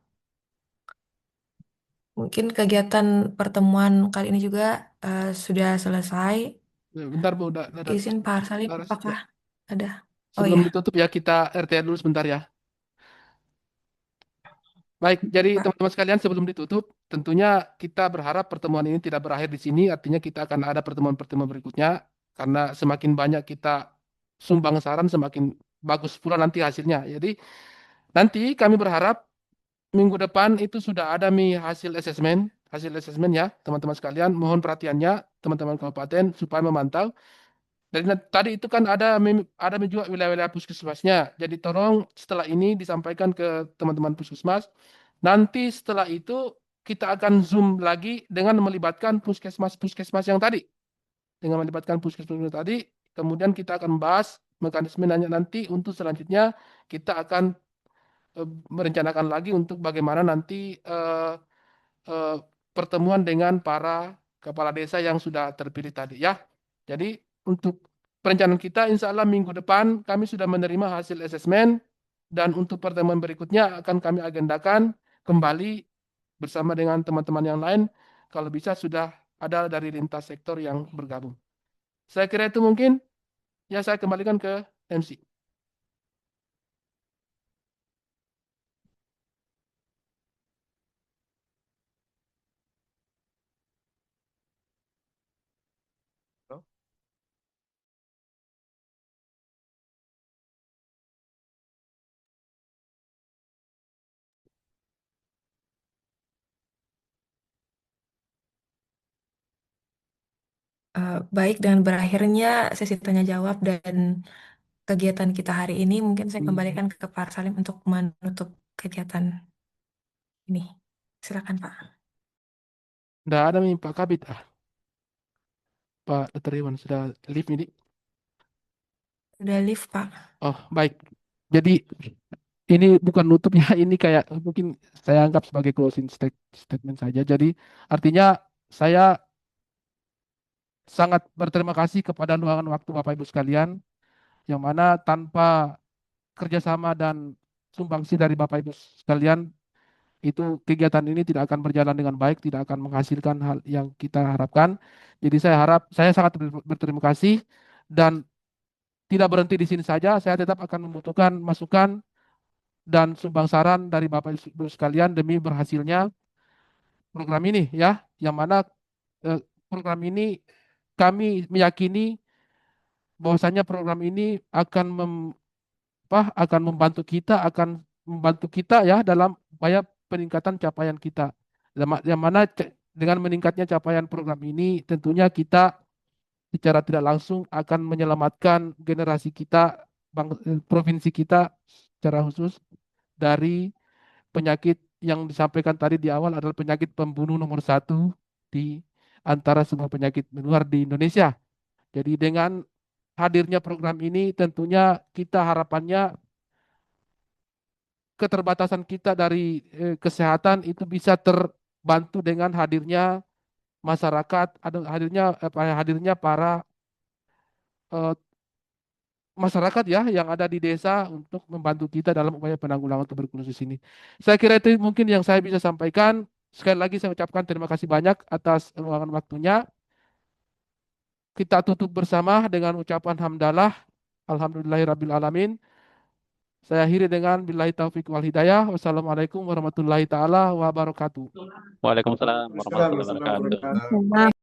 mungkin kegiatan pertemuan kali ini juga sudah selesai. Bentar Bu, udah. Izin Pak Arsalim, Laras, apakah ada? Oh sebelum ya, ditutup ya kita RT dulu sebentar ya. Baik, jadi Pak. teman-teman sekalian sebelum ditutup, tentunya kita berharap pertemuan ini tidak berakhir di sini, artinya kita akan ada pertemuan-pertemuan berikutnya, karena semakin banyak kita sumbang saran, semakin bagus pula nanti hasilnya. Jadi nanti kami berharap minggu depan itu sudah ada hasil asesmen ya, teman-teman sekalian. Mohon perhatiannya, teman-teman kabupaten supaya memantau. Dari tadi itu kan ada juga wilayah-wilayah puskesmasnya. Jadi tolong setelah ini disampaikan ke teman-teman puskesmas. Nanti setelah itu kita akan zoom lagi dengan melibatkan puskesmas-puskesmas yang tadi. Dengan melibatkan puskesmas yang tadi, kemudian kita akan bahas mekanisme nanya nanti untuk selanjutnya kita akan merencanakan lagi untuk bagaimana nanti eh, pertemuan dengan para kepala desa yang sudah terpilih tadi ya. Jadi untuk perencanaan kita insya Allah minggu depan kami sudah menerima hasil asesmen dan untuk pertemuan berikutnya akan kami agendakan kembali bersama dengan teman-teman yang lain kalau bisa sudah ada dari lintas sektor yang bergabung. Saya kira itu mungkin ya saya kembalikan ke MC. Baik, dengan berakhirnya sesi tanya jawab dan kegiatan kita hari ini, mungkin saya kembalikan ke Pak Arsalim untuk menutup kegiatan ini. Silakan Pak. Tidak ada nih Pak Kabit. Pak Dr. Iwan sudah live ini. Udah live Pak. Oh, baik. Jadi ini bukan nutup ya, ini kayak mungkin saya anggap sebagai closing statement saja. Jadi artinya saya sangat berterima kasih kepada luangan waktu Bapak Ibu sekalian, yang mana tanpa kerjasama dan sumbangsi dari Bapak Ibu sekalian, itu kegiatan ini tidak akan berjalan dengan baik, tidak akan menghasilkan hal yang kita harapkan. Jadi saya sangat berterima kasih dan tidak berhenti di sini saja, saya tetap akan membutuhkan masukan dan sumbang saran dari Bapak Ibu sekalian demi berhasilnya program ini ya, yang mana program ini kami meyakini bahwasanya program ini akan membantu kita ya dalam upaya peningkatan capaian kita. Yang mana dengan meningkatnya capaian program ini tentunya kita secara tidak langsung akan menyelamatkan generasi kita, provinsi kita secara khusus dari penyakit yang disampaikan tadi di awal adalah penyakit pembunuh nomor satu di antara semua penyakit menular di Indonesia. Jadi dengan hadirnya program ini tentunya kita harapannya keterbatasan kita dari kesehatan itu bisa terbantu dengan hadirnya masyarakat, hadirnya para eh, masyarakat ya yang ada di desa untuk membantu kita dalam upaya penanggulangan tuberkulosis ini. Saya kira itu mungkin yang saya bisa sampaikan. Sekali lagi saya ucapkan terima kasih banyak atas luangan waktunya. Kita tutup bersama dengan ucapan hamdalah. Alhamdulillahirabbil alamin. Saya akhiri dengan billahi taufik wal hidayah. Wassalamualaikum warahmatullahi taala wabarakatuh. Waalaikumsalam Assalamualaikum warahmatullahi warahmatullahi wabarakatuh. wabarakatuh.